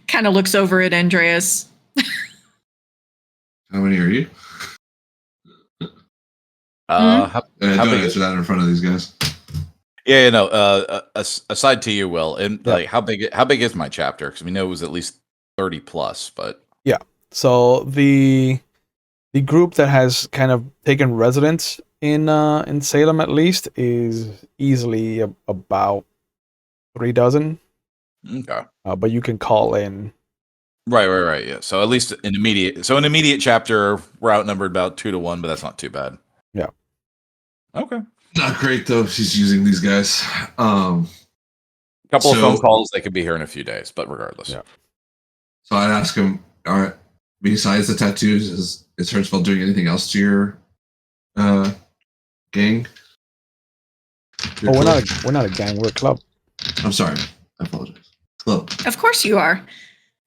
[SPEAKER 4] Kind of looks over at Andreas.
[SPEAKER 5] How many are you?
[SPEAKER 2] How
[SPEAKER 5] Don't
[SPEAKER 2] big
[SPEAKER 5] answer that in front of these guys.
[SPEAKER 2] Yeah, no. Aside to you, Will, and
[SPEAKER 1] Yeah.
[SPEAKER 2] like how big is my chapter? Because we know it was at least 30 plus, but
[SPEAKER 1] So the group that has kind of taken residence in Salem, at least, is easily about 3 dozen.
[SPEAKER 2] okay,
[SPEAKER 1] But you can call in.
[SPEAKER 2] right. Yeah. So at least an immediate chapter, we're outnumbered about 2 to 1, but that's not too bad.
[SPEAKER 1] Yeah.
[SPEAKER 2] Okay.
[SPEAKER 5] Not great though. She's using these guys.
[SPEAKER 2] Couple of phone
[SPEAKER 5] So-
[SPEAKER 2] calls, they could be here in a few days, but regardless.
[SPEAKER 1] Yeah.
[SPEAKER 5] So I'd ask him, all right, besides the tattoos, is Hertzfeld doing anything else to your gang? Your
[SPEAKER 1] Oh,
[SPEAKER 5] club?
[SPEAKER 1] we're not a gang. We're a club.
[SPEAKER 5] I'm sorry. I apologize. Club.
[SPEAKER 4] Of course you are.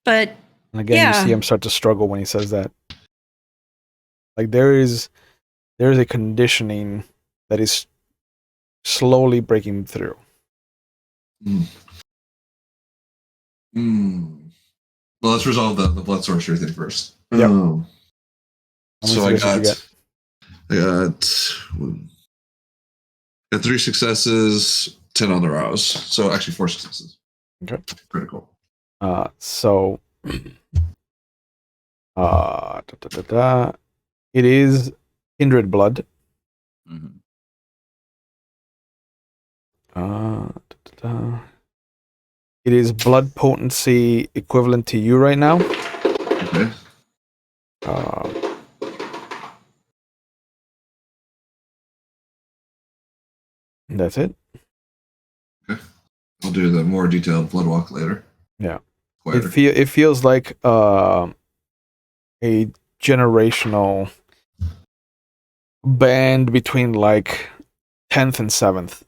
[SPEAKER 4] But
[SPEAKER 1] And again, you
[SPEAKER 4] Yeah.
[SPEAKER 1] see him start to struggle when he says that. Like there is a conditioning that is slowly breaking through.
[SPEAKER 5] Well, let's resolve the blood sorcery thing first.
[SPEAKER 1] Yep.
[SPEAKER 5] How
[SPEAKER 1] many
[SPEAKER 5] so I
[SPEAKER 1] successes you
[SPEAKER 5] got 3 successes, 10 on the rouse. So actually 4 successes.
[SPEAKER 1] Okay.
[SPEAKER 5] Critical.
[SPEAKER 1] So it is kindred blood.
[SPEAKER 2] Mhm.
[SPEAKER 1] It is blood potency equivalent to you right now.
[SPEAKER 5] Okay.
[SPEAKER 1] That's it.
[SPEAKER 5] I'll do the more detailed blood walk later.
[SPEAKER 1] Yeah.
[SPEAKER 5] Quieter.
[SPEAKER 1] It feels like a generational band between like 10th and 7th.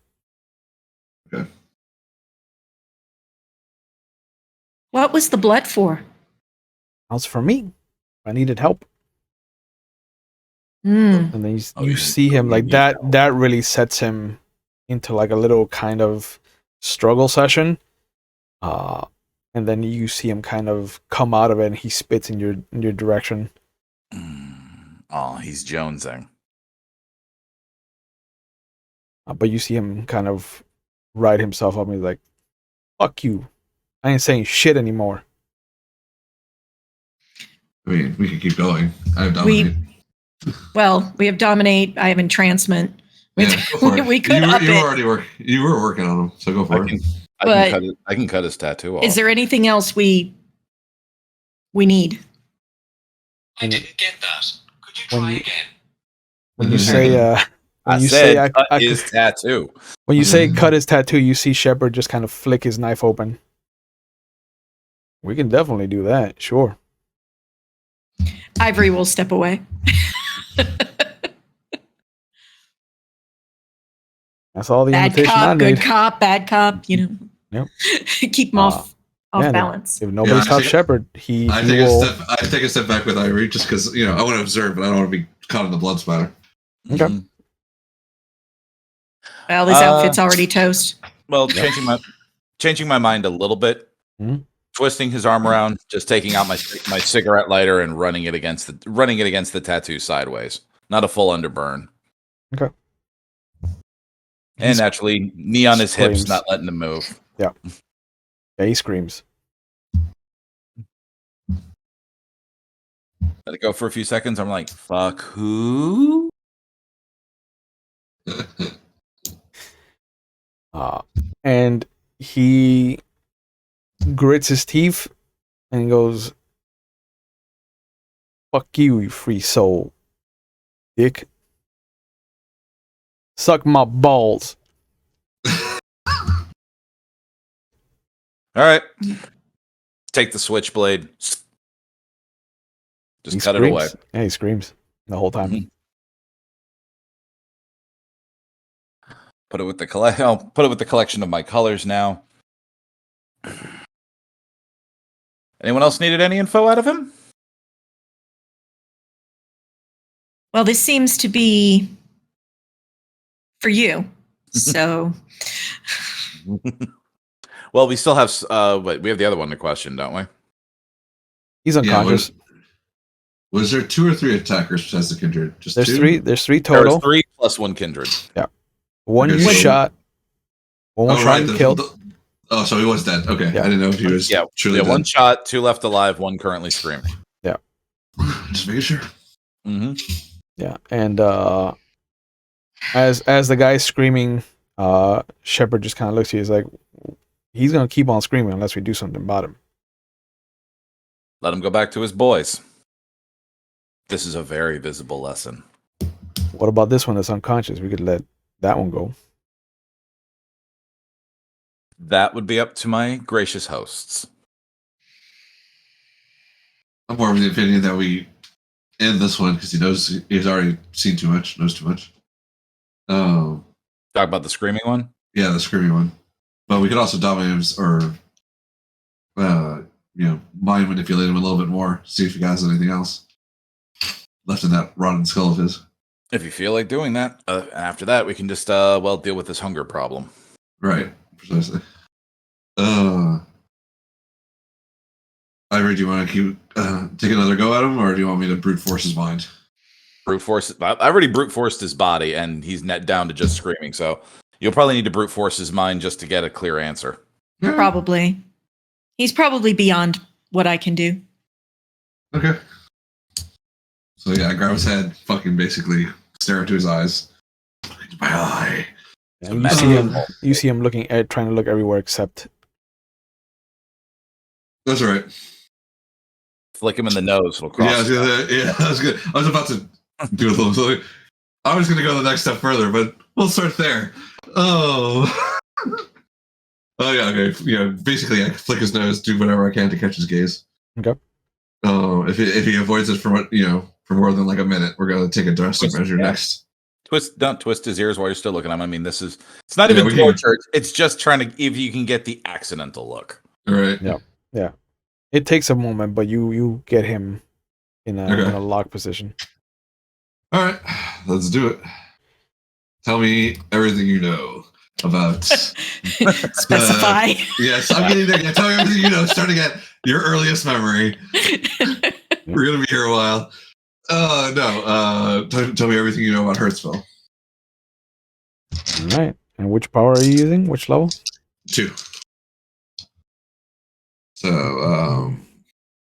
[SPEAKER 4] what was the blood for?
[SPEAKER 1] That's for me. I needed help.
[SPEAKER 4] Hmm.
[SPEAKER 1] And then
[SPEAKER 2] Oh,
[SPEAKER 1] you
[SPEAKER 2] you
[SPEAKER 1] see him like
[SPEAKER 2] need
[SPEAKER 1] that.
[SPEAKER 2] help.
[SPEAKER 1] That really sets him into like a little kind of struggle session. And then you see him kind of come out of it, and he spits in your direction.
[SPEAKER 2] Oh, he's jonesing.
[SPEAKER 1] But you see him kind of ride himself up, and he's like, "Fuck you! I ain't saying shit anymore."
[SPEAKER 5] I mean, we could keep going. I have dominate.
[SPEAKER 4] We have dominate. I have entrancement.
[SPEAKER 5] Yeah, go for it.
[SPEAKER 4] We could up it.
[SPEAKER 5] You were working on them, so go for it.
[SPEAKER 2] I can cut his tattoo off.
[SPEAKER 4] Is there anything else we need?
[SPEAKER 6] I didn't get that. Could you
[SPEAKER 1] When
[SPEAKER 6] try
[SPEAKER 1] you-
[SPEAKER 6] again?
[SPEAKER 1] When you say
[SPEAKER 2] I
[SPEAKER 1] when you
[SPEAKER 2] said
[SPEAKER 1] say
[SPEAKER 2] cut his tattoo.
[SPEAKER 1] when you say cut his tattoo, you see Shepard just kind of flick his knife open. We can definitely do that, sure.
[SPEAKER 4] Ivory will step away.
[SPEAKER 1] That's all the
[SPEAKER 4] Bad
[SPEAKER 1] invitation I
[SPEAKER 4] cop,
[SPEAKER 1] need.
[SPEAKER 4] good cop, bad cop. You know, Keep him off
[SPEAKER 1] yeah,
[SPEAKER 4] balance.
[SPEAKER 1] If nobody
[SPEAKER 5] I
[SPEAKER 1] stops
[SPEAKER 5] think-
[SPEAKER 1] Shepard,
[SPEAKER 5] I
[SPEAKER 1] he
[SPEAKER 5] take
[SPEAKER 1] will.
[SPEAKER 5] I take a step back with Ivory just because I want to observe, but I don't want to be caught in the blood spatter.
[SPEAKER 1] Okay.
[SPEAKER 2] Mhm.
[SPEAKER 4] Well, this outfit's already toast.
[SPEAKER 2] Well, changing my mind a little bit,
[SPEAKER 1] Mhm.
[SPEAKER 2] twisting his arm around, just taking out my cigarette lighter and running it against the tattoo sideways. Not a full underburn.
[SPEAKER 1] Okay.
[SPEAKER 2] And naturally, knee on his hips,
[SPEAKER 1] Screams.
[SPEAKER 2] not letting him move.
[SPEAKER 1] Yeah, he screams.
[SPEAKER 2] Let it go for a few seconds. I'm like, fuck who?
[SPEAKER 1] And he grits his teeth and goes, "Fuck you, you free soul, dick. Suck my balls."
[SPEAKER 2] All right. Take the switchblade. Just
[SPEAKER 1] He
[SPEAKER 2] cut
[SPEAKER 1] screams.
[SPEAKER 2] it away.
[SPEAKER 1] Yeah, he screams the whole time.
[SPEAKER 2] Mhm. Put it with the I'll put it with the collection of my colors now. Anyone else needed any info out of him?
[SPEAKER 4] Well, this seems to be for you. So,
[SPEAKER 2] Well, we still have we have the other one to question, don't we?
[SPEAKER 1] He's unconscious.
[SPEAKER 5] Was there 2 or 3 attackers besides the kindred? Just
[SPEAKER 1] There's
[SPEAKER 5] 2?
[SPEAKER 1] three. There's 3
[SPEAKER 2] There was
[SPEAKER 1] total.
[SPEAKER 2] 3 plus 1 kindred.
[SPEAKER 1] One
[SPEAKER 5] Okay,
[SPEAKER 1] you
[SPEAKER 5] so-
[SPEAKER 1] shot. One was shot and killed.
[SPEAKER 5] Oh, so he was dead. Okay,
[SPEAKER 1] Yeah.
[SPEAKER 5] I didn't know if he was truly dead.
[SPEAKER 2] 1 shot, 2 left alive, 1 currently screaming.
[SPEAKER 5] Just making sure.
[SPEAKER 2] Mm-hmm.
[SPEAKER 1] Yeah, and as the guy's screaming, Shepard just kind of looks at you. He's like, he's gonna keep on screaming unless we do something about him.
[SPEAKER 2] Let him go back to his boys. This is a very visible lesson.
[SPEAKER 1] What about this one that's unconscious? We could let that one go.
[SPEAKER 2] That would be up to my gracious hosts.
[SPEAKER 5] I'm more of the opinion that we end this one because he's already seen too much, knows too much.
[SPEAKER 2] Talk about the screaming one?
[SPEAKER 5] Yeah, the screaming one. But we could also dominate him or mind manipulate him a little bit more, see if he has anything else left in that rotten skull of his.
[SPEAKER 2] If you feel like doing that, after that, we can just deal with this hunger problem.
[SPEAKER 5] Right, precisely. Ivory, do you want to keep take another go at him, or do you want me to brute force his mind?
[SPEAKER 2] Brute force. I already brute forced his body, and he's net down to just screaming. So you'll probably need to brute force his mind just to get a clear answer.
[SPEAKER 5] Yeah.
[SPEAKER 4] Probably. He's probably beyond what I can do.
[SPEAKER 5] Okay. So yeah, I grab his head, fucking basically stare into his eyes. My eye.
[SPEAKER 1] And you see him looking at, trying to look everywhere except.
[SPEAKER 5] That's right.
[SPEAKER 2] Flick him in the nose. It'll cross.
[SPEAKER 5] Yeah, that's good. I was about to do a little. So I was going to go the next step further, but we'll start there. Oh. Oh yeah, okay. Basically, I flick his nose, do whatever I can to catch his gaze.
[SPEAKER 1] Okay.
[SPEAKER 5] If he avoids it for more than like a minute, we're gonna take a drastic measure next.
[SPEAKER 2] Don't twist his ears while you're still looking at him. I mean, it's not even torture. It's just trying to, if you can get the accidental look.
[SPEAKER 5] All right.
[SPEAKER 1] Yeah. It takes a moment, but you get him in a lock position.
[SPEAKER 5] All right, let's do it. Tell me everything you know about.
[SPEAKER 4] Specify.
[SPEAKER 5] Yes, I'm getting there. Tell me everything you know, starting at your earliest memory. We're gonna be here a while. No. Tell me everything you know about Hertzfeld.
[SPEAKER 1] All right. And which power are you using? Which level?
[SPEAKER 5] 2. So,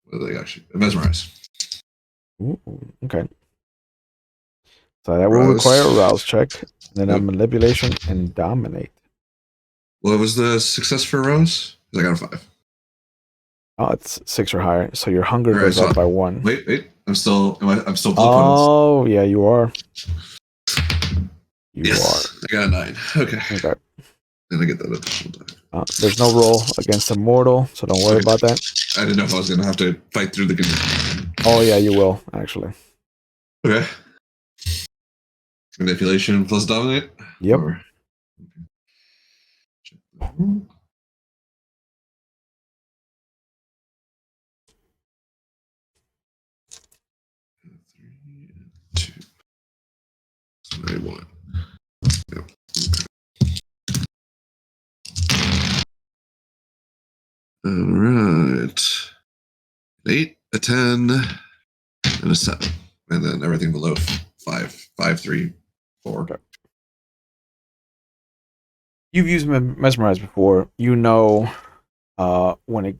[SPEAKER 5] what do they actually mesmerize?
[SPEAKER 1] Ooh, okay. So that will require a rouse check, then a manipulation and dominate.
[SPEAKER 5] What was the success for Rose? I got a 5.
[SPEAKER 1] Oh, it's 6 or higher. So your hunger goes up by 1.
[SPEAKER 5] Wait. I'm still blood
[SPEAKER 1] Oh, yeah, you are. You
[SPEAKER 5] are. I got a 9. Okay. Then I get that additional die.
[SPEAKER 1] There's no roll against a mortal, so don't worry about that.
[SPEAKER 5] I didn't know if I was going to have to fight through the condition.
[SPEAKER 1] Oh, yeah, you will, actually.
[SPEAKER 5] Okay. Manipulation plus dominate?
[SPEAKER 1] Yep.
[SPEAKER 5] Two. So 1. Yep. All right. 8, a 10, and a 7. And then everything below 5, 3, 4.
[SPEAKER 1] Okay. You've used Mesmerize before. You know when it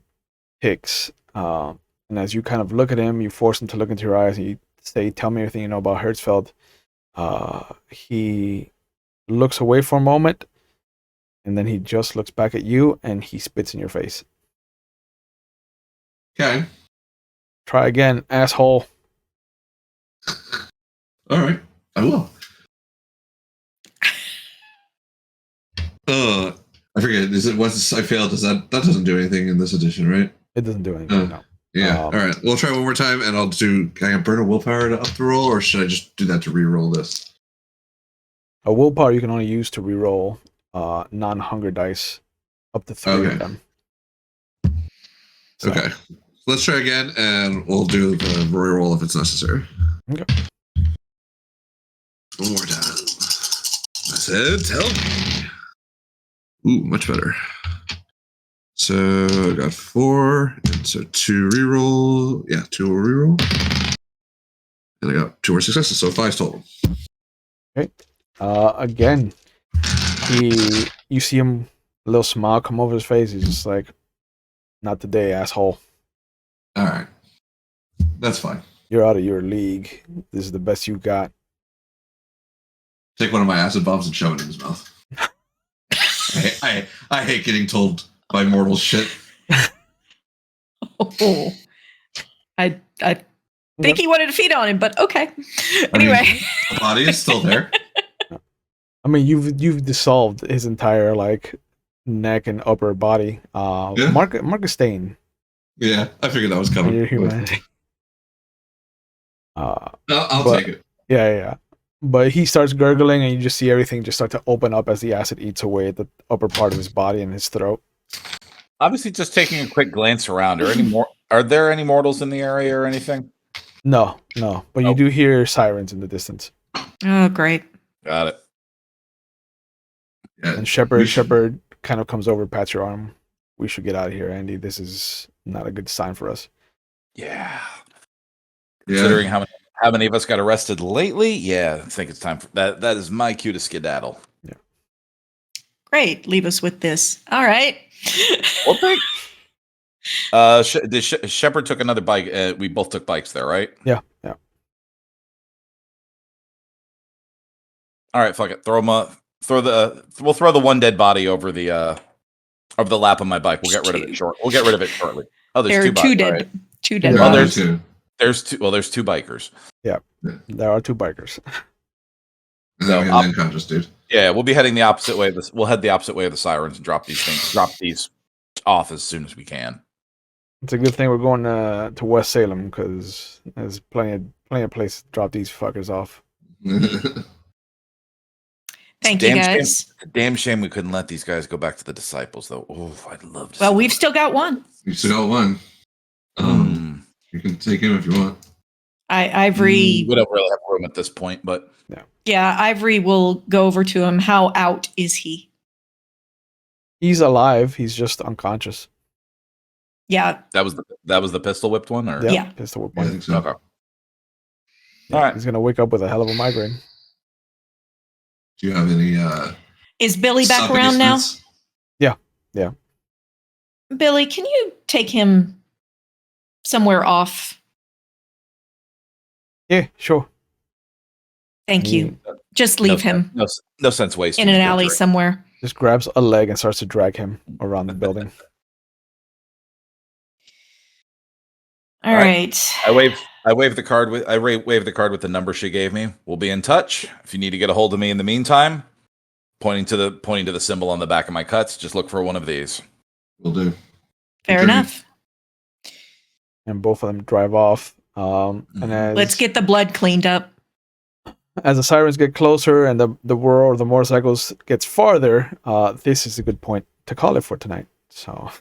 [SPEAKER 1] ticks. And as you kind of look at him, you force him to look into your eyes and you say, tell me everything you know about Hertzfeld. He looks away for a moment and then he just looks back at you and he spits in your face.
[SPEAKER 5] Okay.
[SPEAKER 1] Try again, asshole.
[SPEAKER 5] All right. I will. I forget. Is it once I failed? That doesn't do anything in this edition, right?
[SPEAKER 1] It doesn't do anything. No.
[SPEAKER 5] Yeah. All right. We'll try one more time, and I'll do. Can I burn a willpower to up the roll, or should I just do that to re-roll this?
[SPEAKER 1] A willpower you can only use to re-roll non-hunger dice, up to 3 of them.
[SPEAKER 5] So. Okay. Let's try again, and we'll do the re-roll if it's necessary.
[SPEAKER 1] Okay.
[SPEAKER 5] One more time. I said, tell me. Ooh, much better. So I got 4, and so 2 reroll. Yeah, 2 reroll. And I got 2 more successes, so 5 total.
[SPEAKER 1] Okay. Again, you see him, a little smile come over his face. He's just like, not today, asshole.
[SPEAKER 5] All right. That's fine.
[SPEAKER 1] You're out of your league. This is the best you got.
[SPEAKER 5] Take one of my acid bombs and shove it in his mouth. I hate getting told by mortals shit.
[SPEAKER 4] Oh, I think he wanted to feed on him, but okay. Anyway,
[SPEAKER 5] the body is still there.
[SPEAKER 1] I mean, you've dissolved his entire neck and upper body.
[SPEAKER 5] Yeah.
[SPEAKER 1] Marcus Stain
[SPEAKER 5] Yeah, I figured that was
[SPEAKER 1] on
[SPEAKER 5] coming.
[SPEAKER 1] your
[SPEAKER 5] but-
[SPEAKER 1] humanity.
[SPEAKER 5] I'll
[SPEAKER 1] but-
[SPEAKER 5] take it.
[SPEAKER 1] Yeah. But he starts gurgling, and you just see everything just start to open up as the acid eats away at the upper part of his body and his throat.
[SPEAKER 2] Obviously, just taking a quick glance around. Are there any mortals in the area or anything?
[SPEAKER 1] No. But you do hear sirens in the distance.
[SPEAKER 4] Oh, great.
[SPEAKER 2] Got it.
[SPEAKER 5] Yeah,
[SPEAKER 1] And
[SPEAKER 5] we
[SPEAKER 1] Shepard
[SPEAKER 5] should-
[SPEAKER 1] kind of comes over, pats your arm. We should get out of here, Andy. This is not a good sign for us.
[SPEAKER 2] Yeah.
[SPEAKER 5] Yeah.
[SPEAKER 2] Considering how many of us got arrested lately, yeah, I think it's time for that. That is my cue to skedaddle.
[SPEAKER 4] Great. Leave us with this. All right.
[SPEAKER 2] Well, Shepard took another bike. We both took bikes there, right?
[SPEAKER 1] Yeah.
[SPEAKER 2] All right, fuck it. We'll throw the one dead body over the lap of my bike. We'll get rid of it shortly. Oh, there's
[SPEAKER 4] There are
[SPEAKER 2] two
[SPEAKER 4] two
[SPEAKER 2] bikes.
[SPEAKER 4] dead.
[SPEAKER 2] Right.
[SPEAKER 4] Two dead.
[SPEAKER 5] Yeah,
[SPEAKER 2] Oh,
[SPEAKER 5] me
[SPEAKER 2] there's-
[SPEAKER 5] too.
[SPEAKER 2] There's two. Well, there's two bikers.
[SPEAKER 1] There are two bikers.
[SPEAKER 5] And then we
[SPEAKER 2] So,
[SPEAKER 5] got an unconscious dude.
[SPEAKER 2] Yeah, we'll be heading the opposite way. We'll head the opposite way of the sirens and drop these off as soon as we can.
[SPEAKER 1] It's a good thing we're going to West Salem, because there's plenty of places to drop these fuckers off.
[SPEAKER 4] Thank you,
[SPEAKER 2] Damn
[SPEAKER 4] guys.
[SPEAKER 2] It's a damn shame we couldn't let these guys go back to the disciples, though. Oh, I'd love to.
[SPEAKER 4] Well,
[SPEAKER 2] see
[SPEAKER 4] we've
[SPEAKER 2] that.
[SPEAKER 4] still got one.
[SPEAKER 5] You still got one. You can take him if you want.
[SPEAKER 4] Ivory.
[SPEAKER 2] We don't really have room at this point, but
[SPEAKER 4] Yeah, Ivory will go over to him. How out is he?
[SPEAKER 1] He's alive. He's just unconscious.
[SPEAKER 4] Yeah.
[SPEAKER 2] that was the pistol whipped one, or
[SPEAKER 1] Yeah.
[SPEAKER 4] Yeah.
[SPEAKER 1] Pistol whip
[SPEAKER 5] Yeah, I
[SPEAKER 1] one.
[SPEAKER 5] think so.
[SPEAKER 2] okay.
[SPEAKER 1] Yeah,
[SPEAKER 2] All right.
[SPEAKER 1] He's gonna wake up with a hell of a migraine.
[SPEAKER 5] Do you have any
[SPEAKER 4] Is Billy back
[SPEAKER 5] sub
[SPEAKER 4] around now?
[SPEAKER 5] instruments?
[SPEAKER 4] Billy, can you take him somewhere off?
[SPEAKER 1] Yeah, sure.
[SPEAKER 4] Thank you. Just leave him
[SPEAKER 2] No sense wasting
[SPEAKER 4] in an
[SPEAKER 2] his
[SPEAKER 4] alley
[SPEAKER 2] injury.
[SPEAKER 4] somewhere.
[SPEAKER 1] Just grabs a leg and starts to drag him around the building.
[SPEAKER 4] All right.
[SPEAKER 2] I wave the card with the number she gave me. We'll be in touch. If you need to get a hold of me in the meantime, pointing to the symbol on the back of my cuts, just look for one of these.
[SPEAKER 5] Will do.
[SPEAKER 4] Fair
[SPEAKER 5] Okay.
[SPEAKER 4] enough.
[SPEAKER 1] And both of them drive off. And as
[SPEAKER 4] Let's get the blood cleaned up.
[SPEAKER 1] as the sirens get closer and the roar of the motorcycles gets farther, this is a good point to call it for tonight. So,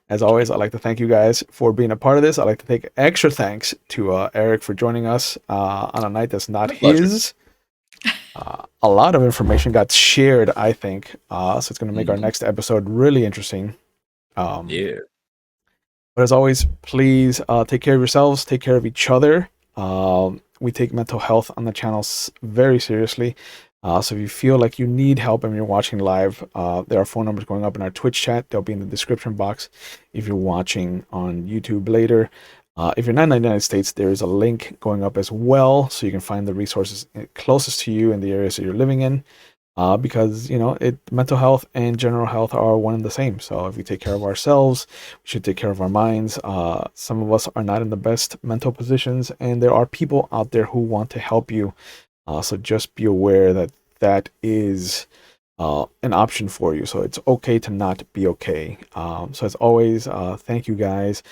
[SPEAKER 1] as always, I'd like to thank you guys for being a part of this. I'd like to take extra thanks to Eric for joining us on a night that's not
[SPEAKER 2] My pleasure.
[SPEAKER 1] his. A lot of information got shared, I think. So it's going to make our next episode really interesting.
[SPEAKER 2] Yeah.
[SPEAKER 1] But as always, please take care of yourselves, take care of each other. We take mental health on the channels very seriously. So if you feel like you need help and you're watching live, there are phone numbers going up in our Twitch chat. They'll be in the description box if you're watching on YouTube later. If you're not in the United States, there is a link going up as well, so you can find the resources closest to you in the areas that you're living in. Because mental health and general health are one and the same. So if we take care of ourselves, we should take care of our minds. Some of us are not in the best mental positions, and there are people out there who want to help you. So just be aware that that is an option for you. So it's okay to not be okay. So as always, thank you guys.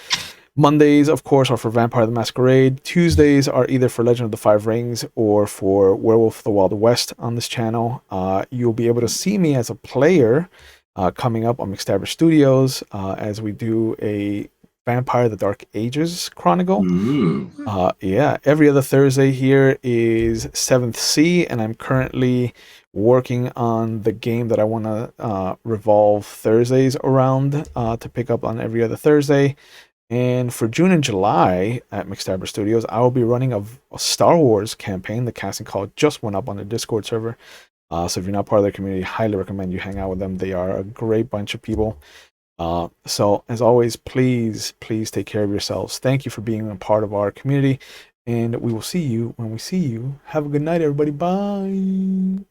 [SPEAKER 1] Mondays, of course, are for Vampire the Masquerade. Tuesdays are either for Legend of the Five Rings or for Werewolf of the Wild West on this channel. You'll be able to see me as a player coming up on McStabber Studios as we do a Vampire the Dark Ages Chronicle.
[SPEAKER 5] Ooh.
[SPEAKER 1] Every other Thursday here is 7th Sea, and I'm currently working on the game that I want to revolve Thursdays around to pick up on every other Thursday. And for June and July at McStabber Studios, I will be running a Star Wars campaign. The casting call just went up on the Discord server. So if you're not part of their community, highly recommend you hang out with them. They are a great bunch of people. So as always, please take care of yourselves. Thank you for being a part of our community. And we will see you when we see you. Have a good night, everybody. Bye.